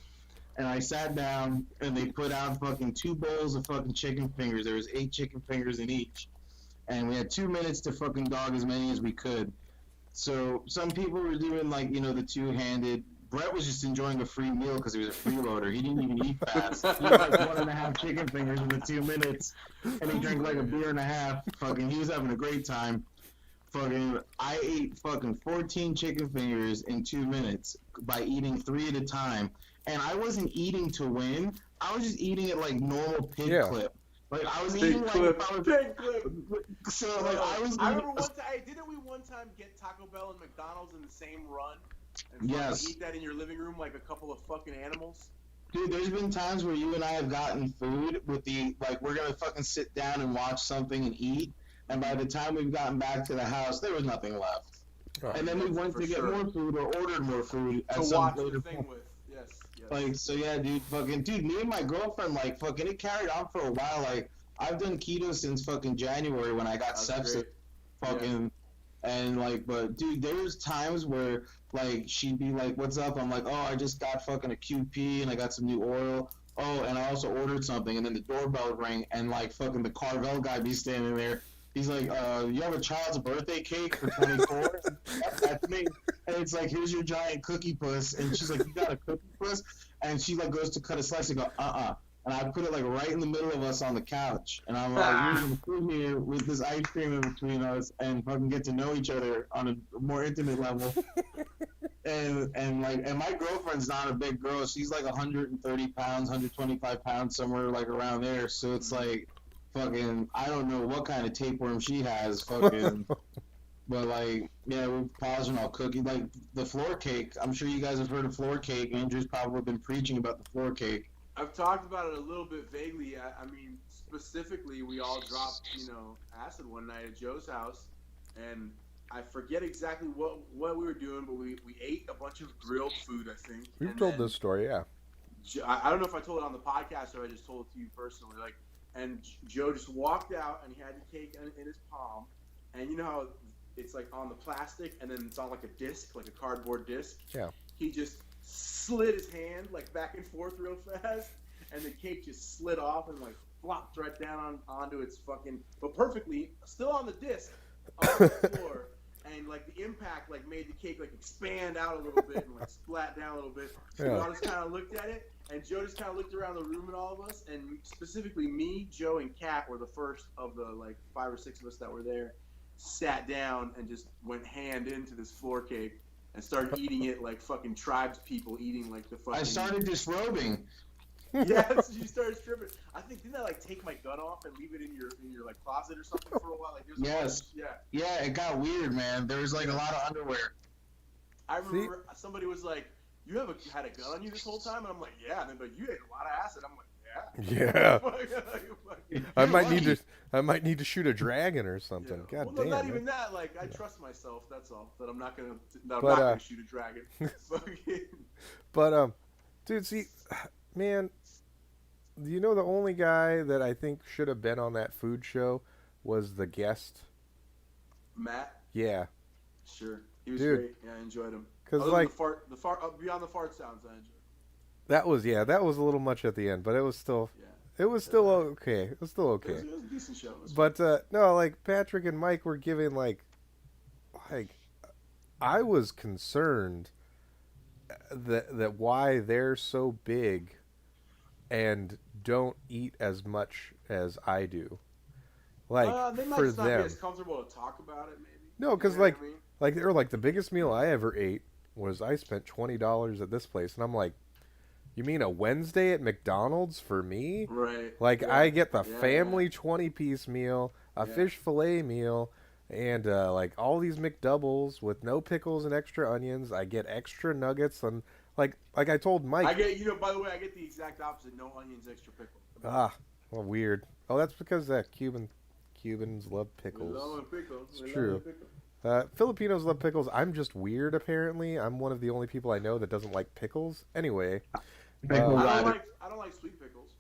And I sat down, and they put out fucking 2 bowls of fucking chicken fingers. There was 8 chicken fingers in each. And we had 2 minutes to fucking dog as many as we could. So some people were doing like, you know, the two-handed. Brett was just enjoying a free meal because he was a freeloader. He didn't even eat fast. He had like 1.5 chicken fingers in the 2 minutes, and he drank like a beer and a half. Fucking, he was having a great time. Fucking, I ate fucking 14 chicken fingers in 2 minutes by eating 3 at a time. And I wasn't eating to win. I was just eating it like normal pig clip. Like, I was eating like if I was... Pig clip. So, like, I was... I remember one time... Didn't we one time get Taco Bell and McDonald's in the same run? And yes. Eat that in your living room like a couple of fucking animals? Dude, there's been times where you and I have gotten food with the... Like, we're gonna fucking sit down and watch something and eat. And by the time we've gotten back to the house, there was nothing left. Oh, and then we went to get more food or ordered more food at some watch later the thing point. with. Yes. Like, so yeah, dude, me and my girlfriend, like, fucking, it carried on for a while. Like, I've done keto since fucking January when I got sepsis. Fucking, and like, but dude, there's times where, like, she'd be like, what's up? I'm like, oh, I just got fucking a QP and I got some new oil. Oh, and I also ordered something. And then the doorbell would ring and, like, fucking the Carvel guy be standing there. He's like, you have a child's birthday cake for 24? That's me. And it's like, here's your giant cookie puss. And she's like, you got a cookie puss? And she, like, goes to cut a slice and go, And I put it, like, right in the middle of us on the couch. And I'm like, we're going to sit here with this ice cream in between us and fucking get to know each other on a more intimate level. and my girlfriend's not a big girl. She's, like, 130 pounds, 125 pounds, somewhere, like, around there. So it's like... Fucking, I don't know what kind of tapeworm she has, fucking, but like, yeah, we're pausing all cooking, like the floor cake. I'm sure you guys have heard of floor cake. Andrew's probably been preaching about the floor cake. I've talked about it a little bit vaguely. I mean, specifically, we all dropped, acid one night at Joe's house, and I forget exactly what we were doing, but we ate a bunch of grilled food, I think. You've told this story, yeah. I don't know if I told it on the podcast or I just told it to you personally, like. And Joe just walked out, and he had the cake in his palm. And you know how it's like on the plastic, and then it's on like a disc, like a cardboard disc? Yeah. He just slid his hand like back and forth real fast, and the cake just slid off and like flopped right down onto its fucking, but perfectly, still on the disc, on the floor. And like the impact like made the cake like expand out a little bit and like splat down a little bit. So we all just kind of looked at it, and Joe just kind of looked around the room at all of us, and specifically me, Joe, and Kat were the first of the like 5 or 6 of us that were there, sat down and just went hand into this floor cake and started eating it like fucking tribes people eating like the fucking... I started disrobing. Yes, you started stripping. I think, didn't I like take my gun off and leave it in your like closet or something for a while? Like, Yeah, it got weird, man. There was like a lot of underwear. I remember somebody was like, "You had a gun on you this whole time?" And I'm like, "Yeah." And they're like, "You ate a lot of acid." I'm like, "Yeah, Yeah. I might need lucky. to. I might need to shoot a dragon or something. Yeah. God Well, damn. not man. even that. Like, I trust myself. That's all. That I'm not gonna. That I'm But, not gonna shoot a dragon. Fucking. But dude, see, man, you know the only guy that I think should have been on that food show was the guest. Matt. Yeah, Sure. He was Dude. great. Yeah, I enjoyed him. because Other like than the fart, beyond the fart sounds, I enjoyed. that was a little much at the end, but it was still Yeah. okay. It was still It okay. was a decent show. It was But no, like Patrick and Mike were giving like I was concerned that why they're so big and don't eat as much as I do. Like they might for just not them. be as comfortable to talk about it, maybe. No, because You know what I mean? like they were like the biggest meal I ever ate was I spent $20 at this place, and I'm like, you mean a Wednesday at McDonald's for me? Right. Like Yeah. I get the Yeah, family 20-piece meal, a Yeah. fish fillet meal, and like all these McDoubles with no pickles and extra onions. I get extra nuggets and like I told Mike. I get, by the way, I get the exact opposite. No onions, extra pickle. Well, weird. Oh, that's because Cubans love pickles. We love pickles. It's true. Filipinos love pickles. I'm just weird, apparently. I'm one of the only people I know that doesn't like pickles. Anyway, Pickle I ladder. don't like sweet pickles.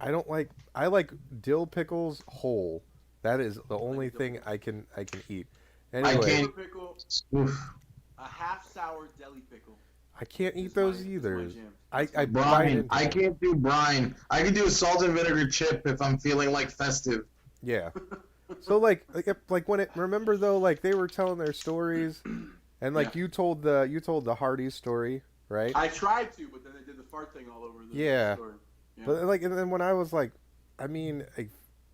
I like dill pickles whole. That is the only dill thing I can eat. I Anyway, can't- Pickle, Oof. a half sour deli pickle. I can't eat is those my either. jam. I bite Brine. into I them. can't do brine. I can do a salt and vinegar chip if I'm feeling like festive. Yeah. So like when it remember though, like they were telling their stories, and like Yeah. you told the Hardy's story, right? I tried to, but then they did the fart thing all over the Yeah. story. Yeah. But like, and then when I was like, I mean,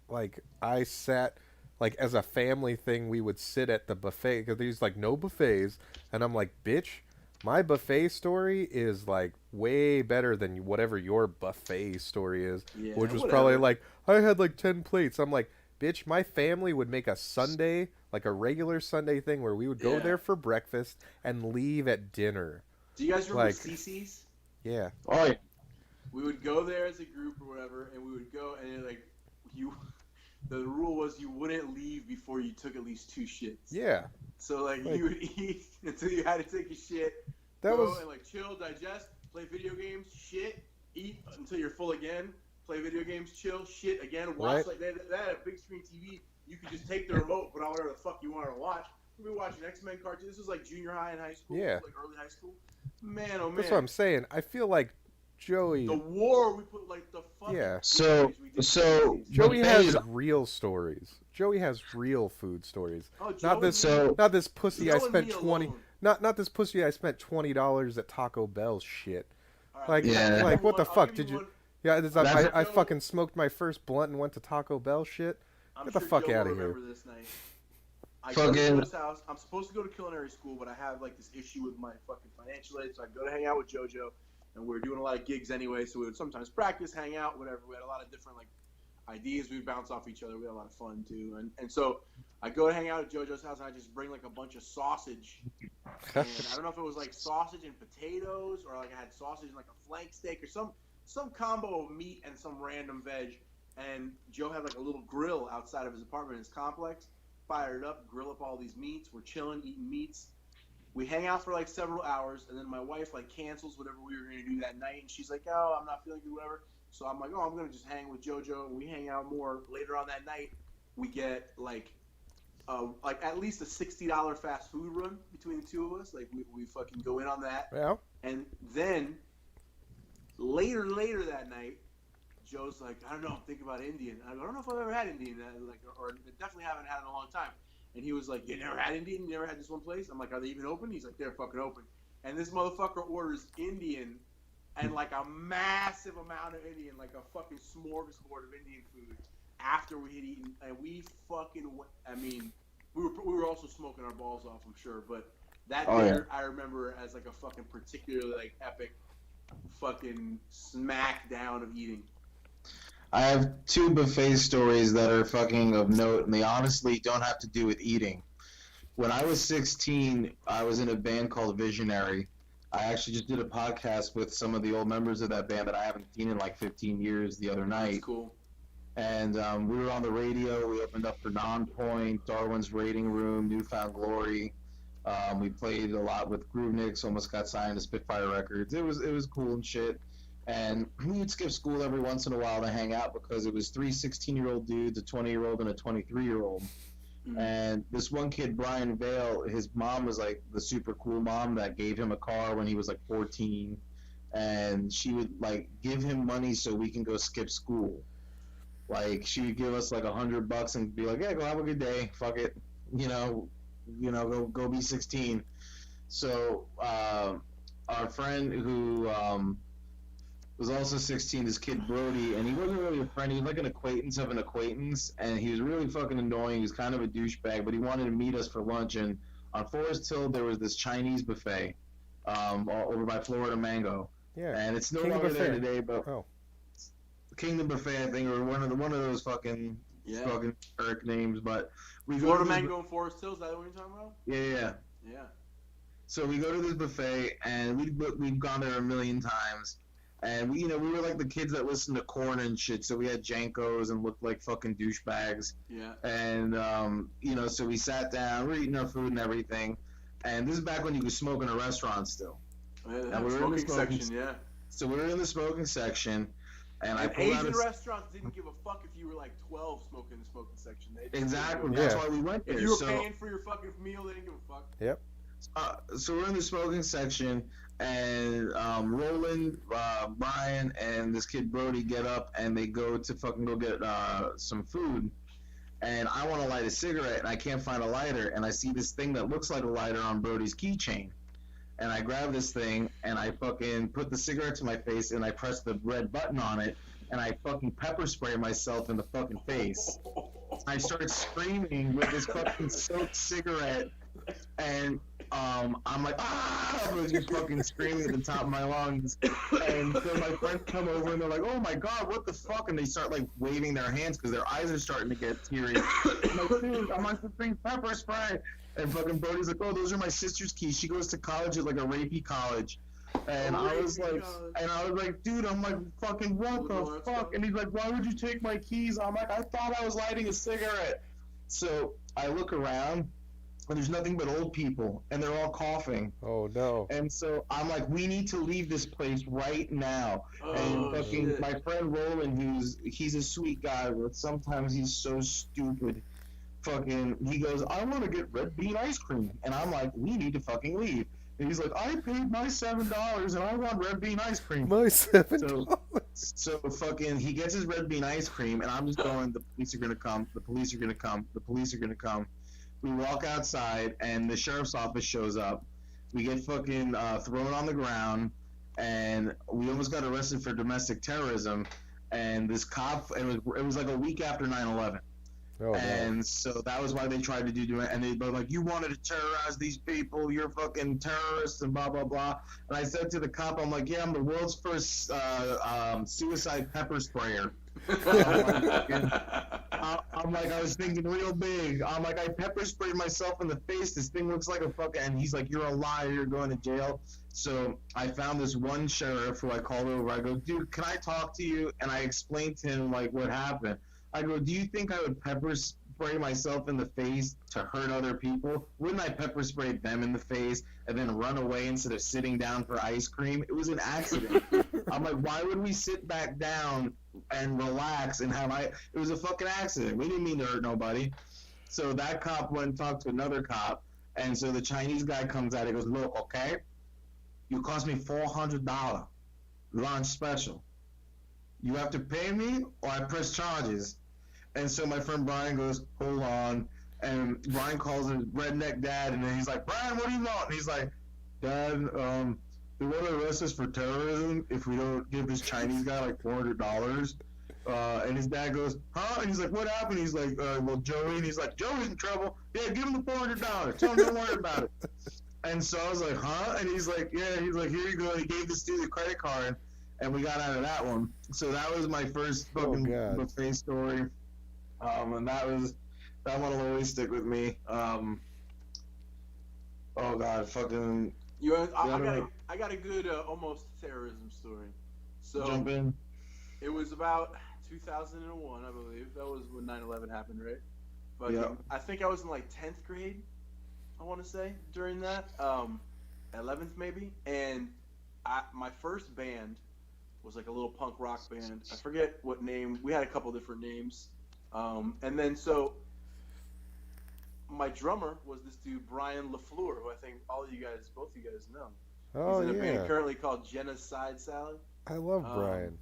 like I sat like as a family thing, we would sit at the buffet because there's like no buffets, and I'm like, bitch, my buffet story is like way better than whatever your buffet story is, Yeah, which was whatever. probably like I had like 10 plates. I'm like, bitch, my family would make a Sunday, like a regular Sunday thing where we would go Yeah. there for breakfast and leave at dinner. Do you guys remember like- CC's? Yeah. Oh yeah. We would go there as a group or whatever, and we would go, and like you, the rule was you wouldn't leave before you took at least 2 shits. Yeah. So like Like- you would eat until you had to take a shit. That go was and like chill, digest, play video games, shit, eat until you're full again, play video games, chill, shit again, watch Right. like they had a big screen TV. You could just take the remote, put on whatever the fuck you wanted to watch. We'd be watching X-Men cartoons. This was like junior high and high school, Yeah. like early high school. Man, oh man. That's what I'm saying. I feel like Joey. The war, we put like the fucking. Yeah. So Joey buffets- has real stories. Joey has real food stories. Oh, Not this. So- Not this pussy. I Joe and spent me 20. alone. Not this pussy. I spent $20 at Taco Bell. Shit. All Like, Yeah. like what the I'll fuck give did you? one. Yeah, That's- I fucking smoked my first blunt and went to Taco Bell. Shit. I'm Get the sure fuck Joe will outta here. remember this night. I go to Fucking- Joe's house. I'm supposed to go to culinary school, but I have like this issue with my fucking financial aid, so I go to hang out with JoJo, and we were doing a lot of gigs anyway, so we would sometimes practice, hang out, whatever. We had a lot of different like ideas. We would bounce off each other. We had a lot of fun too, and so I go to hang out at JoJo's house, and I just bring like a bunch of sausage. And I don't know if it was like sausage and potatoes, or like I had sausage and like a flank steak, or some combo of meat and some random veg. And Joe had like a little grill outside of his apartment in his complex. Fired up, grill up all these meats. We're chilling, eating meats. We hang out for like several hours, and then my wife like cancels whatever we were gonna do that night, and she's like, "Oh, I'm not feeling good, whatever." So I'm like, "Oh, I'm gonna just hang with JoJo," and we hang out more. Later on that night, we get like at least a $60 fast food run between the two of us. Like we fucking go in on that. Well, And then later that night, Joe's like, I don't know, I'm thinking about Indian. I don't know if I've ever had Indian, like, or definitely haven't had it in a long time. And he was like, you never had Indian? You never had this one place? I'm like, are they even open? He's like, they're fucking open. And this motherfucker orders Indian and like a massive amount of Indian, like a fucking smorgasbord of Indian food after we had eaten. And we fucking, I mean, we were also smoking our balls off, I'm sure, but that dinner I remember as like a fucking particularly like epic fucking smackdown of eating. I have 2 buffet stories that are fucking of note, and they honestly don't have to do with eating. When I was 16, I was in a band called Visionary, I actually just did a podcast with some of the old members of that band that I haven't seen in like 15 years the other night. That's cool. And we were on the radio. We opened up for Nonpoint, Darwin's Rating Room, Newfound Glory. We played a lot with Groove Nicks, almost got signed to Spitfire Records. It was cool and shit. And we would skip school every once in a while to hang out because it was 3 16-year-old dudes, a 20-year-old, and a 23-year-old. Mm-hmm. And this one kid, Brian Vale, his mom was like the super cool mom that gave him a car when he was like 14. And she would like give him money so we can go skip school. Like she would give us like $100 and be like, "Yeah, go have a good day. Fuck it, go be 16." So our friend who was also 16, this kid Brody, and he wasn't really a friend. He was like an acquaintance of an acquaintance, and he was really fucking annoying. He was kind of a douchebag, but he wanted to meet us for lunch. And on Forest Hill, there was this Chinese buffet over by Florida Mango. Yeah, and it's no longer there today, but. Kingdom Buffet, I think, or one of those fucking Eric names, but we Florida Mango and Forest Hills. Is that what you're talking about? Yeah. So we go to this buffet, and we've gone there a million times, and we were like the kids that listened to Korn and shit. So we had Jankos and looked like fucking douchebags. Yeah. And so we sat down, we're eating our food and everything, and this is back when you could smoke in a restaurant still. Yeah, and we were in the smoking section. Yeah. So we were in the smoking section. And Asian restaurants didn't give a fuck if you were like 12 smoking in the smoking section. Exactly. That's why we went there. If you were paying for your fucking meal, they didn't give a fuck. Yep. So we're in the smoking section, and Roland, Brian, and this kid Brody get up, and they go to fucking go get some food. And I want to light a cigarette, and I can't find a lighter. And I see this thing that looks like a lighter on Brody's keychain. And I grab this thing, and I fucking put the cigarette to my face, and I press the red button on it, and I fucking pepper spray myself in the fucking face. I start screaming with this fucking soaked cigarette, and I'm like, ah! I was just fucking screaming at the top of my lungs. And so my friends come over, and they're like, oh my god, what the fuck? And they start like waving their hands because their eyes are starting to get teary. I'm like, dude, I'm like, this pepper spray. And fucking Brody's like, oh, those are my sister's keys. She goes to college at like a rapey college. And I was like, dude, I'm like, fucking what the fuck? And he's like, why would you take my keys? I'm like, I thought I was lighting a cigarette. So I look around, and there's nothing but old people, and they're all coughing. Oh no. And so I'm like, we need to leave this place right now. And fucking my friend Roland, he's a sweet guy, but sometimes he's so stupid. Fucking, he goes, I want to get red bean ice cream. And I'm like, we need to fucking leave. And he's like, I paid my $7 and I want red bean ice cream. My $7. So fucking, he gets his red bean ice cream, and I'm just going, the police are going to come, the police are going to come, the police are going to come. We walk outside, and the sheriff's office shows up. We get fucking thrown on the ground, and we almost got arrested for domestic terrorism. And this cop, it was like a week after 9/11. Oh, and no. So that was why they tried to do it, and they were like, you wanted to terrorize these people, you're fucking terrorists, and blah, blah, blah. And I said to the cop, I'm like, yeah, I'm the world's first suicide pepper sprayer. I'm like, I was thinking real big. I'm like, I pepper sprayed myself in the face. This thing looks like a fucking, and he's like, you're a liar, you're going to jail. So I found this one sheriff who I called over. I go, dude, can I talk to you? And I explained to him, like, what happened. I go, do you think I would pepper spray myself in the face to hurt other people? Wouldn't I pepper spray them in the face and then run away instead of sitting down for ice cream? It was an accident. I'm like, why would we sit back down and relax and it was a fucking accident. We didn't mean to hurt nobody. So that cop went and talked to another cop, and so the Chinese guy comes out and goes, look, okay, you cost me $400 lunch special. You have to pay me or I press charges. And so my friend Brian goes, hold on. And Brian calls his redneck dad, and then he's like, Brian, what do you want? And he's like, Dad, they want to arrest us for terrorism if we don't give this Chinese guy like $400. And his dad goes, huh? And he's like, what happened? He's like, well, Joey. And he's like, Joey's in trouble. Yeah, give him the $400. Tell him don't worry about it. And so I was like, huh? And he's like, yeah. He's like, here you go. And he gave this dude the credit card, and we got out of that one. So that was my first fucking buffet story. And that one will always stick with me. Oh god, fucking I got a good almost terrorism story. So Jump in. it was about 2001, I believe. That was when 9/11 happened, right? But Yeah. I think I was in like 10th grade, I want to say, during that. 11th maybe. And my first band was like a little punk rock band. I forget what name. We had a couple different names. And then so my drummer was this dude, Brian LaFleur, who I think both of you guys know. Oh He's in a band yeah, currently called Genocide Salad. I love Um, Brian.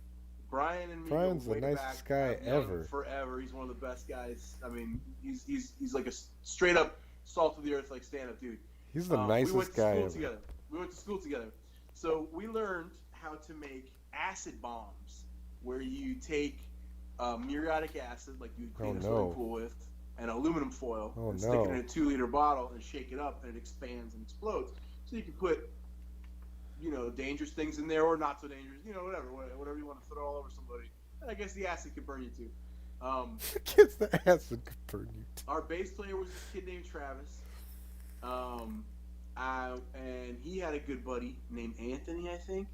Brian and me Brian's go the way nicest back. guy I've known him ever. forever. He's one of the best guys. I mean, he's like a straight up salt of the earth like stand up dude. He's the We nicest went to guy school ever. together. We went to school together. So we learned how to make acid bombs, where you take muriatic acid, like you would clean Oh, a no. swimming pool with, and aluminum foil, Oh, and stick it no. in a 2-liter bottle and shake it up, and it expands and explodes. So you can put, dangerous things in there or not so dangerous, whatever you want to throw all over somebody. And I guess the acid could burn you too. Gets the acid could burn you. Our bass player was this kid named Travis. And he had a good buddy named Anthony, I think.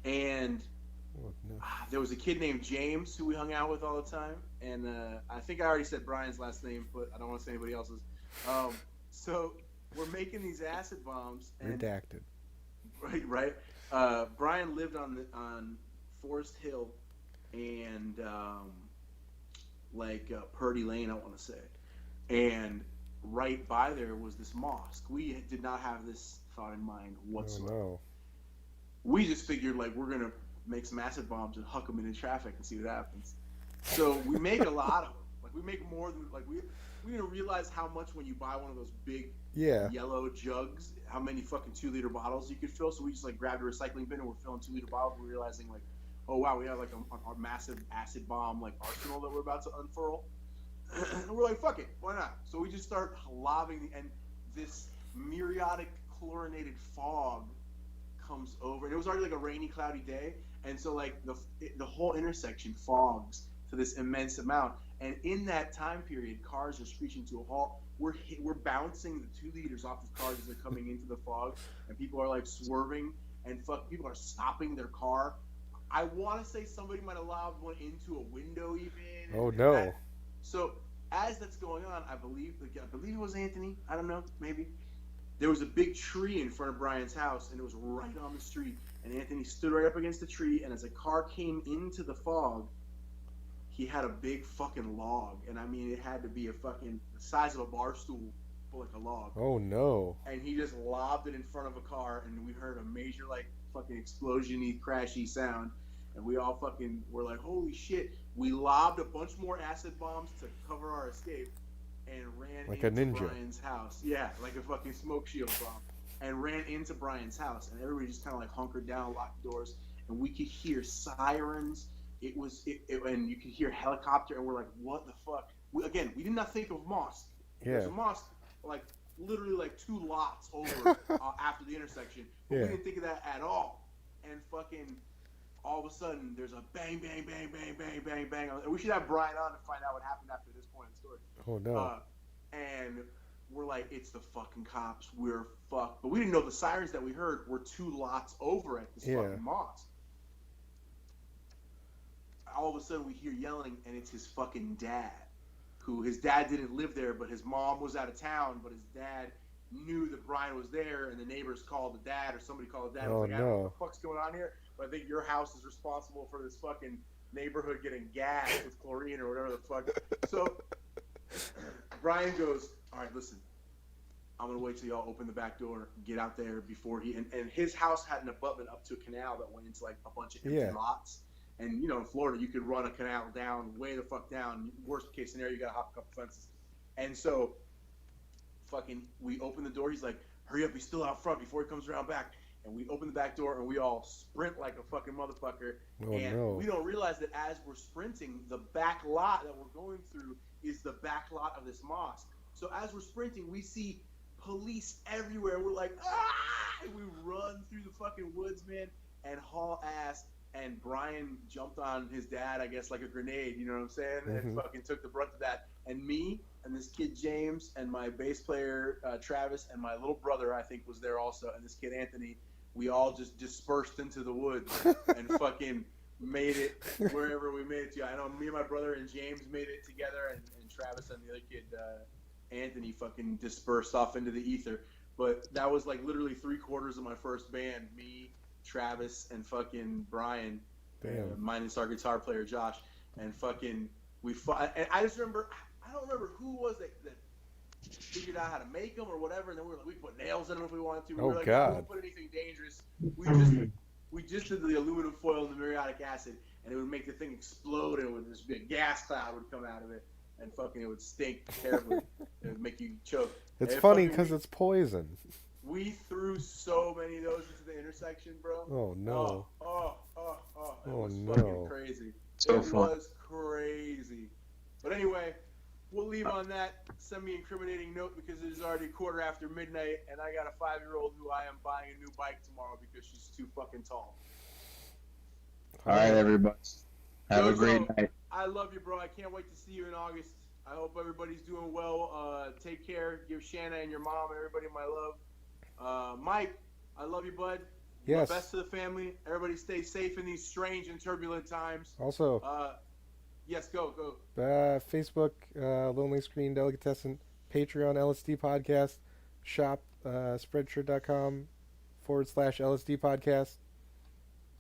And Oh, no. there was a kid named James who we hung out with all the time. And I think I already said Brian's last name, but I don't want to say anybody else's. So we're making these acid bombs. And, Redacted. right. Brian lived on Forest Hill and Purdy Lane, I want to say. And right by there was this mosque. We did not have this thought in mind whatsoever. Oh no. We just figured we're gonna make some acid bombs and huck them into traffic and see what happens. So we make a lot of them. We make more than we didn't realize how much when you buy one of those big Yeah. yellow jugs, how many fucking 2-liter bottles you could fill. So we just grabbed a recycling bin and we're filling 2-liter bottles. We're realizing oh wow, we have a massive acid bomb arsenal that we're about to unfurl. And we're like, fuck it, why not? So we just start lobbing, and this muriatic chlorinated fog comes over, and it was already a rainy, cloudy day, and so the whole intersection fogs to this immense amount, and in that time period, cars are screeching to a halt. We're bouncing the 2 liters off the cars as they're coming into the fog, and people are swerving, and people are stopping their car. I want to say somebody might have lobbed one into a window even. Oh no. So as that's going on, I believe it was Anthony. I don't know, maybe. There was a big tree in front of Brian's house, and it was right on the street. And Anthony stood right up against the tree, and as a car came into the fog, he had a big fucking log. And I mean, it had to be the size of a bar stool, but a log. Oh no. And he just lobbed it in front of a car, and we heard a major fucking explosion-y, crashy sound. And we all were like, holy shit. We lobbed a bunch more acid bombs to cover our escape and ran Like a into ninja. Brian's house. Yeah, like a fucking smoke shield bomb. And ran into Brian's house. And everybody just kind of hunkered down, locked the doors. And we could hear sirens. And you could hear helicopter. And we're like, what the fuck? We did not think of mosque. Yeah. There's a mosque, literally 2 lots over after the intersection. But Yeah. we didn't think of that at all. And all of a sudden, there's a bang, bang, bang, bang, bang, bang, bang. And we should have Brian on to find out what happened after this point in the story. Oh no. And we're like, it's the fucking cops. We're fucked. But we didn't know the sirens that we heard were 2 lots over at this fucking mosque. All of a sudden, we hear yelling, and it's his fucking dad. His dad didn't live there, but his mom was out of town, but his dad knew that Brian was there, and the neighbors called the dad, or somebody called the dad. Oh, I was like, I don't know no. what the fuck's going on here, but I think your house is responsible for this fucking neighborhood getting gassed with chlorine or whatever the fuck. So Brian goes, all right, listen, I'm going to wait till y'all open the back door, get out there before and his house had an abutment up to a canal that went into a bunch of empty lots. And, in Florida, you could run a canal down, way the fuck down. Worst case scenario, you got to hop a couple fences. And so, we open the door. He's like, hurry up, he's still out front before he comes around back. And we open the back door, and we all sprint like a fucking motherfucker. Oh, and no. we don't realize that as we're sprinting, the back lot that we're going through is the back lot of this mosque. So as we're sprinting, we see police everywhere. We're like, ah! And we run through the fucking woods, man, and haul ass and Brian jumped on his dad, I guess, like a grenade, you know what I'm saying? Mhm. And fucking took the brunt of that. And me and this kid James and my bass player Travis and my little brother, I think, was there also, and this kid Anthony, we all just dispersed into the woods and fucking made it wherever we made it to. I know me and my brother and James made it together, and Travis and the other kid, Anthony, fucking dispersed off into the ether. But that was like literally 3/4 of my first band, me, Travis, and fucking Brian, minus our guitar player Josh, and fucking we fought. And I just remember, I don't remember who was that figured out how to make them or whatever. And then we were like, we put nails in them if we wanted to. We were like, God. we don't put anything dangerous. We just did the aluminum foil and the muriatic acid, and it would make the thing explode, and it would just be a gas cloud would come out of it, and fucking it would stink terribly. It would make you choke. It's And funny fucking because it's poison. we threw so many of those into the intersection, bro. Oh no. It Oh, was no. fucking crazy. So it fun. was crazy. But anyway, we'll leave on that semi-incriminating note because it is already 1:15 midnight, and I got a 5-year-old who I am buying a new bike tomorrow because she's too fucking tall. All right, everybody. Have a Jojo, great night. I love you, bro. I can't wait to see you in August. I hope everybody's doing well. Take care. Give Shanna and your mom and everybody my love. Mike, I love you, bud. Yes. My best to the family. Everybody stay safe in these strange and turbulent times. Also, Yes, go. Facebook, Lonely Screen Delicatessen, Patreon, LSD Podcast, shop, spreadshirt.com/LSD Podcast.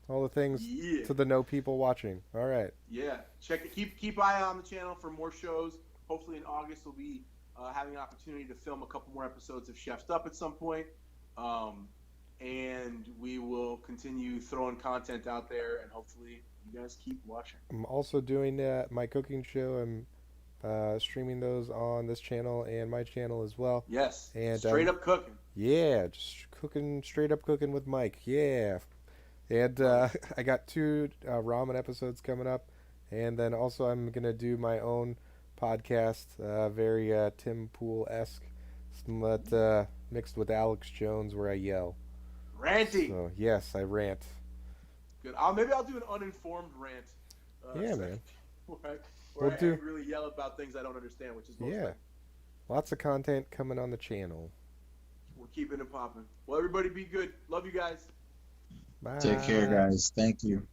All the things Yeah. to the no people watching. All right. Yeah. Check it. Keep eye on the channel for more shows. Hopefully in August we'll be having an opportunity to film a couple more episodes of Chef's Up at some point. And we will continue throwing content out there, and hopefully you guys keep watching. I'm also doing my cooking show. I'm streaming those on this channel and my channel as well. Yes. And Straight up cooking. Yeah, just cooking, straight up cooking with Mike. Yeah. And I got 2 ramen episodes coming up. And then also I'm going to do my own podcast, very Tim Pool-esque, but mixed with Alex Jones where I yell. Ranty. So, yes, I rant. Good. Maybe I'll do an uninformed rant. Yeah, man. Where We'll I do- really yell about things I don't understand, which is most Yeah. likely. Lots of content coming on the channel. We're keeping it popping. Well, everybody be good. Love you guys. Bye. Take care, guys. Thank you.